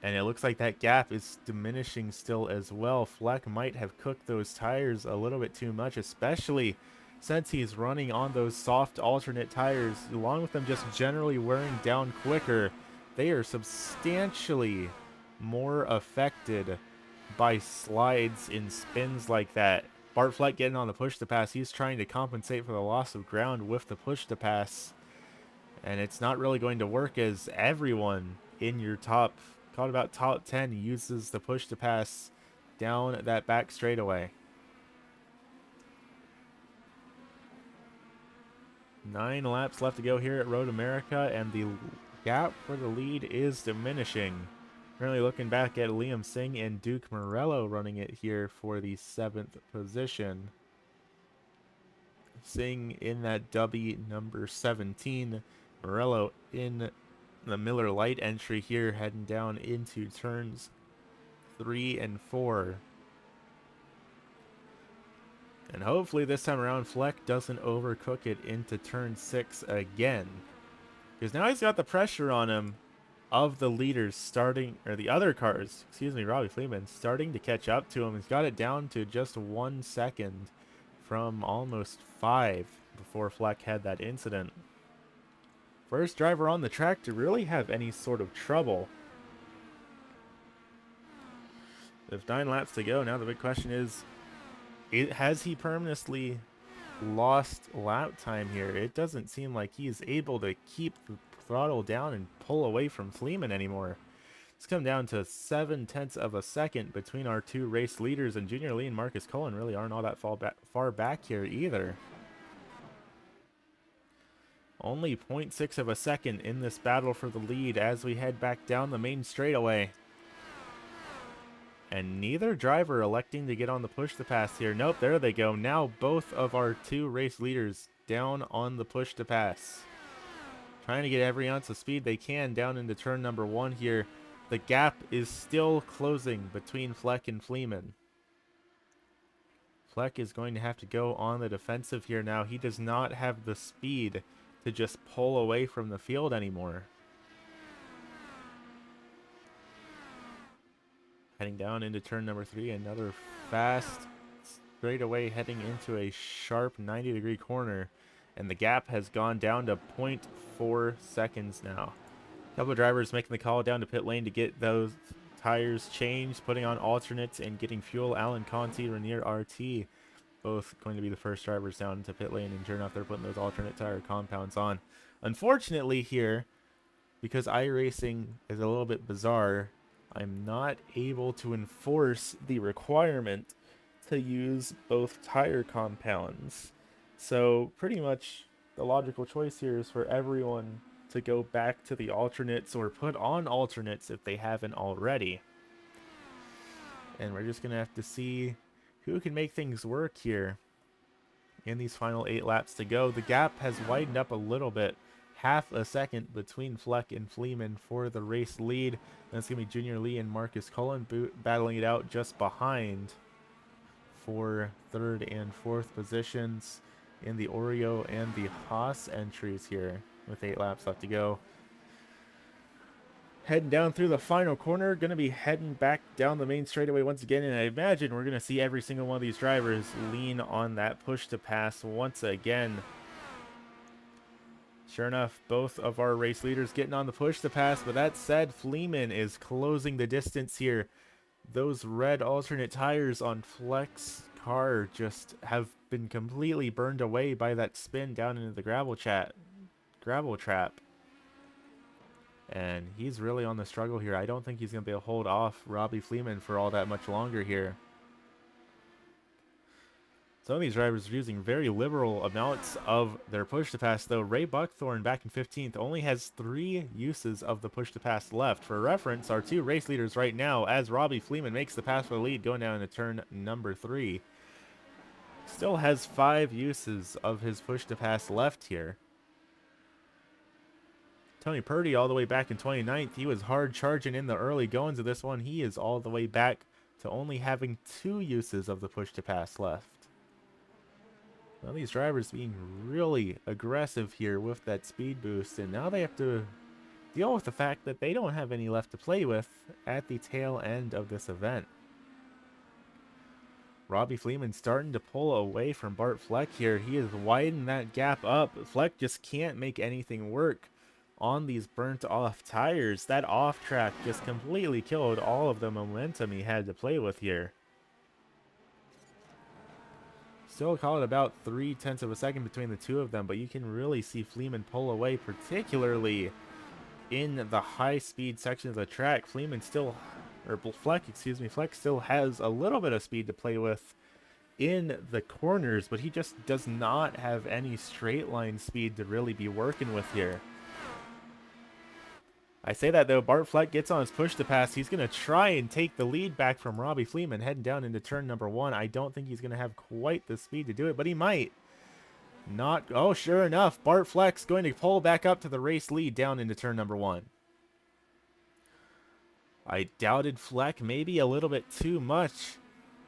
And it looks like that gap is diminishing still as well. Fleck might have cooked those tires a little bit too much, especially since he's running on those soft alternate tires. Along with them just generally wearing down quicker, they are substantially more affected by slides in spins like that. Bart Fleck getting on the push to pass. He's trying to compensate for the loss of ground with the push to pass. And it's not really going to work as everyone in your top 10 uses the push to pass down that back straightaway. 9 laps left to go here at Road America, and the gap for the lead is diminishing. Currently looking back at Liam Singh and Duke Morello running it here for the 7th position. Singh in that W number 17. Morello in the Miller Lite entry here, heading down into turns 3 and 4. And hopefully this time around, Fleck doesn't overcook it into turn 6 again. Because now he's got the pressure on him of the leaders starting, or the other cars, excuse me, Robbie Fleeman, starting to catch up to him. He's got it down to just 1 second from almost 5. before Fleck had that incident. First driver on the track to really have any sort of trouble. With 9 laps to go, now the big question is, has he permanently lost lap time here? It doesn't seem like he's able to keep the throttle down and pull away from Fleeman anymore. It's come down to 7/10 of a second between our two race leaders, and Junior Lee and Marcus Cullen really aren't all that far back here either. Only 0.6 of a second in this battle for the lead as we head back down the main straightaway. And neither driver electing to get on the push to pass here. Nope, there they go. Now both of our two race leaders down on the push to pass. Trying to get every ounce of speed they can down into turn number 1 here. The gap is still closing between Fleck and Fleeman. Fleck is going to have to go on the defensive here now. He does not have the speed to just pull away from the field anymore. Heading down into turn number 3, another fast straightaway heading into a sharp 90-degree corner, and the gap has gone down to 0.4 seconds now. A couple of drivers making the call down to pit lane to get those tires changed, putting on alternates and getting fuel. Alan Conti, Rainier RT, both going to be the first drivers down to pit lane, and sure enough, they're putting those alternate tire compounds on. Unfortunately here, because iRacing is a little bit bizarre, I'm not able to enforce the requirement to use both tire compounds. So pretty much the logical choice here is for everyone to go back to the alternates or put on alternates if they haven't already. And we're just going to have to see who can make things work here in these final 8 laps to go. The gap has widened up a little bit. Half a second between Fleck and Fleeman for the race lead. That's going to be Junior Lee and Marcus Cullen battling it out just behind for 3rd and 4th positions in the Oreo and the Haas entries here with 8 laps left to go. Heading down through the final corner, going to be heading back down the main straightaway once again, and I imagine we're going to see every single one of these drivers lean on that push to pass once again. Sure enough, both of our race leaders getting on the push to pass, but that said, Fleeman is closing the distance here. Those red alternate tires on Fleck's car just have been completely burned away by that spin down into the gravel trap. And he's really on the struggle here. I don't think he's going to be able to hold off Robbie Fleeman for all that much longer here. Some of these drivers are using very liberal amounts of their push to pass, though. Ray Buckthorn back in 15th only has 3 uses of the push to pass left. For reference, our 2 race leaders right now, as Robbie Fleeman makes the pass for the lead going down into turn number 3, still has 5 uses of his push to pass left here. Tony Purdy all the way back in 29th. He was hard charging in the early goings of this one. He is all the way back to only having 2 uses of the push to pass left. Well, these drivers being really aggressive here with that speed boost, and now they have to deal with the fact that they don't have any left to play with at the tail end of this event. Robbie Fleeman starting to pull away from Bart Fleck here. He has widened that gap up. Fleck just can't make anything work on these burnt off tires. That off track just completely killed all of the momentum he had to play with here. Still call it about 0.3 of a second between the two of them, but you can really see Fleeman pull away, particularly in the high speed section of the track. Fleck still has a little bit of speed to play with in the corners, but he just does not have any straight line speed to really be working with here. I say that though, Bart Fleck gets on his push to pass. He's going to try and take the lead back from Robbie Fleeman heading down into turn number 1. I don't think he's going to have quite the speed to do it, but he might. Not. Oh, sure enough, Bart Fleck's going to pull back up to the race lead down into turn number 1. I doubted Fleck maybe a little bit too much.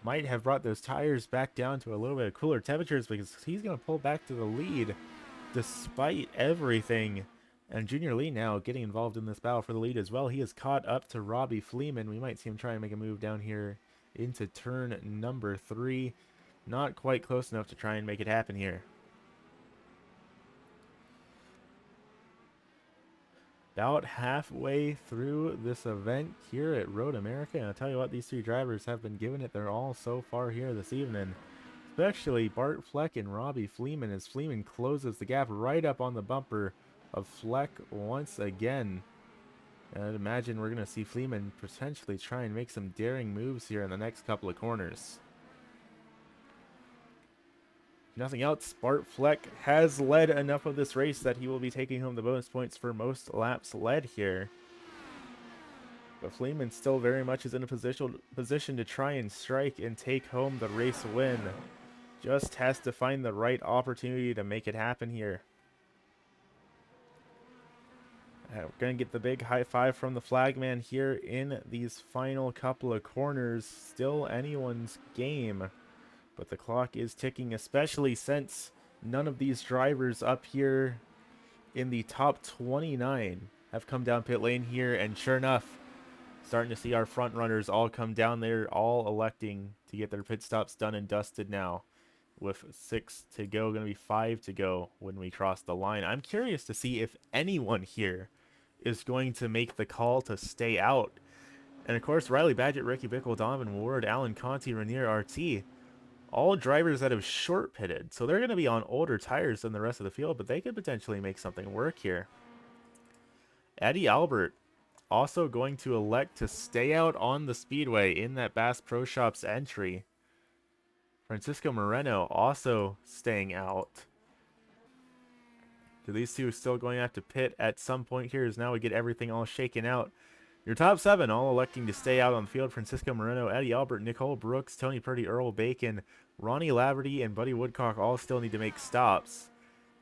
Might have brought those tires back down to a little bit of cooler temperatures, because he's going to pull back to the lead despite everything. And Junior Lee now getting involved in this battle for the lead as well. He is caught up to Robbie Fleeman. We might see him try and make a move down here into turn number 3. Not quite close enough to try and make it happen here. About halfway through this event here at Road America, and I'll tell you what, these three drivers have been giving it their all so far here this evening. Especially Bart Fleck and Robbie Fleeman, as Fleeman closes the gap right up on the bumper of Fleck once again. And I'd imagine we're going to see Fleeman potentially try and make some daring moves here in the next couple of corners. Nothing else, Bart Fleck has led enough of this race that he will be taking home the bonus points for most laps led here. But Fleeman still very much is in a position to try and strike and take home the race win. Just has to find the right opportunity to make it happen here. We're going to get the big high five from the flagman here in these final couple of corners. Still anyone's game. But the clock is ticking, especially since none of these drivers up here in the top 29 have come down pit lane here. And sure enough, starting to see our front runners all come down there, all electing to get their pit stops done and dusted now. With 6 to go, going to be 5 to go when we cross the line. I'm curious to see if anyone here is going to make the call to stay out. And of course, Riley Badgett, Ricky Bickle, Donovan Ward, Alan Conti, Rainier RT, all drivers that have short pitted. So they're going to be on older tires than the rest of the field, but they could potentially make something work here. Eddie Albert also going to elect to stay out on the speedway in that Bass Pro Shops entry. Francisco Moreno also staying out. So these two still going to have to pit at some point here as now we get everything all shaken out. Your top 7 all electing to stay out on the field. Francisco Moreno, Eddie Albert, Nicole Brooks, Tony Purdy, Earl Bacon, Ronnie Laverty, and Buddy Woodcock all still need to make stops.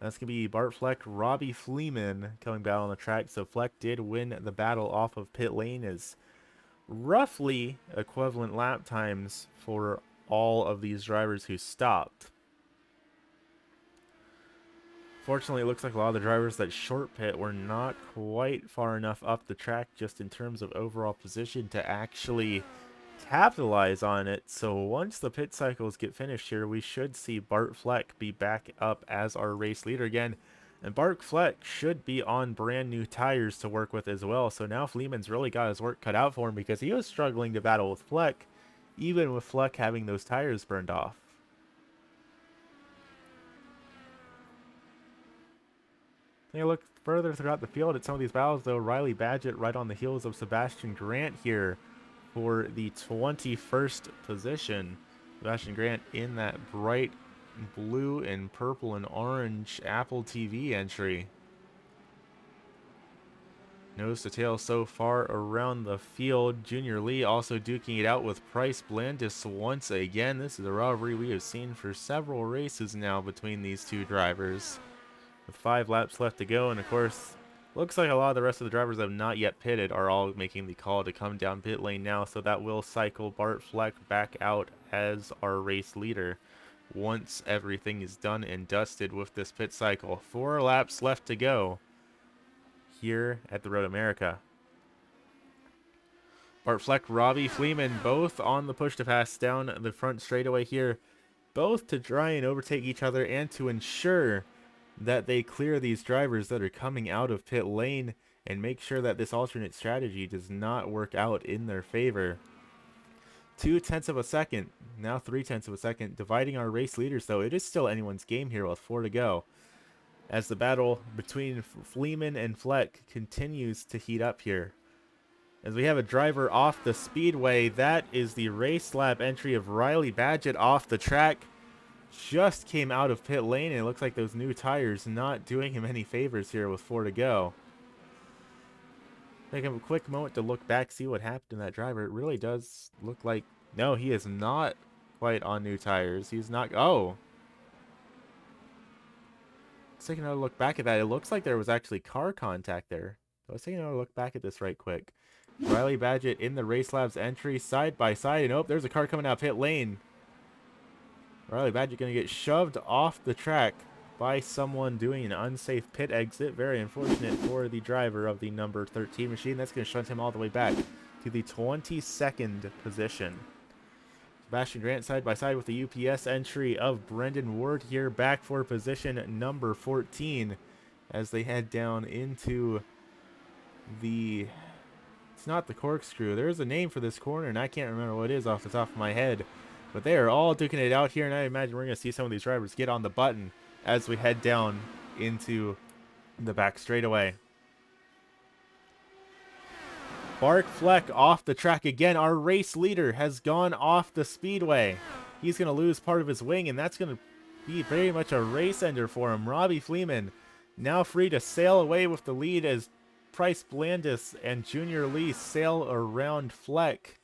That's going to be Bart Fleck, Robbie Fleeman coming back on the track. So Fleck did win the battle off of pit lane, as roughly equivalent lap times for all of these drivers who stopped. Fortunately, it looks like a lot of the drivers that short pit were not quite far enough up the track just in terms of overall position to actually capitalize on it. So once the pit cycles get finished here, we should see Bart Fleck be back up as our race leader again. And Bart Fleck should be on brand new tires to work with as well. So now Fleeman's really got his work cut out for him, because he was struggling to battle with Fleck, even with Fleck having those tires burned off. Take a look further throughout the field at some of these battles, though. Riley Badgett right on the heels of Sebastian Grant here for the 21st position. Sebastian Grant in that bright blue and purple and orange Apple TV entry. Nose to tail so far around the field. Junior Lee also duking it out with Price Blandis once again. This is a rivalry we have seen for several races now between these two drivers. With 5 laps left to go, and of course, looks like a lot of the rest of the drivers that have not yet pitted are all making the call to come down pit lane now, so that will cycle Bart Fleck back out as our race leader once everything is done and dusted with this pit cycle. 4 laps left to go here at the Road America. Bart Fleck, Robbie Fleeman, both on the push to pass down the front straightaway here, both to try and overtake each other and to ensure that they clear these drivers that are coming out of pit lane and make sure that this alternate strategy does not work out in their favor. 0.2 of a second, now 0.3 of a second, dividing our race leaders, though. It is still anyone's game here with 4 to go, as the battle between Fleeman and Fleck continues to heat up here. As we have a driver off the speedway, that is the race lap entry of Riley Badgett off the track. Just came out of pit lane, and it looks like those new tires not doing him any favors here with 4 to go. Take a quick moment to look back, see what happened to that driver. It really does look like, no, he is not quite on new tires. He's not, oh. Let's take another look back at that. It looks like there was actually car contact there. Let's take another look back at this right quick. Riley Badgett in the Race Labs entry, side by side, and oh, there's a car coming out pit lane. Riley Badgett going to get shoved off the track by someone doing an unsafe pit exit. Very unfortunate for the driver of the number 13 machine. That's going to shunt him all the way back to the 22nd position. Sebastian Grant side by side with the UPS entry of Brendan Ward here, back for position number 14 as they head down into the... It's not the corkscrew. There's a name for this corner, and I can't remember what it is off the top of my head. But they are all duking it out here, and I imagine we're going to see some of these drivers get on the button as we head down into the back straightaway. Bart Fleck off the track again. Our race leader has gone off the speedway. He's going to lose part of his wing, and that's going to be very much a race ender for him. Robbie Fleeman now free to sail away with the lead as Price Blandis and Junior Lee sail around Fleck.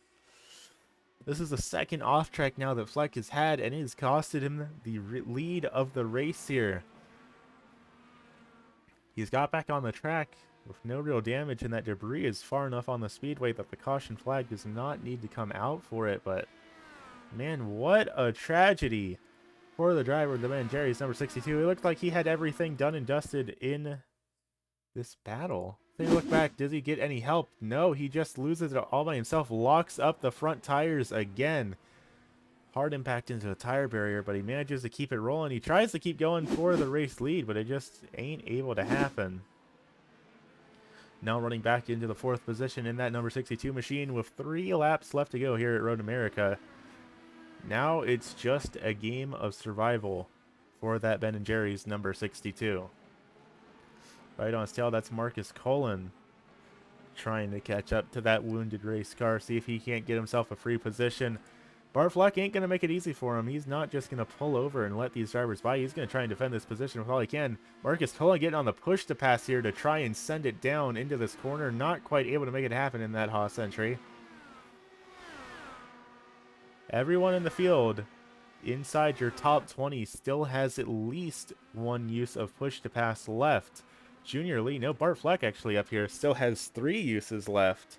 This is the second off track now that Fleck has had, and it has costed him the lead of the race here. He's got back on the track with no real damage, and that debris is far enough on the speedway that the caution flag does not need to come out for it. But man, what a tragedy for the driver of the Ben Jerry's number 62. It looked like he had everything done and dusted in this battle. If they look back, does he get any help? No, he just loses it all by himself, locks up the front tires again. Hard impact into a tire barrier, but he manages to keep it rolling. He tries to keep going for the race lead, but it just ain't able to happen. Now running back into the 4th position in that number 62 machine with 3 laps left to go here at Road America. Now it's just a game of survival for that Ben & Jerry's number 62. Right on his tail, that's Marcus Cullen trying to catch up to that wounded race car, see if he can't get himself a free position. Bart Fleck ain't going to make it easy for him. He's not just going to pull over and let these drivers by. He's going to try and defend this position with all he can. Marcus Cullen getting on the push to pass here to try and send it down into this corner. Not quite able to make it happen in that Haas entry. Everyone in the field inside your top 20 still has at least one use of push to pass left. Junior Lee, no, Bart Fleck actually up here still has 3 uses left.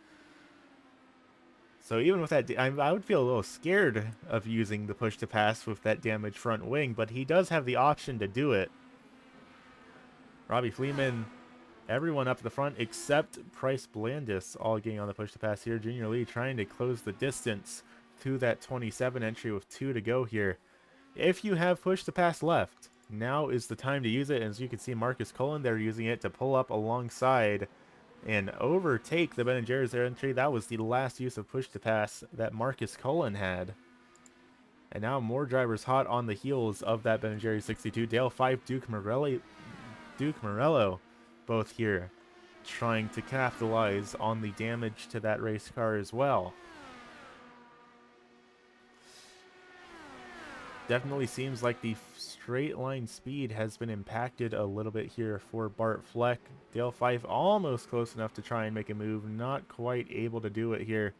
So even with that, I would feel a little scared of using the push to pass with that damaged front wing, but he does have the option to do it. Robbie Fleeman, everyone up the front except Price Blandis all getting on the push to pass here. Junior Lee trying to close the distance to that 27 entry with 2 to go here. If you have push to pass left, now is the time to use it. As you can see, Marcus Cullen there using it to pull up alongside and overtake the Ben & Jerry's entry. That was the last use of push to pass that Marcus Cullen had. And now more drivers hot on the heels of that Ben & Jerry's 62. Dale 5, Duke Morello, both here trying to capitalize on the damage to that race car as well. Definitely seems like the straight line speed has been impacted a little bit here for Bart Fleck. Dale 5 almost close enough to try and make a move, not quite able to do it here.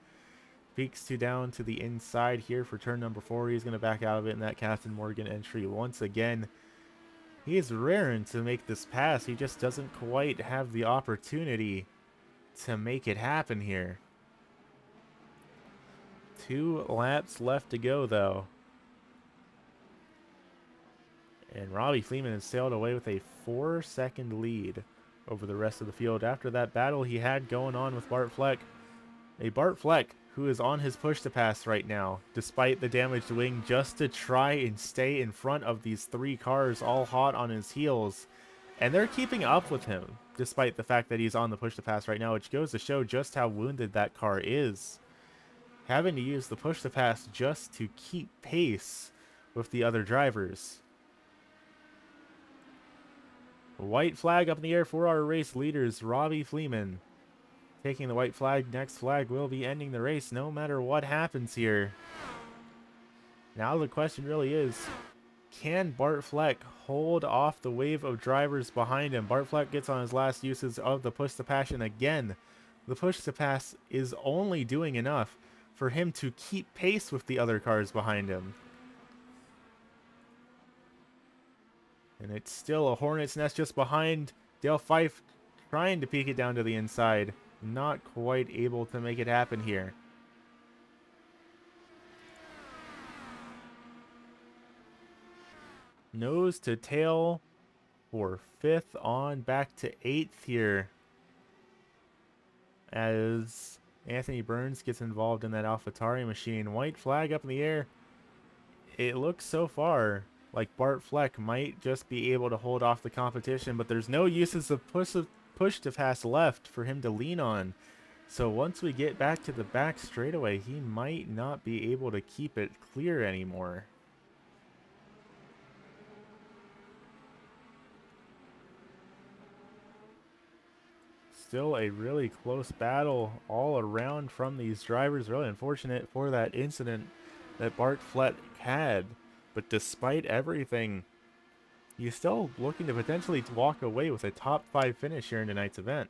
Peaks down to the inside here for turn number 4. He's going to back out of it in that Captain Morgan entry once again. He is raring to make this pass. He just doesn't quite have the opportunity to make it happen here. 2 laps left to go though. And Robbie Fleeman has sailed away with a 4-second lead over the rest of the field after that battle he had going on with Bart Fleck. A Bart Fleck who is on his push to pass right now, despite the damaged wing, just to try and stay in front of these 3 cars all hot on his heels. And they're keeping up with him, despite the fact that he's on the push to pass right now, which goes to show just how wounded that car is. Having to use the push to pass just to keep pace with the other drivers. White flag up in the air for our race leaders, Robbie Fleeman. Taking the white flag, next flag will be ending the race no matter what happens here. Now the question really is, can Bart Fleck hold off the wave of drivers behind him? Bart Fleck gets on his last uses of the push to pass, and again, the push to pass is only doing enough for him to keep pace with the other cars behind him. And it's still a hornet's nest just behind. Dale Fife trying to peek it down to the inside. Not quite able to make it happen here. Nose to tail for 5th on, back to 8th here. As Anthony Burns gets involved in that AlphaTauri machine. White flag up in the air. It looks so far like Bart Fleck might just be able to hold off the competition, but there's no uses of push to pass left for him to lean on. So once we get back to the back straightaway, he might not be able to keep it clear anymore. Still a really close battle all around from these drivers. Really unfortunate for that incident that Bart Fleck had. But despite everything, he's still looking to potentially walk away with a top 5 finish here in tonight's event.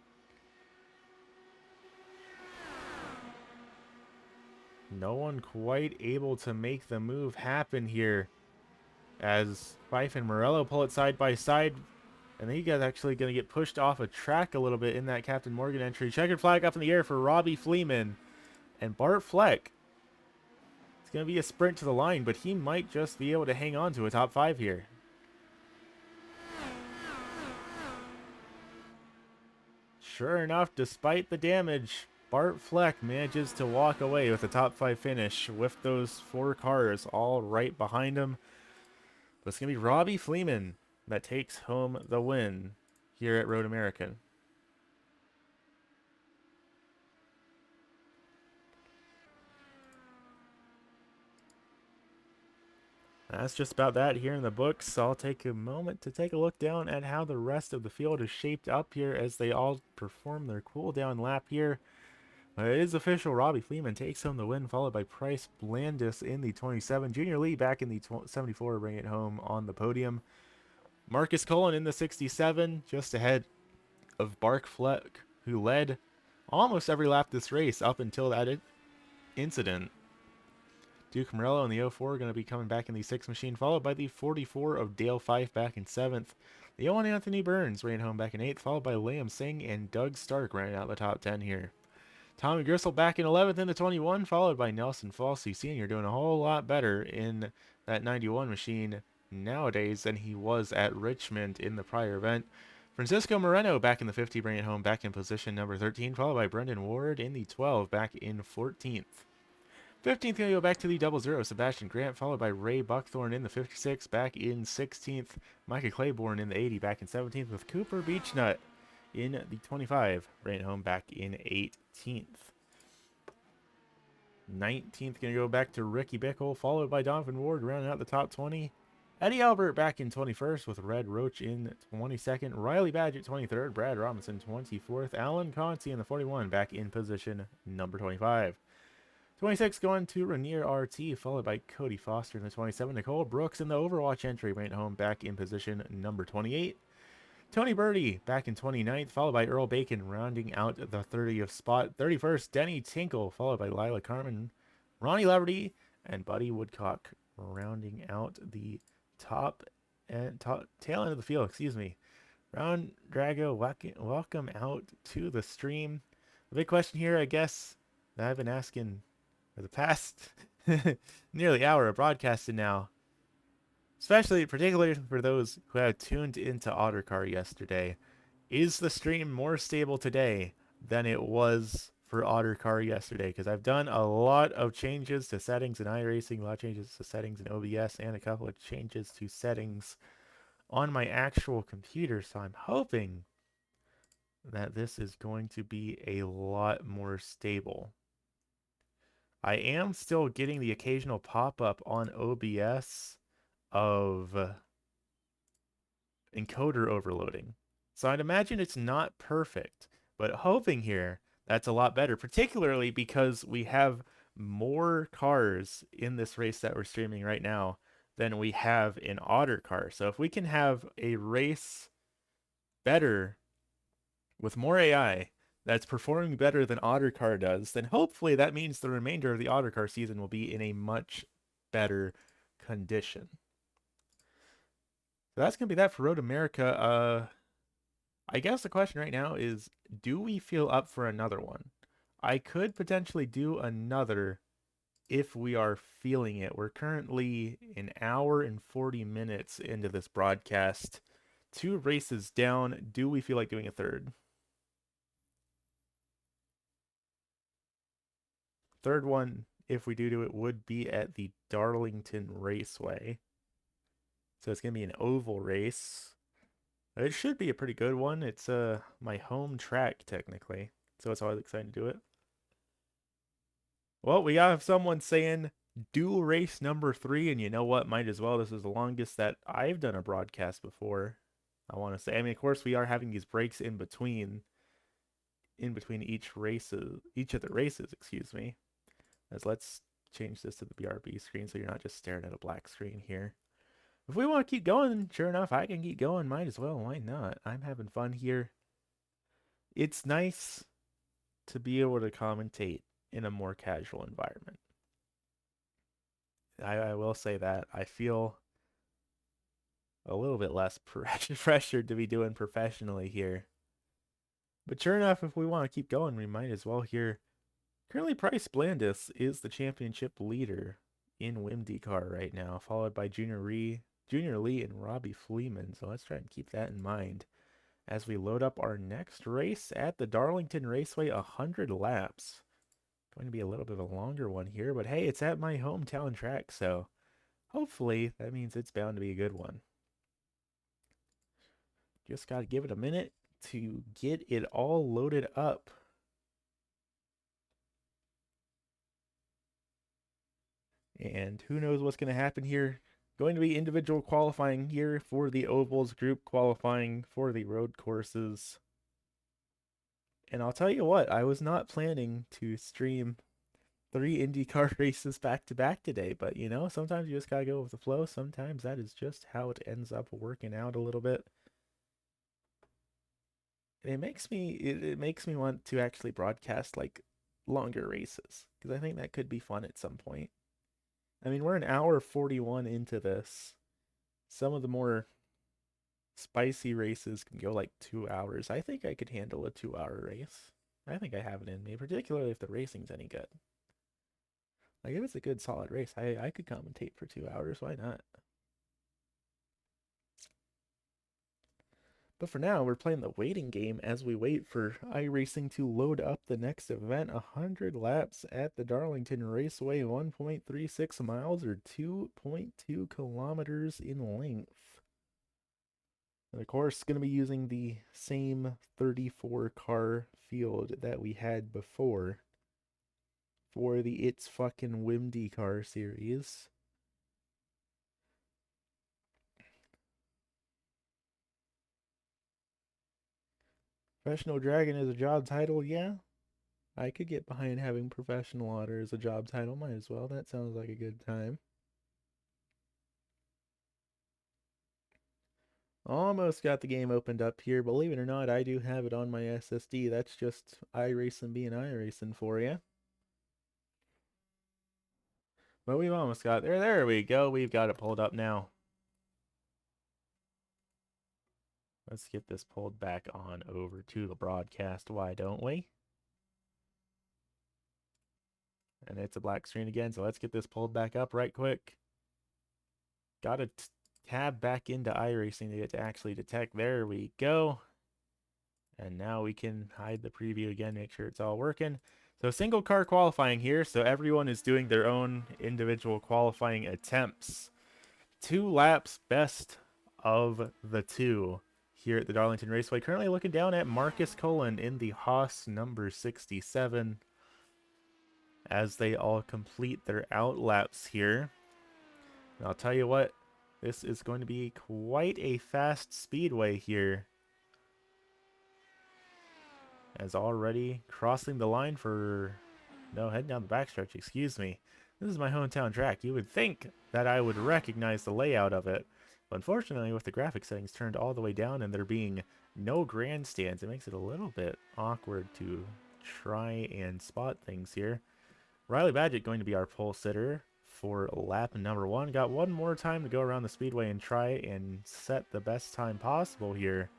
No one quite able to make the move happen here as Fife and Morello pull it side by side. And then you guys actually going to get pushed off a track a little bit in that Captain Morgan entry. Checkered flag up in the air for Robbie Fleeman. And Bart Fleck, it's going to be a sprint to the line, but he might just be able to hang on to a top 5 here. Sure enough, despite the damage, Bart Fleck manages to walk away with a top 5 finish with those 4 cars all right behind him. But it's going to be Robbie Fleeman that takes home the win here at Road American. That's just about that here in the books. I'll take a moment to take a look down at how the rest of the field is shaped up here as they all perform their cooldown lap here. It is official. Robbie Fleeman takes home the win, followed by Price Blandis in the 27. Junior Lee back in the 74, bring it home on the podium. Marcus Cullen in the 67, just ahead of Bart Fleck, who led almost every lap this race up until that incident. Duke Morello in the 04 going to be coming back in the 6 machine, followed by the 44 of Dale Fife back in 7th. The 01 Anthony Burns ran home back in 8th, followed by Liam Singh and Doug Stark running out the top 10 here. Tommy Gristle back in 11th in the 21, followed by Nelson Falsey Sr. doing a whole lot better in that 91 machine nowadays than he was at Richmond in the prior event. Francisco Moreno back in the 50, bringing it home back in position number 13, followed by Brendan Ward in the 12, back in 14th. 15th going to go back to the 00, Sebastian Grant, followed by Ray Buckthorn in the 56, back in 16th. Micah Claiborne in the 80, back in 17th, with Cooper Beechnut in the 25, ran home back in 18th. 19th going to go back to Ricky Bickle, followed by Donovan Ward, rounding out the top 20. Eddie Albert back in 21st, with Red Roach in 22nd. Riley Badge at 23rd. Brad Robinson 24th. Alan Conti in the 41, back in position number 25. 26 going to Rainier RT, followed by Cody Foster in the 27. Nicole Brooks in the Overwatch entry, went home back in position number 28. Tony Birdie back in 29th, followed by Earl Bacon, rounding out the 30th spot. 31st, Denny Tinkle, followed by Lila Carmen, Ronnie Laverty, and Buddy Woodcock, rounding out the tail end of the field, excuse me. Round Drago, welcome out to the stream. The big question here, I guess, that I've been asking for the past nearly hour of broadcasting now, particularly for those who have tuned into Ottercar yesterday, is the stream more stable today than it was for Ottercar yesterday? Because I've done a lot of changes to settings in iRacing, a lot of changes to settings in OBS, and a couple of changes to settings on my actual computer, so I'm hoping that this is going to be a lot more stable. I am still getting the occasional pop-up on OBS of encoder overloading. So I'd imagine it's not perfect, but hoping here that's a lot better, particularly because we have more cars in this race that we're streaming right now than we have in Ottercar. So if we can have a race better with more AI that's performing better than Ottercar does, then hopefully that means the remainder of the Ottercar season will be in a much better condition. So that's going to be that for Road America. I guess the question right now is, do we feel up for another one? I could potentially do another if we are feeling it. We're currently an hour and 40 minutes into this broadcast. 2 races down. Do we feel like doing a third? Third one, if we do it, would be at the Darlington Raceway. So it's going to be an oval race. It should be a pretty good one. It's my home track technically, so it's always exciting to do it. Well, we have someone saying do race number 3, and you know what? Might as well. This is the longest that I've done a broadcast before. I want to say. I mean, of course, we are having these breaks in between each of the races. Excuse me. As let's change this to the BRB screen so you're not just staring at a black screen here. If we want to keep going, sure enough, I can keep going. Might as well. Why not? I'm having fun here. It's nice to be able to commentate in a more casual environment. I will say that I feel a little bit less pressured to be doing professionally here. But sure enough, if we want to keep going, we might as well here. Currently, Price Blandis is the championship leader in WimDcar right now, followed by Junior Lee, and Robbie Fleeman. So let's try and keep that in mind as we load up our next race at the Darlington Raceway, 100 laps. Going to be a little bit of a longer one here, but hey, it's at my hometown track, so hopefully that means it's bound to be a good one. Just got to give it a minute to get it all loaded up. And who knows what's going to happen here. Going to be individual qualifying here for the ovals, group qualifying for the road courses. And I'll tell you what, I was not planning to stream 3 IndyCar races back to back today, but you know, sometimes you just gotta go with the flow. Sometimes that is just how it ends up working out a little bit. And it makes me want to actually broadcast like longer races because I think that could be fun at some point. I mean, we're an hour 41 into this. Some of the more spicy races can go like 2 hours. I think I could handle a 2 hour race. I think I have it in me, particularly if the racing's any good. Like if it's a good solid race, I could commentate for 2 hours. Why not? But for now, we're playing the waiting game as we wait for iRacing to load up the next event. 100 laps at the Darlington Raceway, 1.36 miles or 2.2 kilometers in length. And of course, going to be using the same 34 car field that we had before for the It's Fucking WimDcar series. Professional Dragon is a job title, yeah. I could get behind having Professional Otter as a job title, might as well. That sounds like a good time. Almost got the game opened up here. Believe it or not, I do have it on my SSD. That's just iRacing being iRacing for you. But we've almost got there. There we go. We've got it pulled up now. Let's get this pulled back on over to the broadcast. Why don't we? And it's a black screen again. So let's get this pulled back up right quick. Got to tab back into iRacing to get to actually detect. There we go. And now we can hide the preview again, make sure it's all working. So single car qualifying here. So everyone is doing their own individual qualifying attempts. 2 laps best of the 2 here at the Darlington Raceway. Currently looking down at Marcus Cullen in the Haas number 67 as they all complete their out laps here. And I'll tell you what, this is going to be quite a fast speedway here. As already crossing the line for... No, heading down the backstretch, excuse me. This is my hometown track. You would think that I would recognize the layout of it. But unfortunately, with the graphic settings turned all the way down and there being no grandstands, it makes it a little bit awkward to try and spot things here. Riley Badgett going to be our pole sitter for lap number 1. Got one more time to go around the speedway and try and set the best time possible here.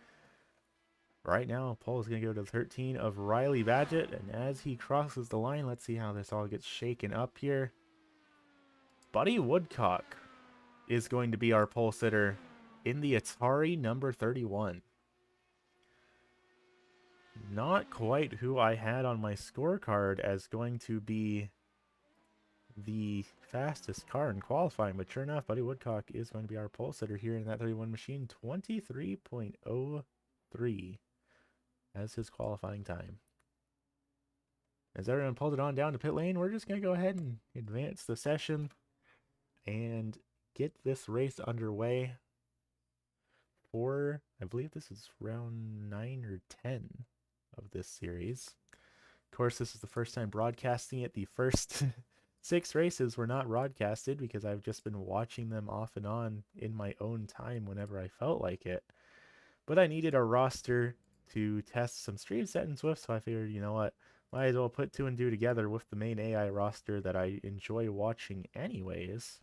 Right now, pole is going to go to 13 of Riley Badgett, and as he crosses the line, let's see how this all gets shaken up here. Buddy Woodcock is going to be our pole sitter in the Atari number 31. Not quite who I had on my scorecard as going to be the fastest car in qualifying, but sure enough, Buddy Woodcock is going to be our pole sitter here in that 31 machine. 23.03 as his qualifying time. As everyone pulled it on down to pit lane, we're just going to go ahead and advance the session and get this race underway for, I believe this is round 9 or 10 of this series. Of course, this is the first time broadcasting it. The first 6 races were not broadcasted because I've just been watching them off and on in my own time whenever I felt like it. But I needed a roster to test some stream set in Swift, so I figured, you know what, might as well put 2 and 2 together with the main AI roster that I enjoy watching anyways.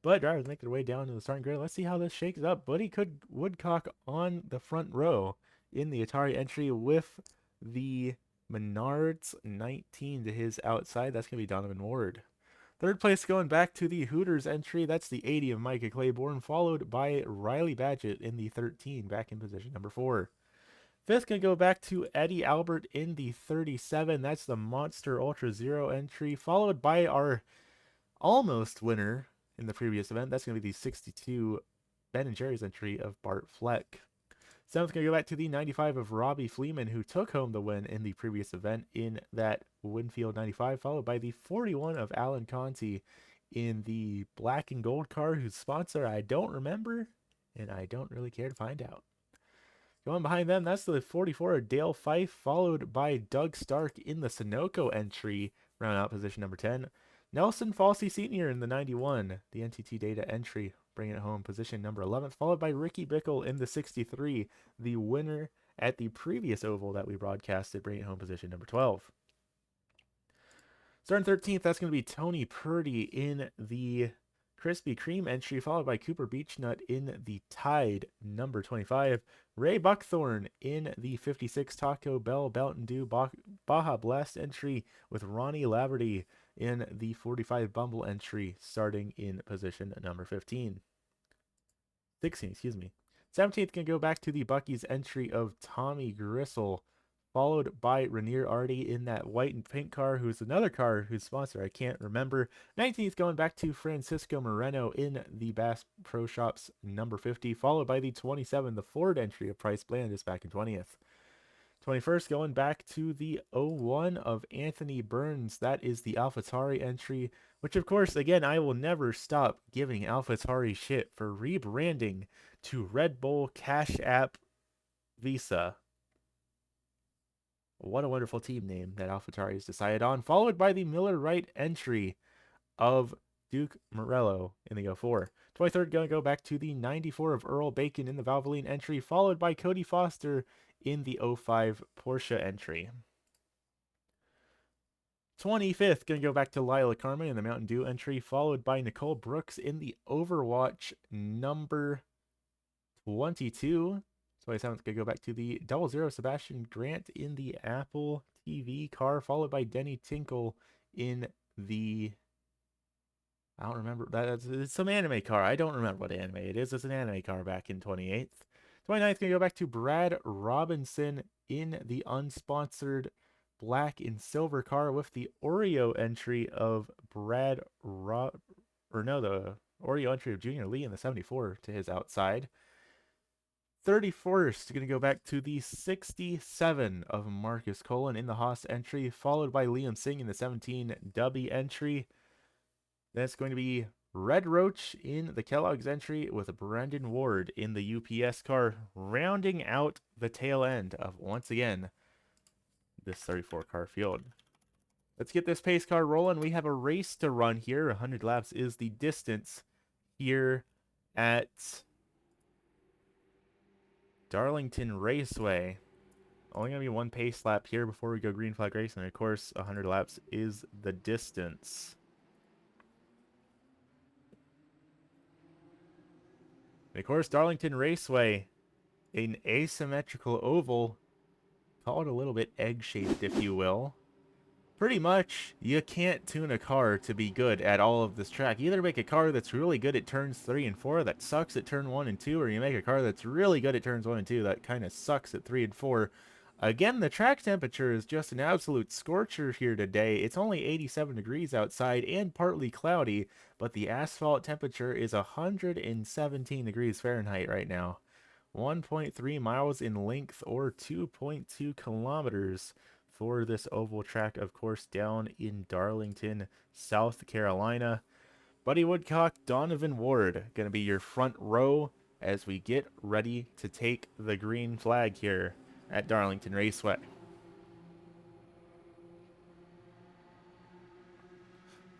But drivers make their way down to the starting grid. Let's see how this shakes up. Buddy Woodcock on the front row in the Atari entry with the Menards 19 to his outside. That's going to be Donovan Ward. Third place going back to the Hooters entry. That's the 80 of Micah Claiborne, followed by Riley Badgett in the 13, back in position number 4. Fifth can go back to Eddie Albert in the 37. That's the Monster Ultra Zero entry, followed by our almost winner in the previous event. That's going to be the 62 Ben & Jerry's entry of Bart Fleck. Seventh going to go back to the 95 of Robbie Fleeman, who took home the win in the previous event in that Winfield 95, followed by the 41 of Alan Conti in the black and gold car, whose sponsor I don't remember, and I don't really care to find out. Going behind them, that's the 44 of Dale Fife, followed by Doug Stark in the Sunoco entry, round out position number 10. Nelson Falsey Sr. in the 91, the NTT Data entry, bringing it home position number 11th, followed by Ricky Bickle in the 63, the winner at the previous oval that we broadcasted, bringing it home position number 12. Starting 13th, that's going to be Tony Purdy in the Krispy Kreme entry, followed by Cooper Beechnut in the Tide number 25. Ray Buckthorn in the 56 Taco Bell Mountain Dew Baja Blast entry, with Ronnie Laverty in the 45 Bumble entry, starting in position number 16, excuse me. 17th can go back to the Buc-ee's entry of Tommy Gristle, followed by Rainier Artie in that white and pink car, who's another car whose sponsor I can't remember. 19th going back to Francisco Moreno in the Bass Pro Shops number 50, followed by the 27, the Ford entry of Price Blandis back in 20th. 21st going back to the 01 of Anthony Burns. That is the AlphaTauri entry, which of course, again, I will never stop giving AlphaTauri shit for rebranding to Red Bull Cash App Visa. What a wonderful team name that AlphaTauri has decided on, followed by the Miller Wright entry of Duke Morello in the 04. 23rd going to go back to the 94 of Earl Bacon in the Valvoline entry, followed by Cody Foster in the 05 Porsche entry. 25th going to go back to Lila Carmen in the Mountain Dew entry, followed by Nicole Brooks in the Overwatch number 22. 27th going to go back to the 00 Sebastian Grant in the Apple TV car, followed by Denny Tinkle in the, I don't remember, it's some anime car. I don't remember what anime it is. It's an anime car back in 28th. 29th going to go back to Brad Robinson in the unsponsored black and silver car, with the Oreo entry of the Oreo entry of Junior Lee in the 74 to his outside. 31st, going to go back to the 67 of Marcus Colin in the Haas entry, followed by Liam Singh in the 17 Dubby entry. That's going to be Red Roach in the Kellogg's entry, with Brendan Ward in the UPS car, rounding out the tail end of, once again, this 34 car field. Let's get this pace car rolling. We have a race to run here. 100 laps is the distance here at Darlington Raceway. Only going to be one pace lap here before we go green flag racing. Of course, 100 laps is the distance. And of course, Darlington Raceway, an asymmetrical oval, call it a little bit egg-shaped, if you will. Pretty much, you can't tune a car to be good at all of this track. You either make a car that's really good at turns 3 and 4 that sucks at turn 1 and 2, or you make a car that's really good at turns 1 and 2 that kind of sucks at 3 and 4. Again, the track temperature is just an absolute scorcher here today. It's only 87 degrees outside and partly cloudy, but the asphalt temperature is 117 degrees Fahrenheit right now. 1.3 miles in length or 2.2 kilometers for this oval track, of course, down in Darlington, South Carolina. Buddy Woodcock, Donovan Ward, going to be your front row as we get ready to take the green flag here at Darlington Raceway.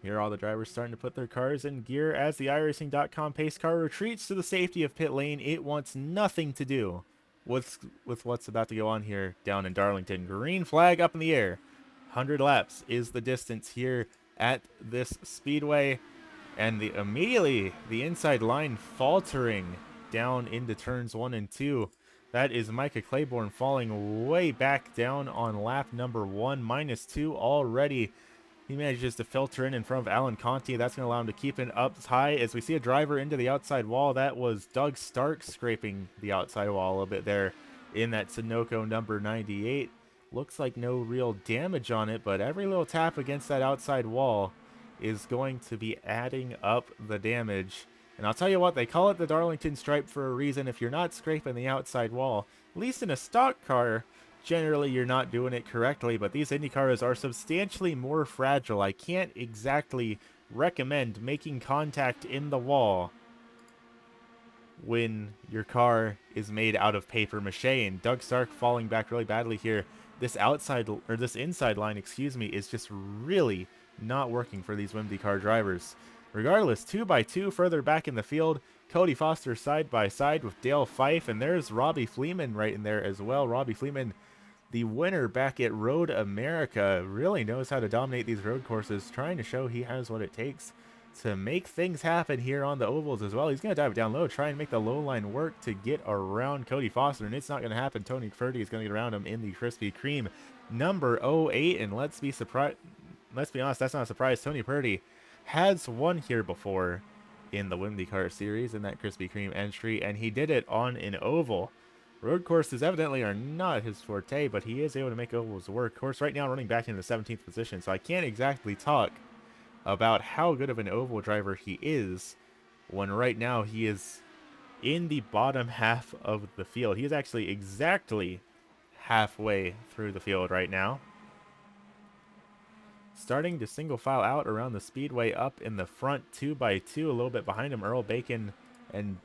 Here are all the drivers starting to put their cars in gear as the iRacing.com pace car retreats to the safety of pit lane. It wants nothing to do with what's about to go on here down in Darlington. Green flag up in the air. 100 laps is the distance here at this speedway. And immediately the inside line faltering down into turns 1 and 2. That is Micah Claiborne falling way back down on lap number 1, -2 already. He manages to filter in front of Alan Conti. That's going to allow him to keep it up high as we see a driver into the outside wall. That was Doug Stark scraping the outside wall a little bit there in that Sunoco number 98. Looks like no real damage on it, but every little tap against that outside wall is going to be adding up the damage. And I'll tell you what, they call it the Darlington Stripe for a reason. If you're not scraping the outside wall, at least in a stock car, generally you're not doing it correctly, but these Indy cars are substantially more fragile. I can't exactly recommend making contact in the wall when your car is made out of paper mache. And Doug Stark falling back really badly here. This inside line, excuse me, is just really not working for these IndyCar drivers. Regardless, 2x2 further back in the field. Cody Foster side by side with Dale Fife, and there's Robbie Fleeman right in there as well. Robbie Fleeman, the winner back at Road America, really knows how to dominate these road courses, trying to show he has what it takes to make things happen here on the ovals as well. He's going to dive down low, try and make the low line work to get around Cody Foster, and it's not going to happen. Tony Purdy is going to get around him in the Krispy Kreme number 08, and let's be honest, that's not a surprise. Tony Purdy has won here before in the IndyCar Series in that Krispy Kreme entry, and he did it on an oval. Road courses evidently are not his forte, but he is able to make ovals work. Of course, right now running back into the 17th position, so I can't exactly talk about how good of an oval driver he is when right now he is in the bottom half of the field. He is actually exactly halfway through the field right now. Starting to single file out around the speedway up in the front 2x2, a little bit behind him, Earl Bacon and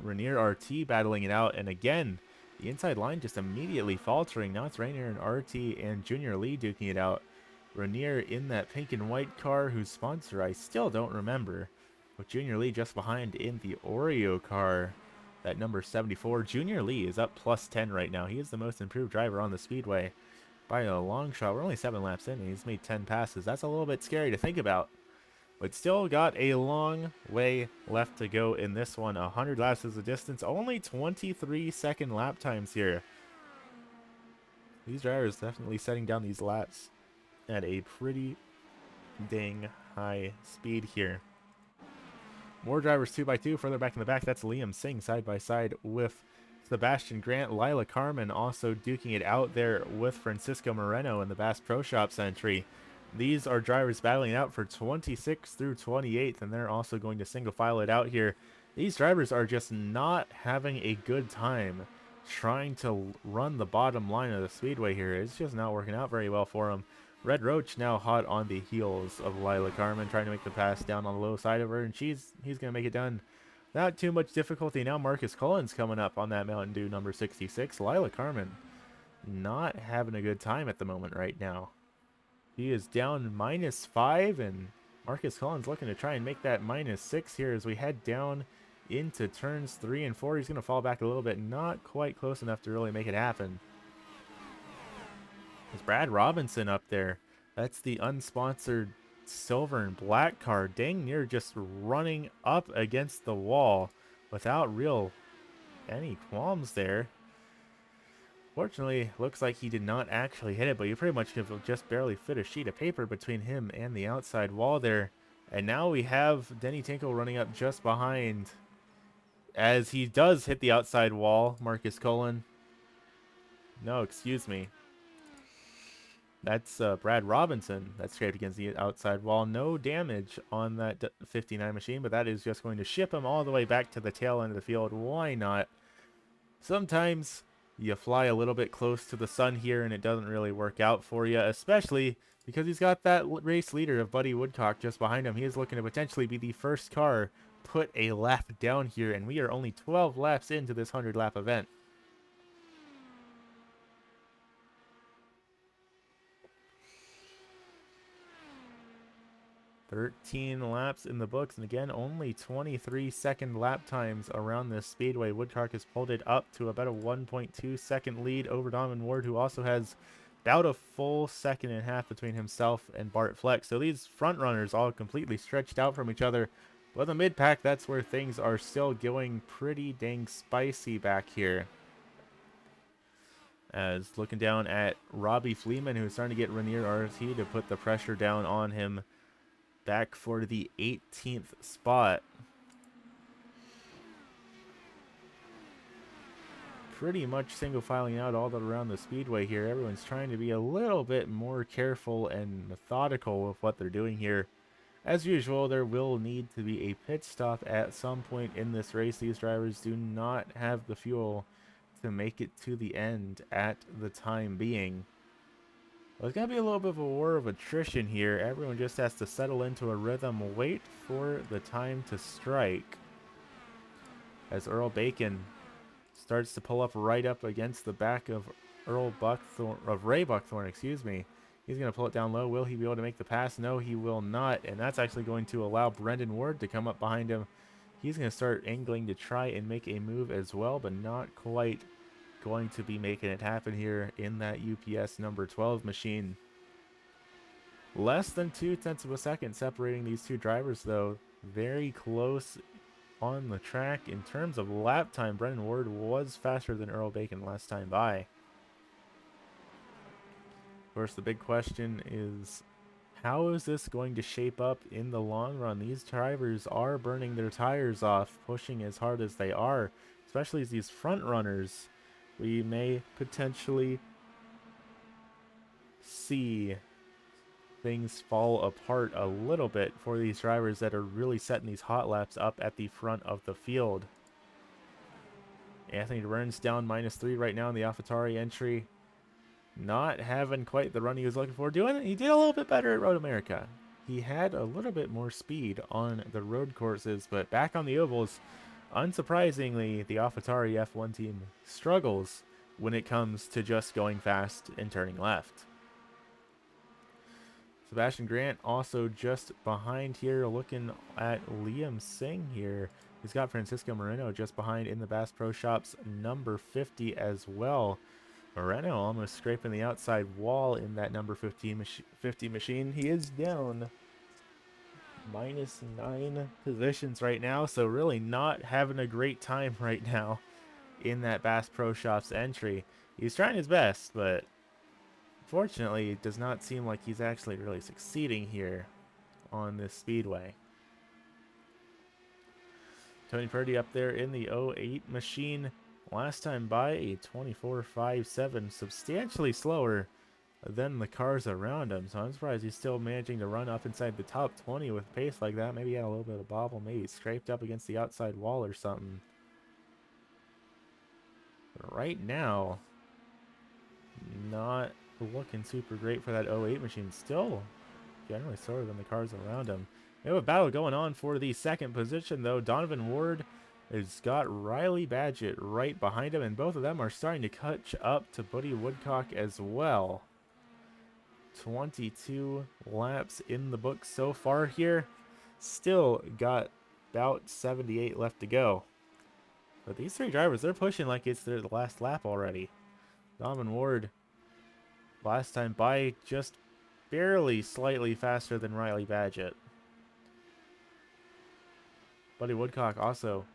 Rainier RT battling it out. And again, the inside line just immediately faltering. Now it's Rainier and RT and Junior Lee duking it out. Rainier in that pink and white car whose sponsor I still don't remember, with Junior Lee just behind in the Oreo car, that number 74. Junior Lee is up +10 right now. He is the most improved driver on the speedway by a long shot. We're only 7 laps in and he's made 10 passes. That's a little bit scary to think about, but still got a long way left to go in this one. 100 laps is the distance. Only 23-second lap times here. These drivers definitely setting down these laps at a pretty dang high speed here. More drivers 2x2 further back in the back. That's Liam Singh side by side with Sebastian Grant. Lila Carmen also duking it out there with Francisco Moreno in the Bass Pro Shops entry. These are drivers battling out for 26th through 28th, and they're also going to single file it out here. These drivers are just not having a good time trying to run the bottom line of the speedway here. It's just not working out very well for them. Red Roach now hot on the heels of Lila Carmen, trying to make the pass down on the low side of her, and he's going to make it done without too much difficulty. Now Marcus Collins coming up on that Mountain Dew number 66. Lila Carmen not having a good time at the moment right now. He is down -5, and Marcus Collins looking to try and make that -6 here as we head down into turns 3 and 4. He's going to fall back a little bit, not quite close enough to really make it happen. There's Brad Robinson up there. That's the unsponsored silver and black car. Dang near just running up against the wall without any qualms there. Fortunately, looks like he did not actually hit it, but you pretty much could have just barely fit a sheet of paper between him and the outside wall there. And now we have Denny Tinkle running up just behind as he does hit the outside wall, Marcus Cullen. No, excuse me. That's Brad Robinson that scraped against the outside wall. No damage on that 59 machine, but that is just going to ship him all the way back to the tail end of the field. Why not? Sometimes you fly a little bit close to the sun here and it doesn't really work out for you, especially because he's got that race leader of Buddy Woodcock just behind him. He is looking to potentially be the first car put a lap down here, and we are only 12 laps into this 100-lap event. 13 laps in the books, and again, only 23-second lap times around this speedway. Woodcock has pulled it up to about a 1.2-second lead over Donovan Ward, who also has about a full second and a half between himself and Bart Fleck. So these front runners all completely stretched out from each other. But the mid-pack, that's where things are still going pretty dang spicy back here. As looking down at Robbie Fleeman, who's starting to get Ranier RT to put the pressure down on him, back for the 18th spot. Pretty much single filing out all around the speedway here. Everyone's trying to be a little bit more careful and methodical with what they're doing here. As usual, there will need to be a pit stop at some point in this race. These drivers do not have the fuel to make it to the end at the time being. Well, it's going to be a little bit of a war of attrition here. Everyone just has to settle into a rhythm, wait for the time to strike. As Earl Bacon starts to pull up right up against the back of Ray Buckthorn, excuse me. He's going to pull it down low. Will he be able to make the pass? No, he will not. And that's actually going to allow Brendan Ward to come up behind him. He's going to start angling to try and make a move as well, but not quite going to be making it happen here in that UPS number 12 machine. Less than 0.2 of a second separating these two drivers, though. Very close on the track. In terms of lap time, Brendan Ward was faster than Earl Bacon last time by. Of course, the big question is, how is this going to shape up in the long run? These drivers are burning their tires off, pushing as hard as they are, especially as these front runners. We may potentially see things fall apart a little bit for these drivers that are really setting these hot laps up at the front of the field. Anthony Burns down -3 right now in the AlphaTauri entry. Not having quite the run he was looking for. He did a little bit better at Road America. He had a little bit more speed on the road courses, but back on the ovals, unsurprisingly, the AlphaTauri F1 team struggles when it comes to just going fast and turning left. Sebastian Grant also just behind here, looking at Liam Singh here. He's got Francisco Moreno just behind in the Bass Pro Shops number 50 as well. Moreno almost scraping the outside wall in that number 50 machine. He is down -9 positions right now, so really not having a great time right now in that Bass Pro Shops entry. He's trying his best, but fortunately, it does not seem like he's actually really succeeding here on this speedway. Tony Purdy up there in the 08 machine. Last time by a 24.57, substantially slower than the cars around him. So I'm surprised he's still managing to run up inside the top 20 with pace like that. Maybe he had a little bit of bobble, maybe scraped up against the outside wall or something. But right now, not looking super great for that 08 machine. Still generally slower than the cars around him. We have a battle going on for the second position, though. Donovan Ward has got Riley Badgett right behind him, and both of them are starting to catch up to Buddy Woodcock as well. 22 laps in the book so far here. Still got about 78 left to go. But these three drivers, they're pushing like it's their last lap already. Donovan Ward, last time by, just barely slightly faster than Riley Badgett. Buddy Woodcock also,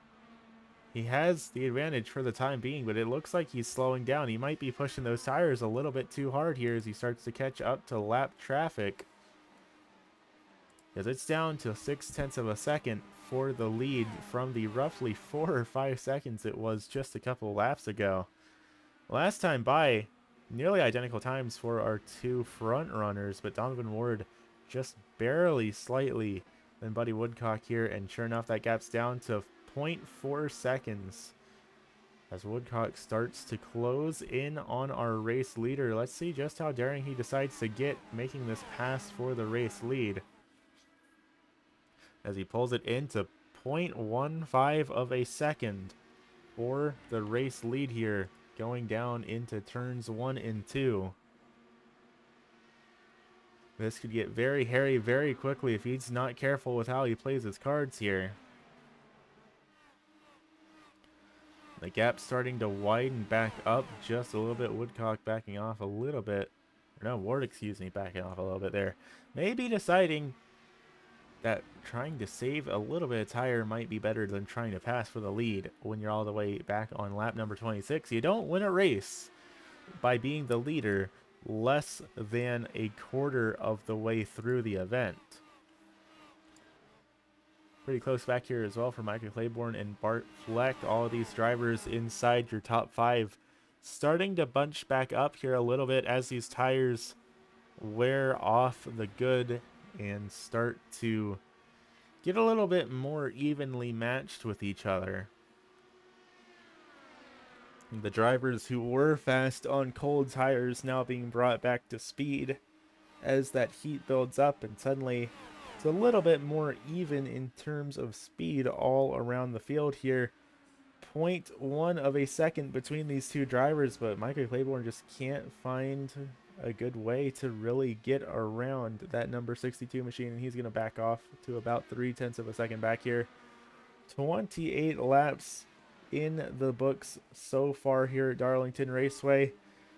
he has the advantage for the time being, but it looks like he's slowing down. He might be pushing those tires a little bit too hard here as he starts to catch up to lap traffic. Because it's down to 0.6 of a second for the lead from the roughly 4 or 5 seconds it was just a couple laps ago. Last time by, nearly identical times for our two front runners, but Donovan Ward just barely slightly than Buddy Woodcock here, and sure enough, that gap's down to 0.4 seconds as Woodcock starts to close in on our race leader. Let's see just how daring he decides to get, making this pass for the race lead as he pulls it into 0.15 of a second for the race lead here, going down into turns 1 and 2. This could get very hairy very quickly if he's not careful with how he plays his cards here. The gap starting to widen back up just a little bit. Woodcock backing off a little bit. Or no, Ward, excuse me, backing off a little bit there. Maybe deciding that trying to save a little bit of tire might be better than trying to pass for the lead when you're all the way back on lap number 26. You don't win a race by being the leader less than a quarter of the way through the event. Pretty close back here as well for Michael Claiborne and Bart Fleck. All of these drivers inside your top 5. Starting to bunch back up here a little bit as these tires wear off the good and start to get a little bit more evenly matched with each other. The drivers who were fast on cold tires now being brought back to speed as that heat builds up, and suddenly it's a little bit more even in terms of speed all around the field here. 0.1 of a second between these two drivers, but Michael Claiborne just can't find a good way to really get around that number 62 machine, and he's going to back off to about 0.3 of a second back here. 28 laps in the books so far here at Darlington Raceway.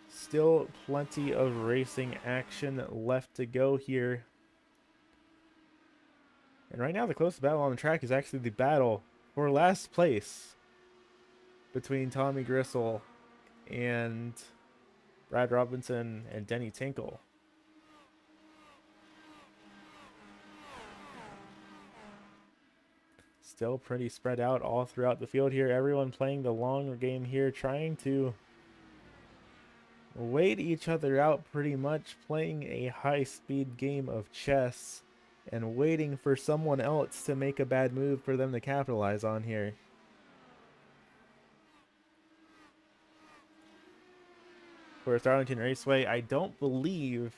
Still plenty of racing action left to go here. And right now the closest battle on the track is actually the battle for last place between Tommy Gristle and Brad Robinson and Denny Tinkle. Still pretty spread out all throughout the field here. Everyone playing the longer game here, trying to wait each other out, pretty much playing a high-speed game of chess and waiting for someone else to make a bad move for them to capitalize on here. For Darlington Raceway, I don't believe,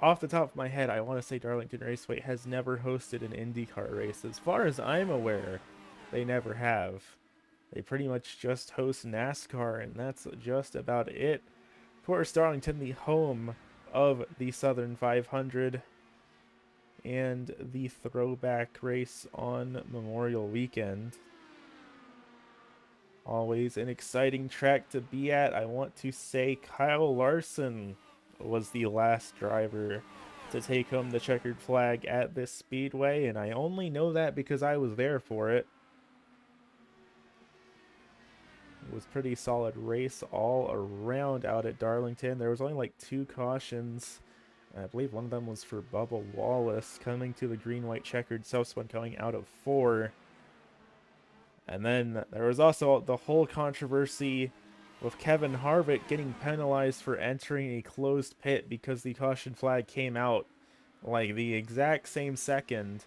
off the top of my head, I want to say Darlington Raceway has never hosted an IndyCar race. As far as I'm aware, they never have. They pretty much just host NASCAR, and that's just about it. Of course, Darlington, the home of the Southern 500 and the throwback race on Memorial Weekend. Always an exciting track to be at. I want to say Kyle Larson was the last driver to take home the checkered flag at this speedway, and I only know that because I was there for it. It was pretty solid race all around out at Darlington. There was only like 2 cautions. I believe one of them was for Bubba Wallace coming to the green-white checkered self-spun going out of 4. And then there was also the whole controversy with Kevin Harvick getting penalized for entering a closed pit because the caution flag came out like the exact same second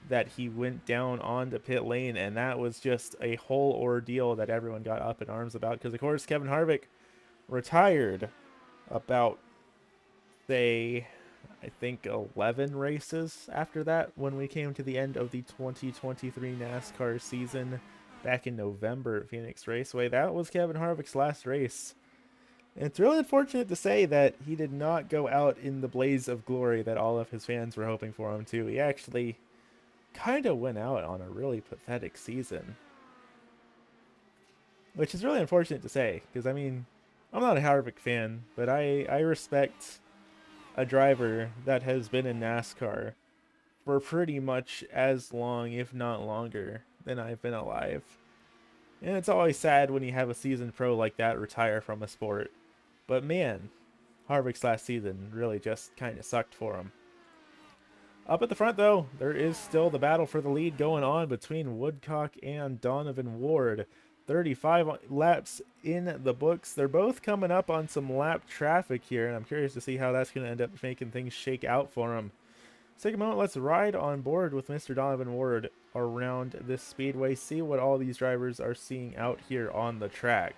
that he went down onto pit lane, and that was just a whole ordeal that everyone got up in arms about, because of course Kevin Harvick retired about, say, I think 11 races after that when we came to the end of the 2023 NASCAR season back in November at Phoenix Raceway. That was Kevin Harvick's last race. And it's really unfortunate to say that he did not go out in the blaze of glory that all of his fans were hoping for him to. He actually kind of went out on a really pathetic season, which is really unfortunate to say, because I mean, I'm not a Harvick fan, but I respect a driver that has been in NASCAR for pretty much as long, if not longer, than I've been alive. And it's always sad when you have a seasoned pro like that retire from a sport. But man, Harvick's last season really just kind of sucked for him. Up at the front, though, there is still the battle for the lead going on between Woodcock and Donovan Ward. 35 laps in the books. They're both coming up on some lap traffic here, and I'm curious to see how that's going to end up making things shake out for them. Let's take a moment. Let's ride on board with Mr. Donovan Ward around this speedway, see what all these drivers are seeing out here on the track.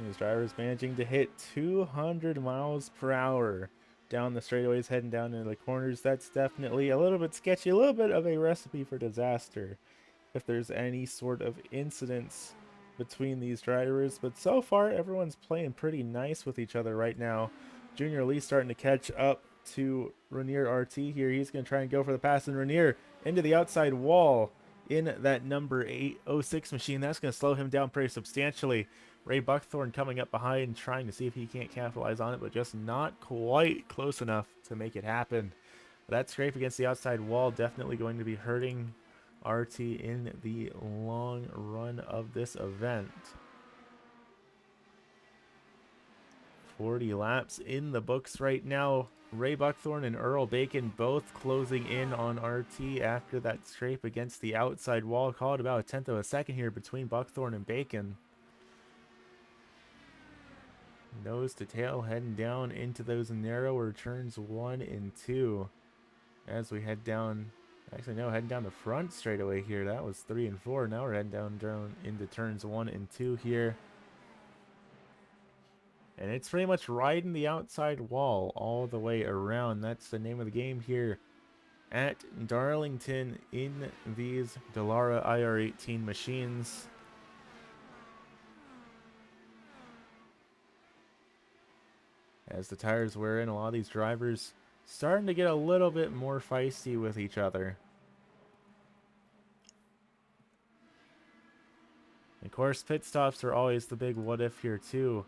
These drivers managing to hit 200 miles per hour down the straightaways, heading down into the corners. That's definitely a little bit sketchy, a little bit of a recipe for disaster if there's any sort of incidents between these drivers. But so far, everyone's playing pretty nice with each other right now. Junior Lee starting to catch up to Rainier RT here. He's going to try and go for the pass, and Rainier into the outside wall in that number 806 machine. That's going to slow him down pretty substantially. Ray Buckthorn coming up behind, trying to see if he can't capitalize on it, but just not quite close enough to make it happen. That scrape against the outside wall definitely going to be hurting RT in the long run of this event. 40 laps in the books right now. Ray Buckthorn and Earl Bacon both closing in on RT after that scrape against the outside wall. Call it about a tenth of a second here between Buckthorn and Bacon. Nose to tail heading down into those narrower turns 1 and 2 as we head down. Actually, no, heading down the front straightaway here. That was 3 and 4. Now we're heading down into turns 1 and 2 here. And it's pretty much riding the outside wall all the way around. That's the name of the game here at Darlington in these Dallara IR18 machines. As the tires wear in, a lot of these drivers starting to get a little bit more feisty with each other. Of course, pit stops are always the big what if here too.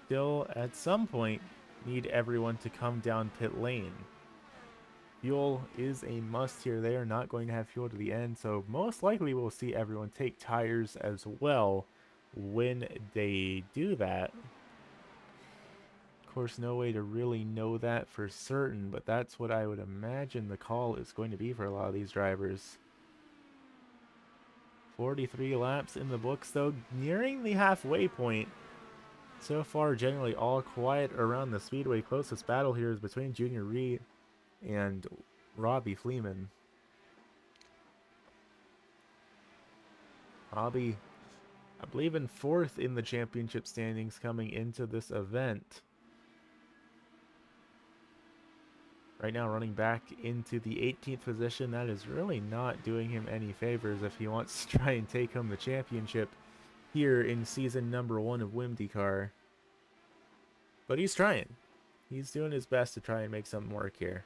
Still, at some point, need everyone to come down pit lane. Fuel is a must here. They are not going to have fuel to the end, so most likely we'll see everyone take tires as well when they do that. Of course, no way to really know that for certain, but that's what I would imagine the call is going to be for a lot of these drivers. 43 laps in the books, though, nearing the halfway point. So far, generally all quiet around the speedway. Closest battle here is between Junior Reed and Robbie Fleeman. Robbie, I believe, in 4th in the championship standings coming into this event. Right now running back into the 18th position. That is really not doing him any favors if he wants to try and take home the championship here in season number 1 of WimDcar. But he's trying. He's doing his best to try and make something work here.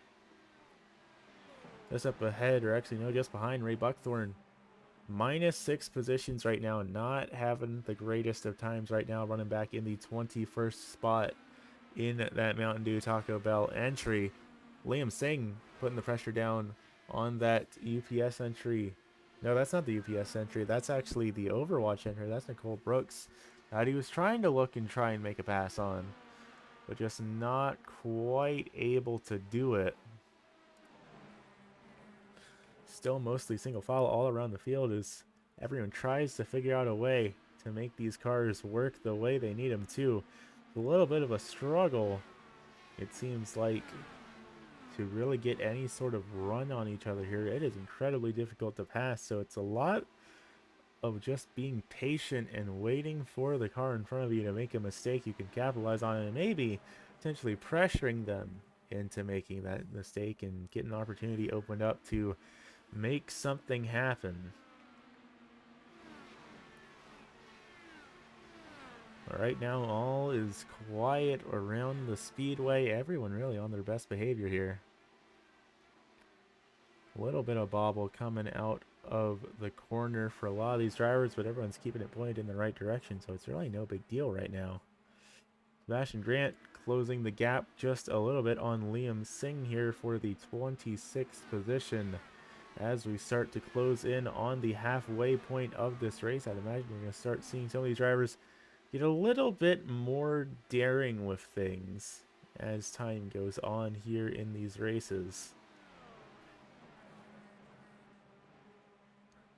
Just up ahead, or actually no, just behind Ray Buckthorn. -6 positions right now, not having the greatest of times right now, running back in the 21st spot in that Mountain Dew Taco Bell entry. Liam Singh putting the pressure down on that UPS entry. No, that's not the UPS entry. That's actually the Overwatch entry. That's Nicole Brooks that he was trying to look and try and make a pass on, but just not quite able to do it. Still mostly single file all around the field as everyone tries to figure out a way to make these cars work the way they need them to. A little bit of a struggle, it seems like, to really get any sort of run on each other here. It is incredibly difficult to pass, so it's a lot of just being patient and waiting for the car in front of you to make a mistake you can capitalize on, and maybe potentially pressuring them into making that mistake and getting an opportunity opened up to make something happen. Right now, all is quiet around the speedway. Everyone really on their best behavior here. A little bit of bobble coming out of the corner for a lot of these drivers, but everyone's keeping it pointed in the right direction, so it's really no big deal right now. Sebastian Grant closing the gap just a little bit on Liam Singh here for the 26th position. As we start to close in on the halfway point of this race, I'd imagine we're going to start seeing some of these drivers get a little bit more daring with things as time goes on here in these races.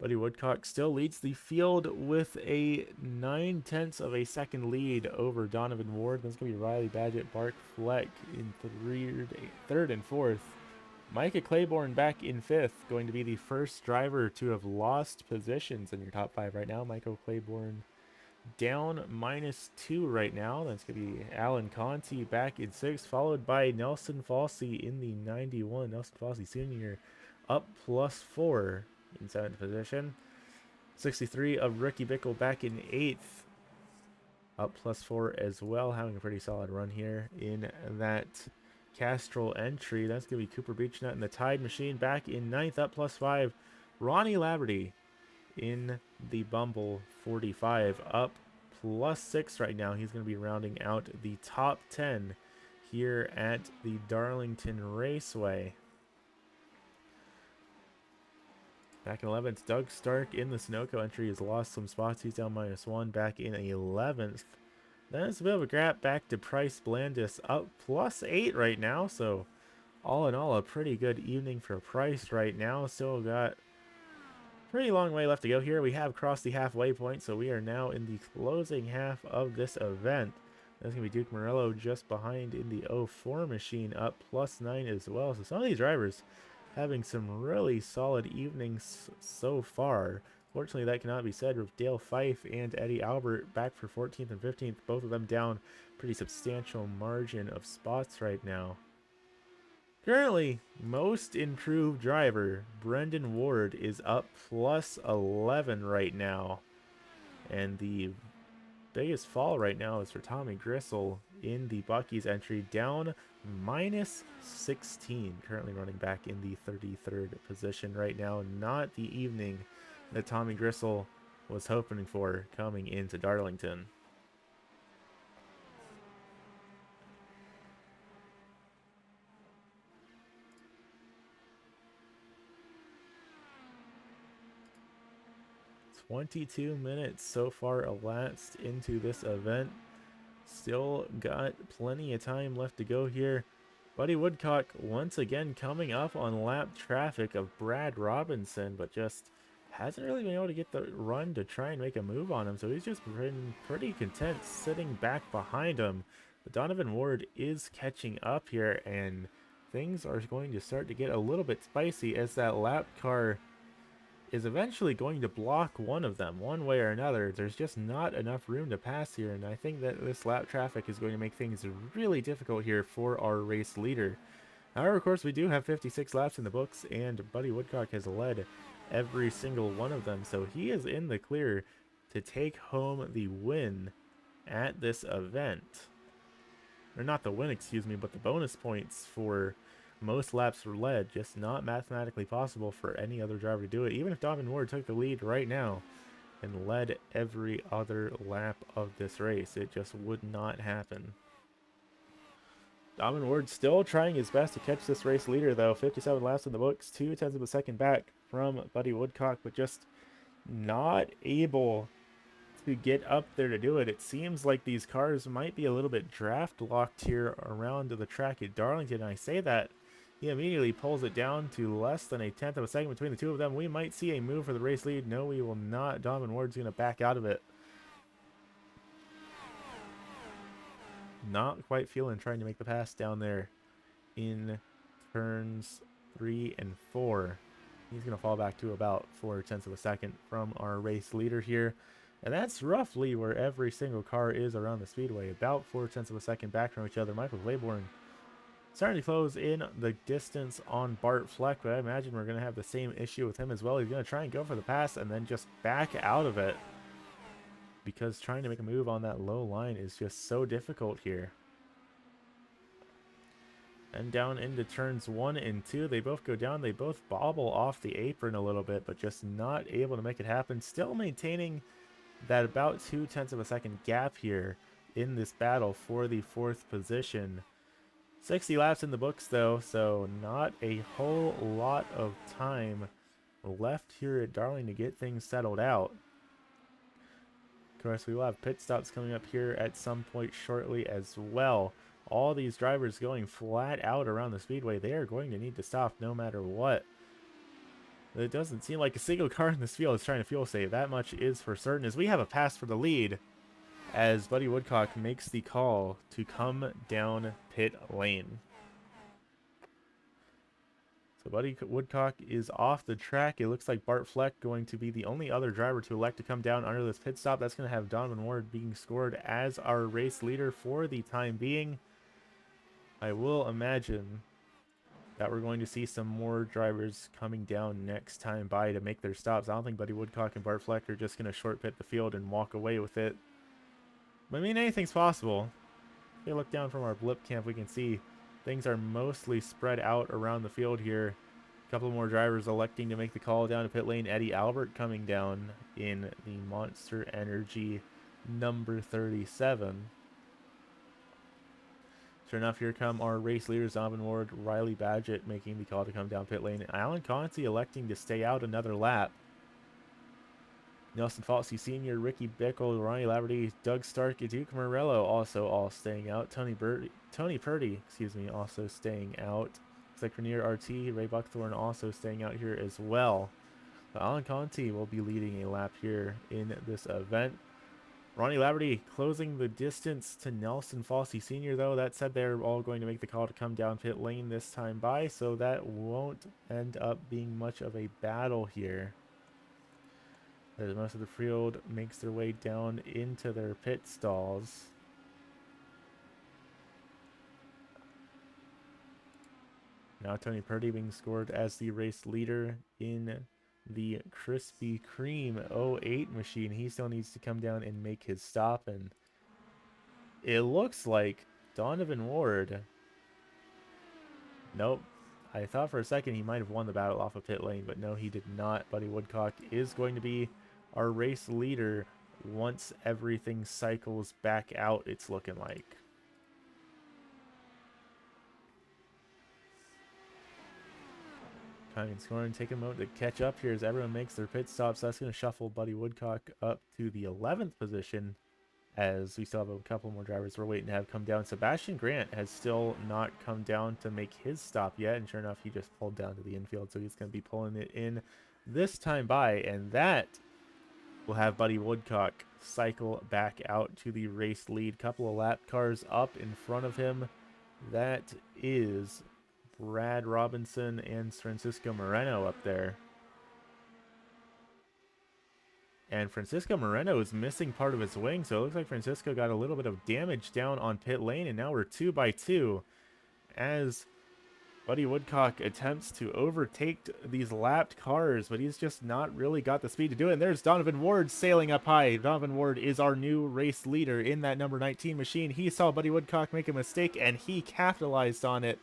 Buddy Woodcock still leads the field with a 9/10 of a second lead over Donovan Ward. That's going to be Riley Badgett, Bart Fleck in third and fourth. Micah Claiborne back in fifth, going to be the first driver to have lost positions in your top five right now. Michael Claiborne down -2 right now. That's going to be Alan Conti back in sixth, followed by Nelson Falsey in the 91. Nelson Falsey Sr. up +4 in seventh position. 63 of Ricky Bickle back in eighth, up +4 as well, having a pretty solid run here in that Castrol entry. That's going to be Cooper Beechnut and the Tide Machine back in ninth, up +5. Ronnie Laverty in the Bumble 45, up +6 right now. He's going to be rounding out the top 10 here at the Darlington Raceway. Back in 11th, Doug Stark in the Sunoco entry has lost some spots. He's down -1 back in 11th. Then it's a bit of a gap back to Price Blandis, up +8 right now. So all in all, a pretty good evening for Price right now. Still got a pretty long way left to go here. We have crossed the halfway point, so we are now in the closing half of this event. That's going to be Duke Morello just behind in the 04 machine, up +9 as well. So some of these drivers having some really solid evenings so far. Fortunately, that cannot be said with Dale Fife and Eddie Albert back for 14th and 15th. Both of them down pretty substantial margin of spots right now. Currently, most improved driver, Brendan Ward, is up +11 right now. And the biggest fall right now is for Tommy Gristle in the Bucky's entry, down -16, currently running back in the 33rd position right now. Not the evening that Tommy Gristle was hoping for coming into Darlington. "22 minutes so far elapsed into this event. Still got plenty of time left to go here. Buddy Woodcock once again coming up on lap traffic of Brad Robinson, but just hasn't really been able to get the run to try and make a move on him. So he's just been pretty content sitting back behind him. But Donovan Ward is catching up here, and things are going to start to get a little bit spicy as that lap car is eventually going to block one of them one way or another. There's just not enough room to pass here, and I think that this lap traffic is going to make things really difficult here for our race leader. However, of course, we do have 56 laps in the books, and Buddy Woodcock has led every single one of them, so he is in the clear to take home the win at this event. Or not the win, excuse me, but the bonus points for most laps were led. Just not mathematically possible for any other driver to do it. Even if Donovan Ward took the lead right now and led every other lap of this race, it just would not happen. Donovan Ward still trying his best to catch this race leader, though. 57 laps in the books, 0.2 of a second back from Buddy Woodcock, but just not able to get up there to do it. It seems like these cars might be a little bit draft locked here around the track at Darlington. And I say that he immediately pulls it down to less than 1/10 of a second between the two of them. We might see a move for the race lead. No, we will not. Donovan Ward's going to back out of it. Not quite feeling trying to make the pass down there in turns 3 and 4. He's going to fall back to about 0.4 of a second from our race leader here. And that's roughly where every single car is around the speedway, about 0.4 of a second back from each other. Michael Claiborne starting to close in the distance on Bart Fleck, but I imagine we're going to have the same issue with him as well. He's going to try and go for the pass and then just back out of it. because trying to make a move on that low line is just so difficult here. And down into turns 1 and 2, they both go down. They both bobble off the apron a little bit, but just not able to make it happen. Still maintaining that about 0.2 of a second gap here in this battle for the 4th position. 60 laps in the books though, so not a whole lot of time left here at Darling to get things settled out. Of course, we will have pit stops coming up here at some point shortly as well. All these drivers going flat out around the speedway, they are going to need to stop no matter what. It doesn't seem like a single car in this field is trying to fuel save. That much is for certain, as we have a pass for the lead as Buddy Woodcock makes the call to come down pit lane. So Buddy Woodcock is off the track. It looks like Bart Fleck going to be the only other driver to elect to come down under this pit stop. That's going to have Donovan Ward being scored as our race leader for the time being. I will imagine that we're going to see some more drivers coming down next time by to make their stops. I don't think Buddy Woodcock and Bart Fleck are just going to short pit the field and walk away with it. But I mean, anything's possible. If we look down from our blip camp, we can see things are mostly spread out around the field here. A couple more drivers electing to make the call down to pit lane. Eddie Albert coming down in the Monster Energy number 37. Sure enough, here come our race leaders, Donovan Ward, Riley Badgett making the call to come down pit lane. Alan Conti electing to stay out another lap. Nelson Falsey Sr., Ricky Bickle, Ronnie Laverty, Doug Stark, Duke Morello also all staying out. Tony Purdy, also staying out. Looks like Renier RT, Ray Buckthorn also staying out here as well. But Alan Conti will be leading a lap here in this event. Ronnie Laverty closing the distance to Nelson Falsey Sr., though. That said, they're all going to make the call to come down pit lane this time by, so that won't end up being much of a battle here, as most of the field makes their way down into their pit stalls. Now Tony Purdy being scored as the race leader in the Krispy Kreme 08 machine. He still needs to come down and make his stop, and it looks like Donovan Ward... Nope. I thought for a second he might have won the battle off of pit lane, but no, he did not. Buddy Woodcock is going to be our race leader once everything cycles back out, it's looking like. Coming and scoring, take a moment to catch up here as everyone makes their pit stops. That's going to shuffle Buddy Woodcock up to the 11th position, as we still have a couple more drivers we're waiting to have come down. Sebastian Grant has still not come down to make his stop yet, and sure enough, he just pulled down to the infield, so he's going to be pulling it in this time by, and that will have Buddy Woodcock cycle back out to the race lead. Couple of lap cars up in front of him. That is Brad Robinson and Francisco Moreno up there. And Francisco Moreno is missing part of his wing, so it looks like Francisco got a little bit of damage down on pit lane, and now we're 2 by 2 as Buddy Woodcock attempts to overtake these lapped cars, but he's just not really got the speed to do it. And there's Donovan Ward sailing up high. Donovan Ward is our new race leader in that number 19 machine. He saw Buddy Woodcock make a mistake, and he capitalized on it.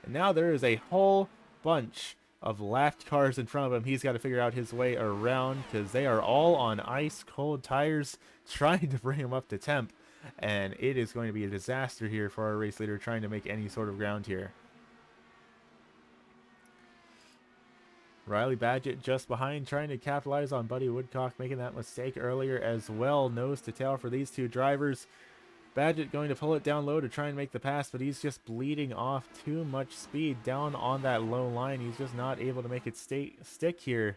And now there is a whole bunch of lapped cars in front of him. He's got to figure out his way around, because they are all on ice-cold tires trying to bring him up to temp. And it is going to be a disaster here for our race leader trying to make any sort of ground here. Riley Badgett just behind, trying to capitalize on Buddy Woodcock making that mistake earlier as well. Nose to tail for these two drivers. Badgett going to pull it down low to try and make the pass, but he's just bleeding off too much speed down on that low line. He's just not able to make it stick here.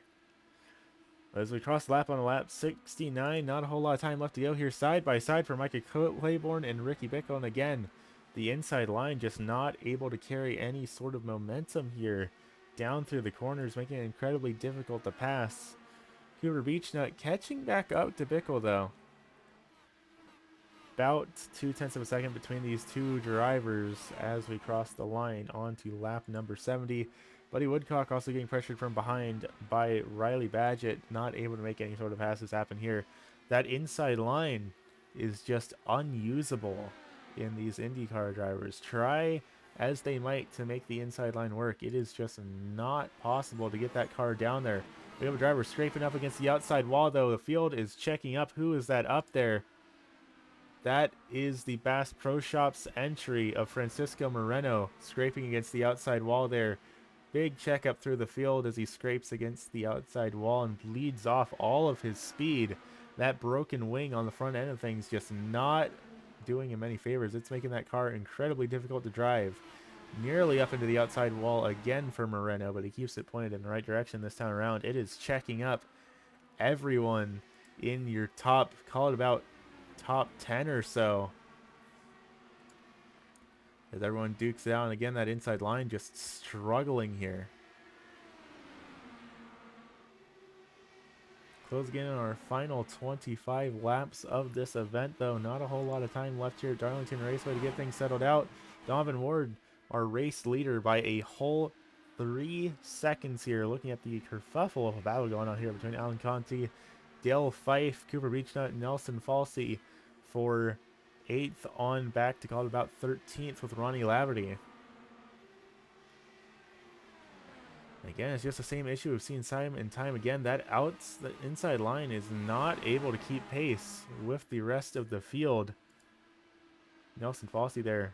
As we cross the lap on lap 69, not a whole lot of time left to go here. Side by side for Micah Claiborne and Ricky Bickle. And again, the inside line just not able to carry any sort of momentum here down through the corners, making it incredibly difficult to pass. Cooper Beechnut catching back up to Bickle, though. About 0.2 of a second between these two drivers as we cross the line onto lap number 70. Buddy Woodcock also getting pressured from behind by Riley Badgett, not able to make any sort of passes happen here. That inside line is just unusable in these IndyCar drivers. Try as they might to make the inside line work, it is just not possible to get that car down there. We have a driver scraping up against the outside wall, though. The field is checking up. Who is that up there? That is the Bass Pro Shops entry of Francisco Moreno, scraping against the outside wall there. Big checkup through the field as he scrapes against the outside wall and bleeds off all of his speed. That broken wing on the front end of things just not doing him any favors. It's making that car incredibly difficult to drive. Nearly up into the outside wall again for Moreno, but he keeps it pointed in the right direction this time around. It is checking up everyone in your top, call it about top 10 or so. As everyone dukes it out, and again, that inside line just struggling here. Closing in on our final 25 laps of this event, though. Not a whole lot of time left here at Darlington Raceway to get things settled out. Donovan Ward, our race leader, by a whole 3 seconds here. Looking at the kerfuffle of a battle going on here between Alan Conti, Dale Fife, Cooper Beechnut, and Nelson Falsey for 8th on back to call it about 13th with Ronnie Laverty. Again, it's just the same issue we've seen time and time again. The inside line is not able to keep pace with the rest of the field. Nelson Falsey there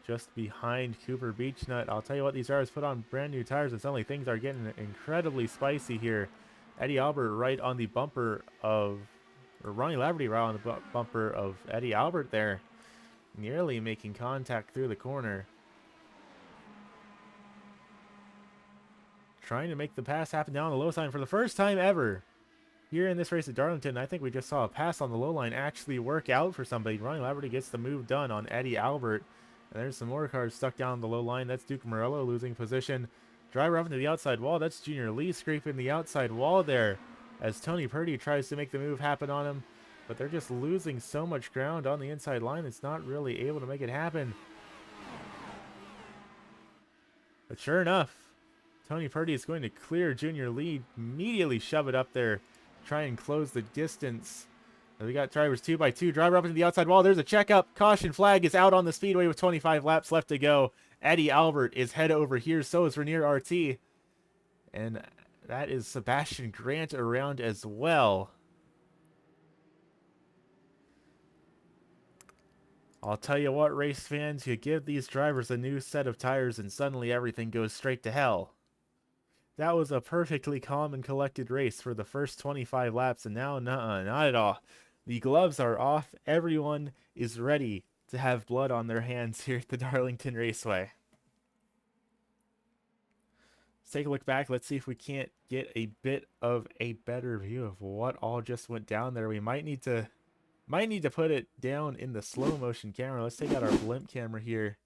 just behind Cooper Beechnut. I'll tell you what, these drivers put on brand new tires, and suddenly things are getting incredibly spicy here. Eddie Albert right on the bumper of, or Ronnie Laverty right on the bumper of Eddie Albert there. Nearly making contact through the corner. Trying to make the pass happen down the low line for the first time ever here in this race at Darlington. I think we just saw a pass on the low line actually work out for somebody. Ronnie Laverty gets the move done on Eddie Albert. And there's some more cars stuck down the low line. That's Duke Morello losing position. Driver up into the outside wall. That's Junior Lee scraping the outside wall there as Tony Purdy tries to make the move happen on him. But they're just losing so much ground on the inside line. It's not really able to make it happen. But sure enough, Tony Purdy is going to clear Junior Lee, immediately shove it up there, try and close the distance. We got drivers 2 by 2. Driver up into the outside wall. There's a checkup. Caution flag is out on the speedway with 25 laps left to go. Eddie Albert is head over here. So is Renier RT. And that is Sebastian Grant around as well. I'll tell you what, race fans, you give these drivers a new set of tires and suddenly everything goes straight to hell. That was a perfectly calm and collected race for the first 25 laps, and now, nuh-uh, not at all. The gloves are off. Everyone is ready to have blood on their hands here at the Darlington Raceway. Let's take a look back. Let's see if we can't get a bit of a better view of what all just went down there. We might need to put it down in the slow motion camera. Let's take out our blimp camera here.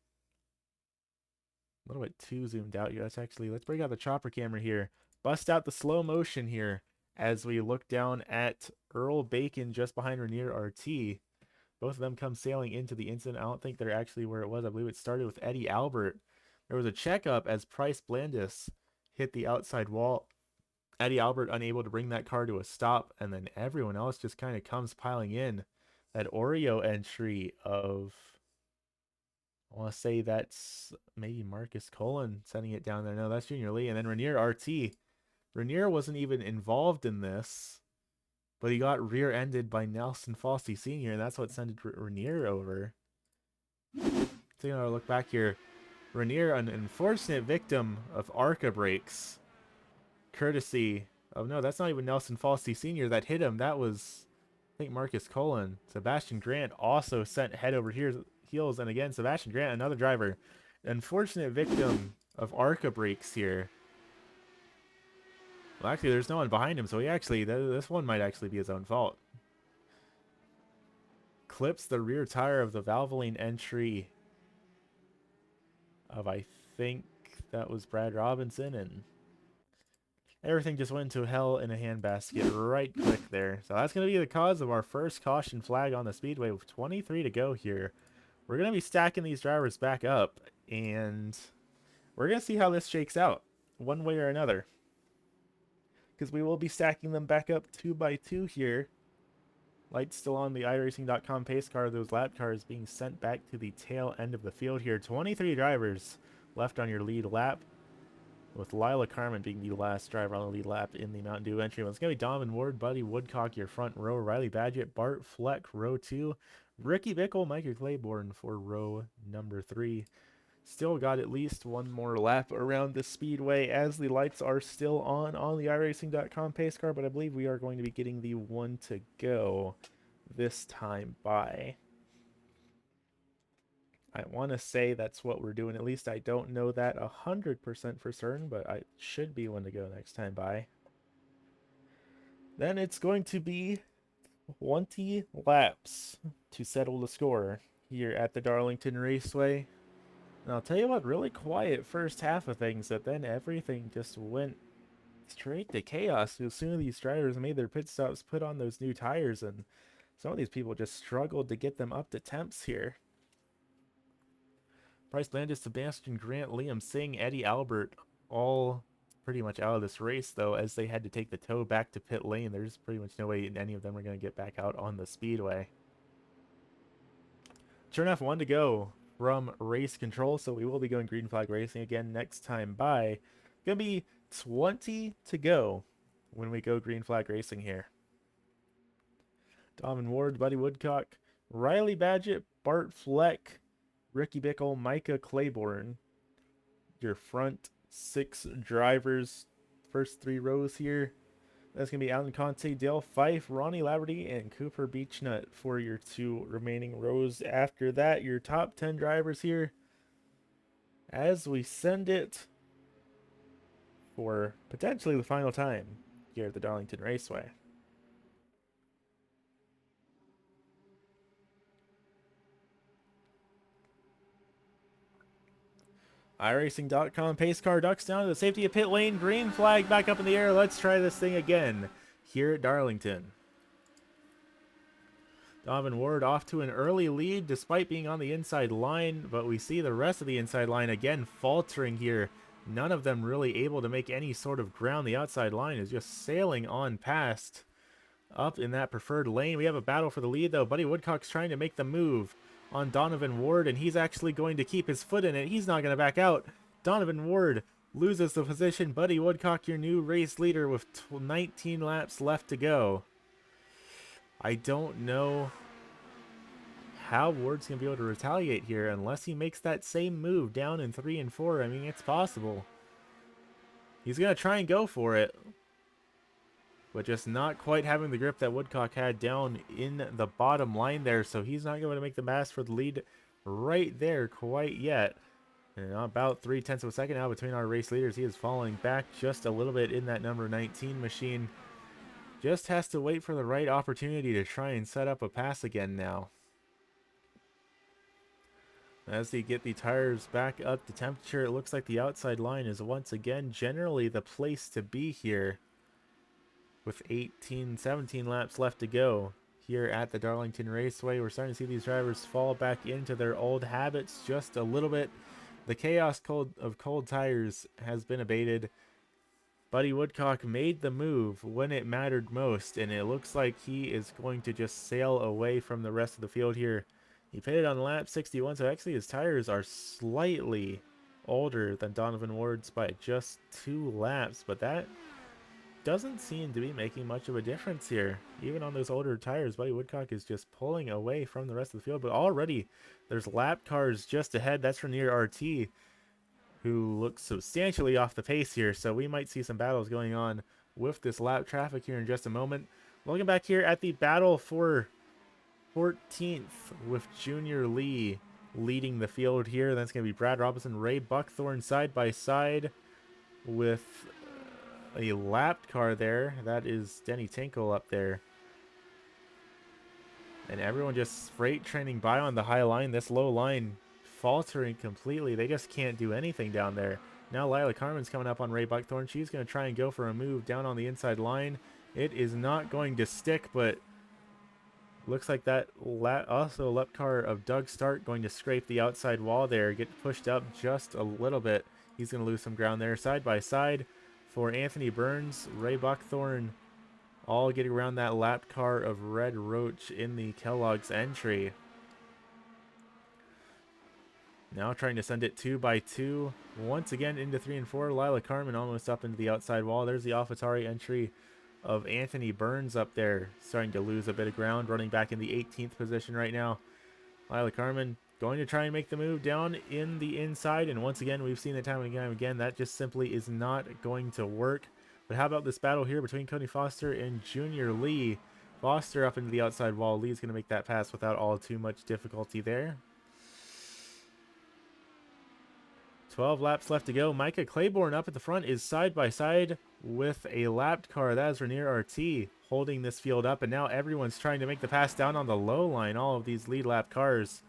A little bit too zoomed out here. Let's bring out the chopper camera here. Bust out the slow motion here as we look down at Earl Bacon just behind Renier RT. Both of them come sailing into the incident. I don't think they're actually where it was. I believe it started with Eddie Albert. There was a checkup as Price Blandis hit the outside wall. Eddie Albert unable to bring that car to a stop, and then everyone else just kind of comes piling in. That Oreo entry of, I want to say that's maybe Marcus Cullen sending it down there. No, that's Junior Lee. And then Renier RT. Renier wasn't even involved in this, but he got rear-ended by Nelson Falsey Sr., and that's what sent Renier over. Taking a look back here. Renier, an unfortunate victim of ARCA brakes. Courtesy of, no, that's not even Nelson Falsey Sr. that hit him. That was, I think, Marcus Cullen. Sebastian Grant also sent head over heels, and again, Sebastian Grant, another driver. Unfortunate victim of ARCA brakes here. Well, actually, there's no one behind him, so he actually, this one might actually be his own fault. Clips the rear tire of the Valvoline entry of, I think that was Brad Robinson, and everything just went to hell in a handbasket right quick there. So that's going to be the cause of our first caution flag on the speedway with 23 to go here. We're going to be stacking these drivers back up, and we're going to see how this shakes out one way or another, because we will be stacking them back up 2 by 2 here Lights still on the iRacing.com pace car. Those lap cars being sent back to the tail end of the field here. 23 drivers left on your lead lap, with Lila Carmen being the last driver on the lead lap in the Mountain Dew entry. It's going to be Donovan Ward, Buddy Woodcock, your front row. Riley Badgett, Bart Fleck, row 2. Ricky Bickle, Micah Claiborne for row number 3. Still got at least one more lap around the speedway as the lights are still on the iRacing.com pace car, but I believe we are going to be getting the one to go this time by. I want to say that's what we're doing. At least I don't know that 100% for certain, but I should be one to go next time by. Then it's going to be 20 laps to settle the score here at the Darlington Raceway. And I'll tell you what, really quiet first half of things, but then everything just went straight to chaos as soon as these drivers made their pit stops, put on those new tires, and some of these people just struggled to get them up to temps here. Bryce Landis, Sebastian Grant, Liam Singh, Eddie Albert, all pretty much out of this race, though, as they had to take the tow back to pit lane. There's pretty much no way any of them are going to get back out on the speedway. Turn off one to go from race control, so we will be going green flag racing again next time by. Gonna be 20 to go when we go green flag racing here. Donovan Ward, Buddy Woodcock, Riley Badgett, Bart Fleck, Ricky Bickle, Micah Claiborne. Your front 6 drivers, first 3 rows here. That's going to be Alan Conte, Dale Fife, Ronnie Laverty, and Cooper Beechnut for your 2 remaining rows. After that, your top 10 drivers here as we send it for potentially the final time here at the Darlington Raceway. iRacing.com pace car ducks down to the safety of pit lane. Green flag back up in the air. Let's try this thing again here at Darlington. Donovan Ward off to an early lead despite being on the inside line, but we see the rest of the inside line again faltering here. None of them really able to make any sort of ground. The outside line is just sailing on past up in that preferred lane. We have a battle for the lead, though. Buddy Woodcock's trying to make the move on Donovan Ward, and he's actually going to keep his foot in it. He's not going to back out. Donovan Ward loses the position. Buddy Woodcock, your new race leader with 19 laps left to go. I don't know how Ward's going to be able to retaliate here unless he makes that same move down in 3 and 4. I mean, it's possible. He's going to try and go for it, but just not quite having the grip that Woodcock had down in the bottom line there, so he's not going to make the pass for the lead right there quite yet. And about 0.3 of a second now between our race leaders. He is falling back just a little bit in that number 19 machine. Just has to wait for the right opportunity to try and set up a pass again now. As they get the tires back up to temperature, it looks like the outside line is once again generally the place to be here. With 17 laps left to go here at the Darlington Raceway. We're starting to see these drivers fall back into their old habits just a little bit. The chaos of cold tires has been abated. Buddy Woodcock made the move when it mattered most, and it looks like he is going to just sail away from the rest of the field here. He pitted on lap 61, so actually his tires are slightly older than Donovan Ward's by just 2 laps, but that doesn't seem to be making much of a difference here. Even on those older tires, Buddy Woodcock is just pulling away from the rest of the field. But already there's lap cars just ahead. That's from near RT, who looks substantially off the pace here. So we might see some battles going on with this lap traffic here in just a moment. Looking back here at the battle for 14th with Junior Lee leading the field here. That's going to be Brad Robinson, Ray Buckthorn side by side with a lapped car there. That is Denny Tinkle up there. And everyone just freight training by on the high line. This low line faltering completely. They just can't do anything down there. Now Lila Carmen's coming up on Ray Buckthorn. She's going to try and go for a move down on the inside line. It is not going to stick, but looks like that also lap car of Doug Stark going to scrape the outside wall there, get pushed up just a little bit. He's going to lose some ground there. Side by side for Anthony Burns, Ray Buckthorn all getting around that lap car of Red Roach in the Kellogg's entry. Now trying to send it 2 by 2 once again into 3 and 4. Lila Carmen almost up into the outside wall. There's the AlphaTauri entry of Anthony Burns up there, starting to lose a bit of ground, running back in the 18th position right now. Lila Carmen going to try and make the move down in the inside, and once again, we've seen it time and time again, that just simply is not going to work. But how about this battle here between Cody Foster and Junior Lee? Foster up into the outside wall. Lee's going to make that pass without all too much difficulty there. 12 laps left to go. Micah Claiborne up at the front is side by side with a lapped car. That is Rainier RT holding this field up, and now everyone's trying to make the pass down on the low line. All of these lead lap cars,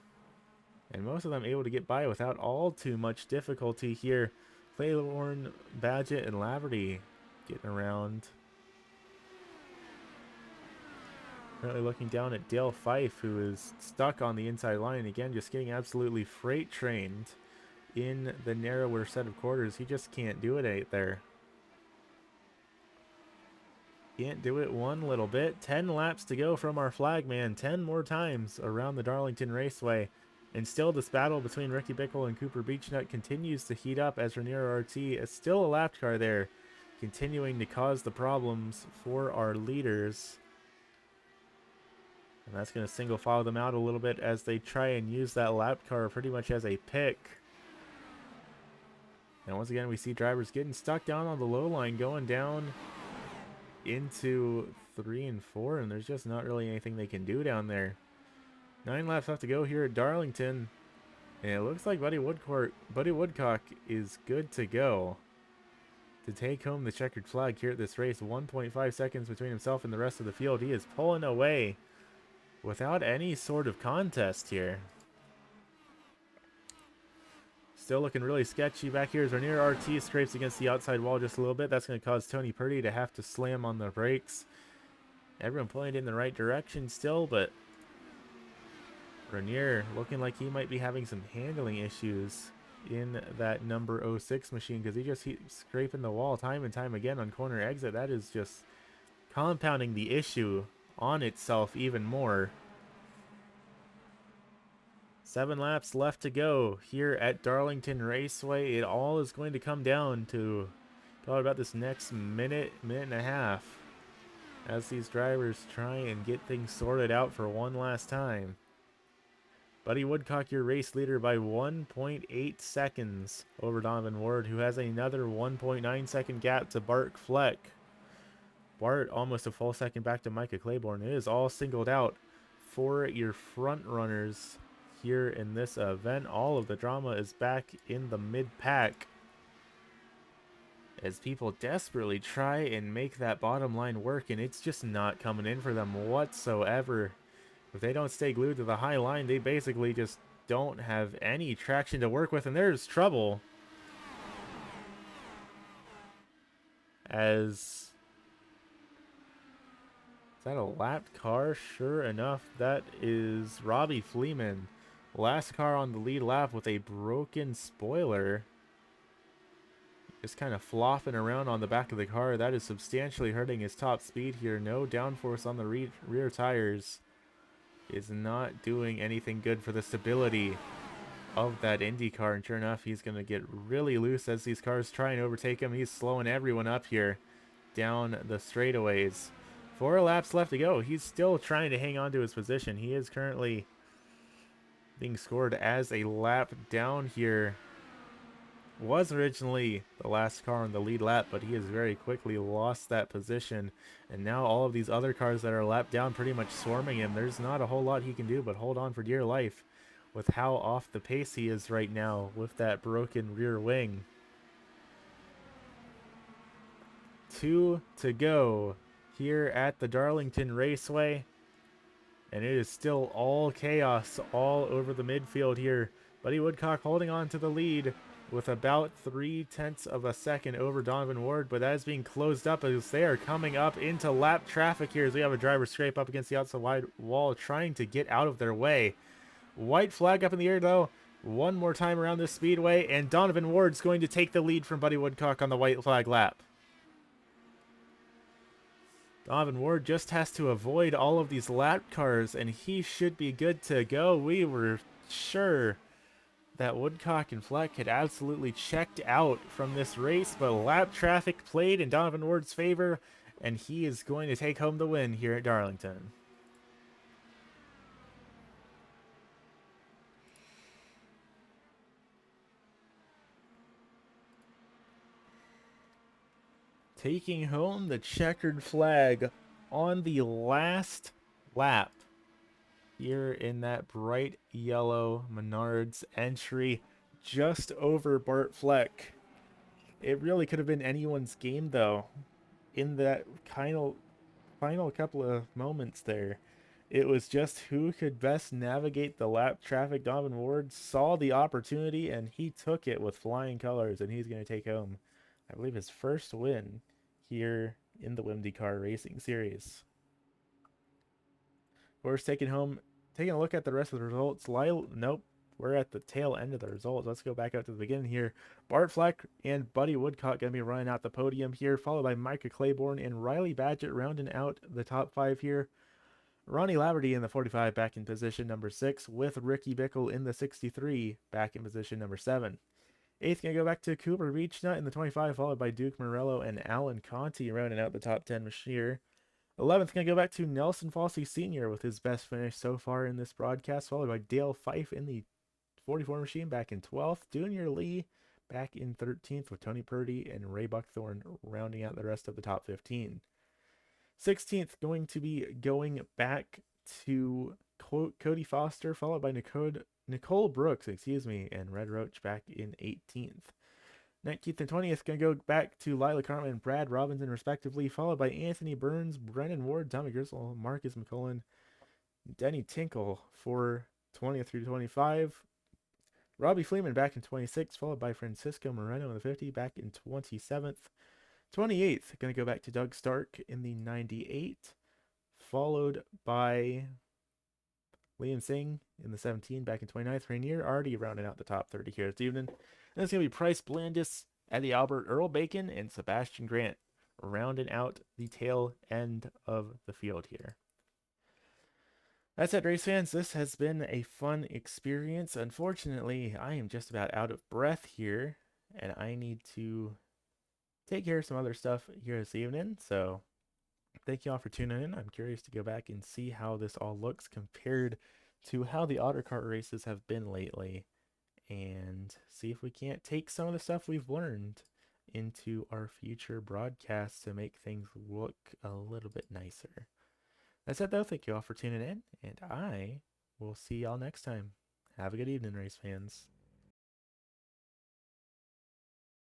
and most of them able to get by without all too much difficulty here. Claiborne, Badgett, and Laverty getting around. Currently looking down at Dale Fife, who is stuck on the inside line. Again, just getting absolutely freight trained in the narrower set of quarters. He just can't do it out there. Can't do it one little bit. 10 laps to go from our flagman. 10 more times around the Darlington Raceway. And still this battle between Ricky Bickle and Cooper Beechnut continues to heat up as Rainier RT is still a lap car there, continuing to cause the problems for our leaders. And that's going to single file them out a little bit as they try and use that lap car pretty much as a pick. And once again, we see drivers getting stuck down on the low line, going down into 3 and 4, and there's just not really anything they can do down there. 9 laps left to go here at Darlington, and it looks like Buddy Woodcock is good to go to take home the checkered flag here at this race. 1.5 seconds between himself and the rest of the field. He is pulling away without any sort of contest here. Still looking really sketchy back here as Rainier RT scrapes against the outside wall just a little bit. That's going to cause Tony Purdy to have to slam on the brakes. Everyone pulling in the right direction still, but Rainier looking like he might be having some handling issues in that number 06 machine, because he just keeps scraping the wall time and time again on corner exit. That is just compounding the issue on itself even more. 7 laps left to go here at Darlington Raceway. It all is going to come down to about this next minute and a half as these drivers try and get things sorted out for one last time. Buddy Woodcock, your race leader by 1.8 seconds over Donovan Ward, who has another 1.9 second gap to Bart Fleck. Bart almost a full second back to Micah Claiborne. It is all singled out for your front runners here in this event. All of the drama is back in the mid-pack as people desperately try and make that bottom line work, and it's just not coming in for them whatsoever. If they don't stay glued to the high line, they basically just don't have any traction to work with, and there's trouble as... Is that a lapped car? Sure enough, that is Robbie Fleeman. Last car on the lead lap with a broken spoiler. Just kind of flopping around on the back of the car. That is substantially hurting his top speed here. No downforce on the rear tires is not doing anything good for the stability of that Indy car. And sure enough, he's going to get really loose as these cars try and overtake him. He's slowing everyone up here down the straightaways. 4 laps left to go. He's still trying to hang on to his position. He is currently being scored as a lap down here. Was originally the last car on the lead lap, but he has very quickly lost that position. And now all of these other cars that are lapped down pretty much swarming him. There's not a whole lot he can do but hold on for dear life with how off the pace he is right now with that broken rear wing. 2 to go here at the Darlington Raceway. And it is still all chaos all over the midfield here. Buddy Woodcock holding on to the lead with about 0.3 of a second over Donovan Ward, but that is being closed up as they are coming up into lap traffic here as we have a driver scrape up against the outside wide wall trying to get out of their way. White flag up in the air though. One more time around this speedway, and Donovan Ward's going to take the lead from Buddy Woodcock on the white flag lap. Donovan Ward just has to avoid all of these lap cars, and he should be good to go. We were sure that Woodcock and Fleck had absolutely checked out from this race, but lap traffic played in Donovan Ward's favor, and he is going to take home the win here at Darlington. Taking home the checkered flag on the last lap here in that bright yellow Menards entry just over Bart Fleck. It really could have been anyone's game though. In that final couple of moments there, it was just who could best navigate the lap traffic. Donovan Ward saw the opportunity and he took it with flying colors, and he's going to take home, I believe, his first win here in the IndyCar Racing Series. We're taking a look at the rest of the results. Nope, we're at the tail end of the results. Let's go back up to the beginning here. Bart Fleck and Buddy Woodcock going to be running out the podium here, followed by Micah Claiborne and Riley Badgett rounding out the top five here. Ronnie Laverty in the 45 back in position number 6, with Ricky Bickle in the 63 back in position number 7. Eighth going to go back to Cooper Beechnut in the 25, followed by Duke Morello and Alan Conti rounding out the top 10 here. 11th going to go back to Nelson Fossey Sr. with his best finish so far in this broadcast, followed by Dale Fife in the 44 machine back in 12th. Junior Lee back in 13th with Tony Purdy and Ray Buckthorn rounding out the rest of the top 15. 16th going to be going back to Cody Foster, followed by Nicole Brooks, and Red Roach back in 18th. 19th and 20th going to go back to Lila Carmen and Brad Robinson, respectively, followed by Anthony Burns, Brennan Ward, Tommy Griswold, Marcus McCullen, Denny Tinkle for 20th through 25. Robbie Fleeman back in 26th, followed by Francisco Moreno in the 50, back in 27th. 28th, going to go back to Doug Stark in the 98, followed by Liam Singh in the 17, back in 29th. Rainier already rounding out the top 30 here this evening. And it's going to be Price Blandis, Eddie Albert, Earl Bacon, and Sebastian Grant rounding out the tail end of the field here. That's it, race fans. This has been a fun experience. Unfortunately, I am just about out of breath here, and I need to take care of some other stuff here this evening. So thank you all for tuning in. I'm curious to go back and see how this all looks compared to how the auto kart races have been lately, and see if we can't take some of the stuff we've learned into our future broadcasts to make things look a little bit nicer. That's it though. Thank you all for tuning in, and I will see y'all next time. Have a good evening, race fans.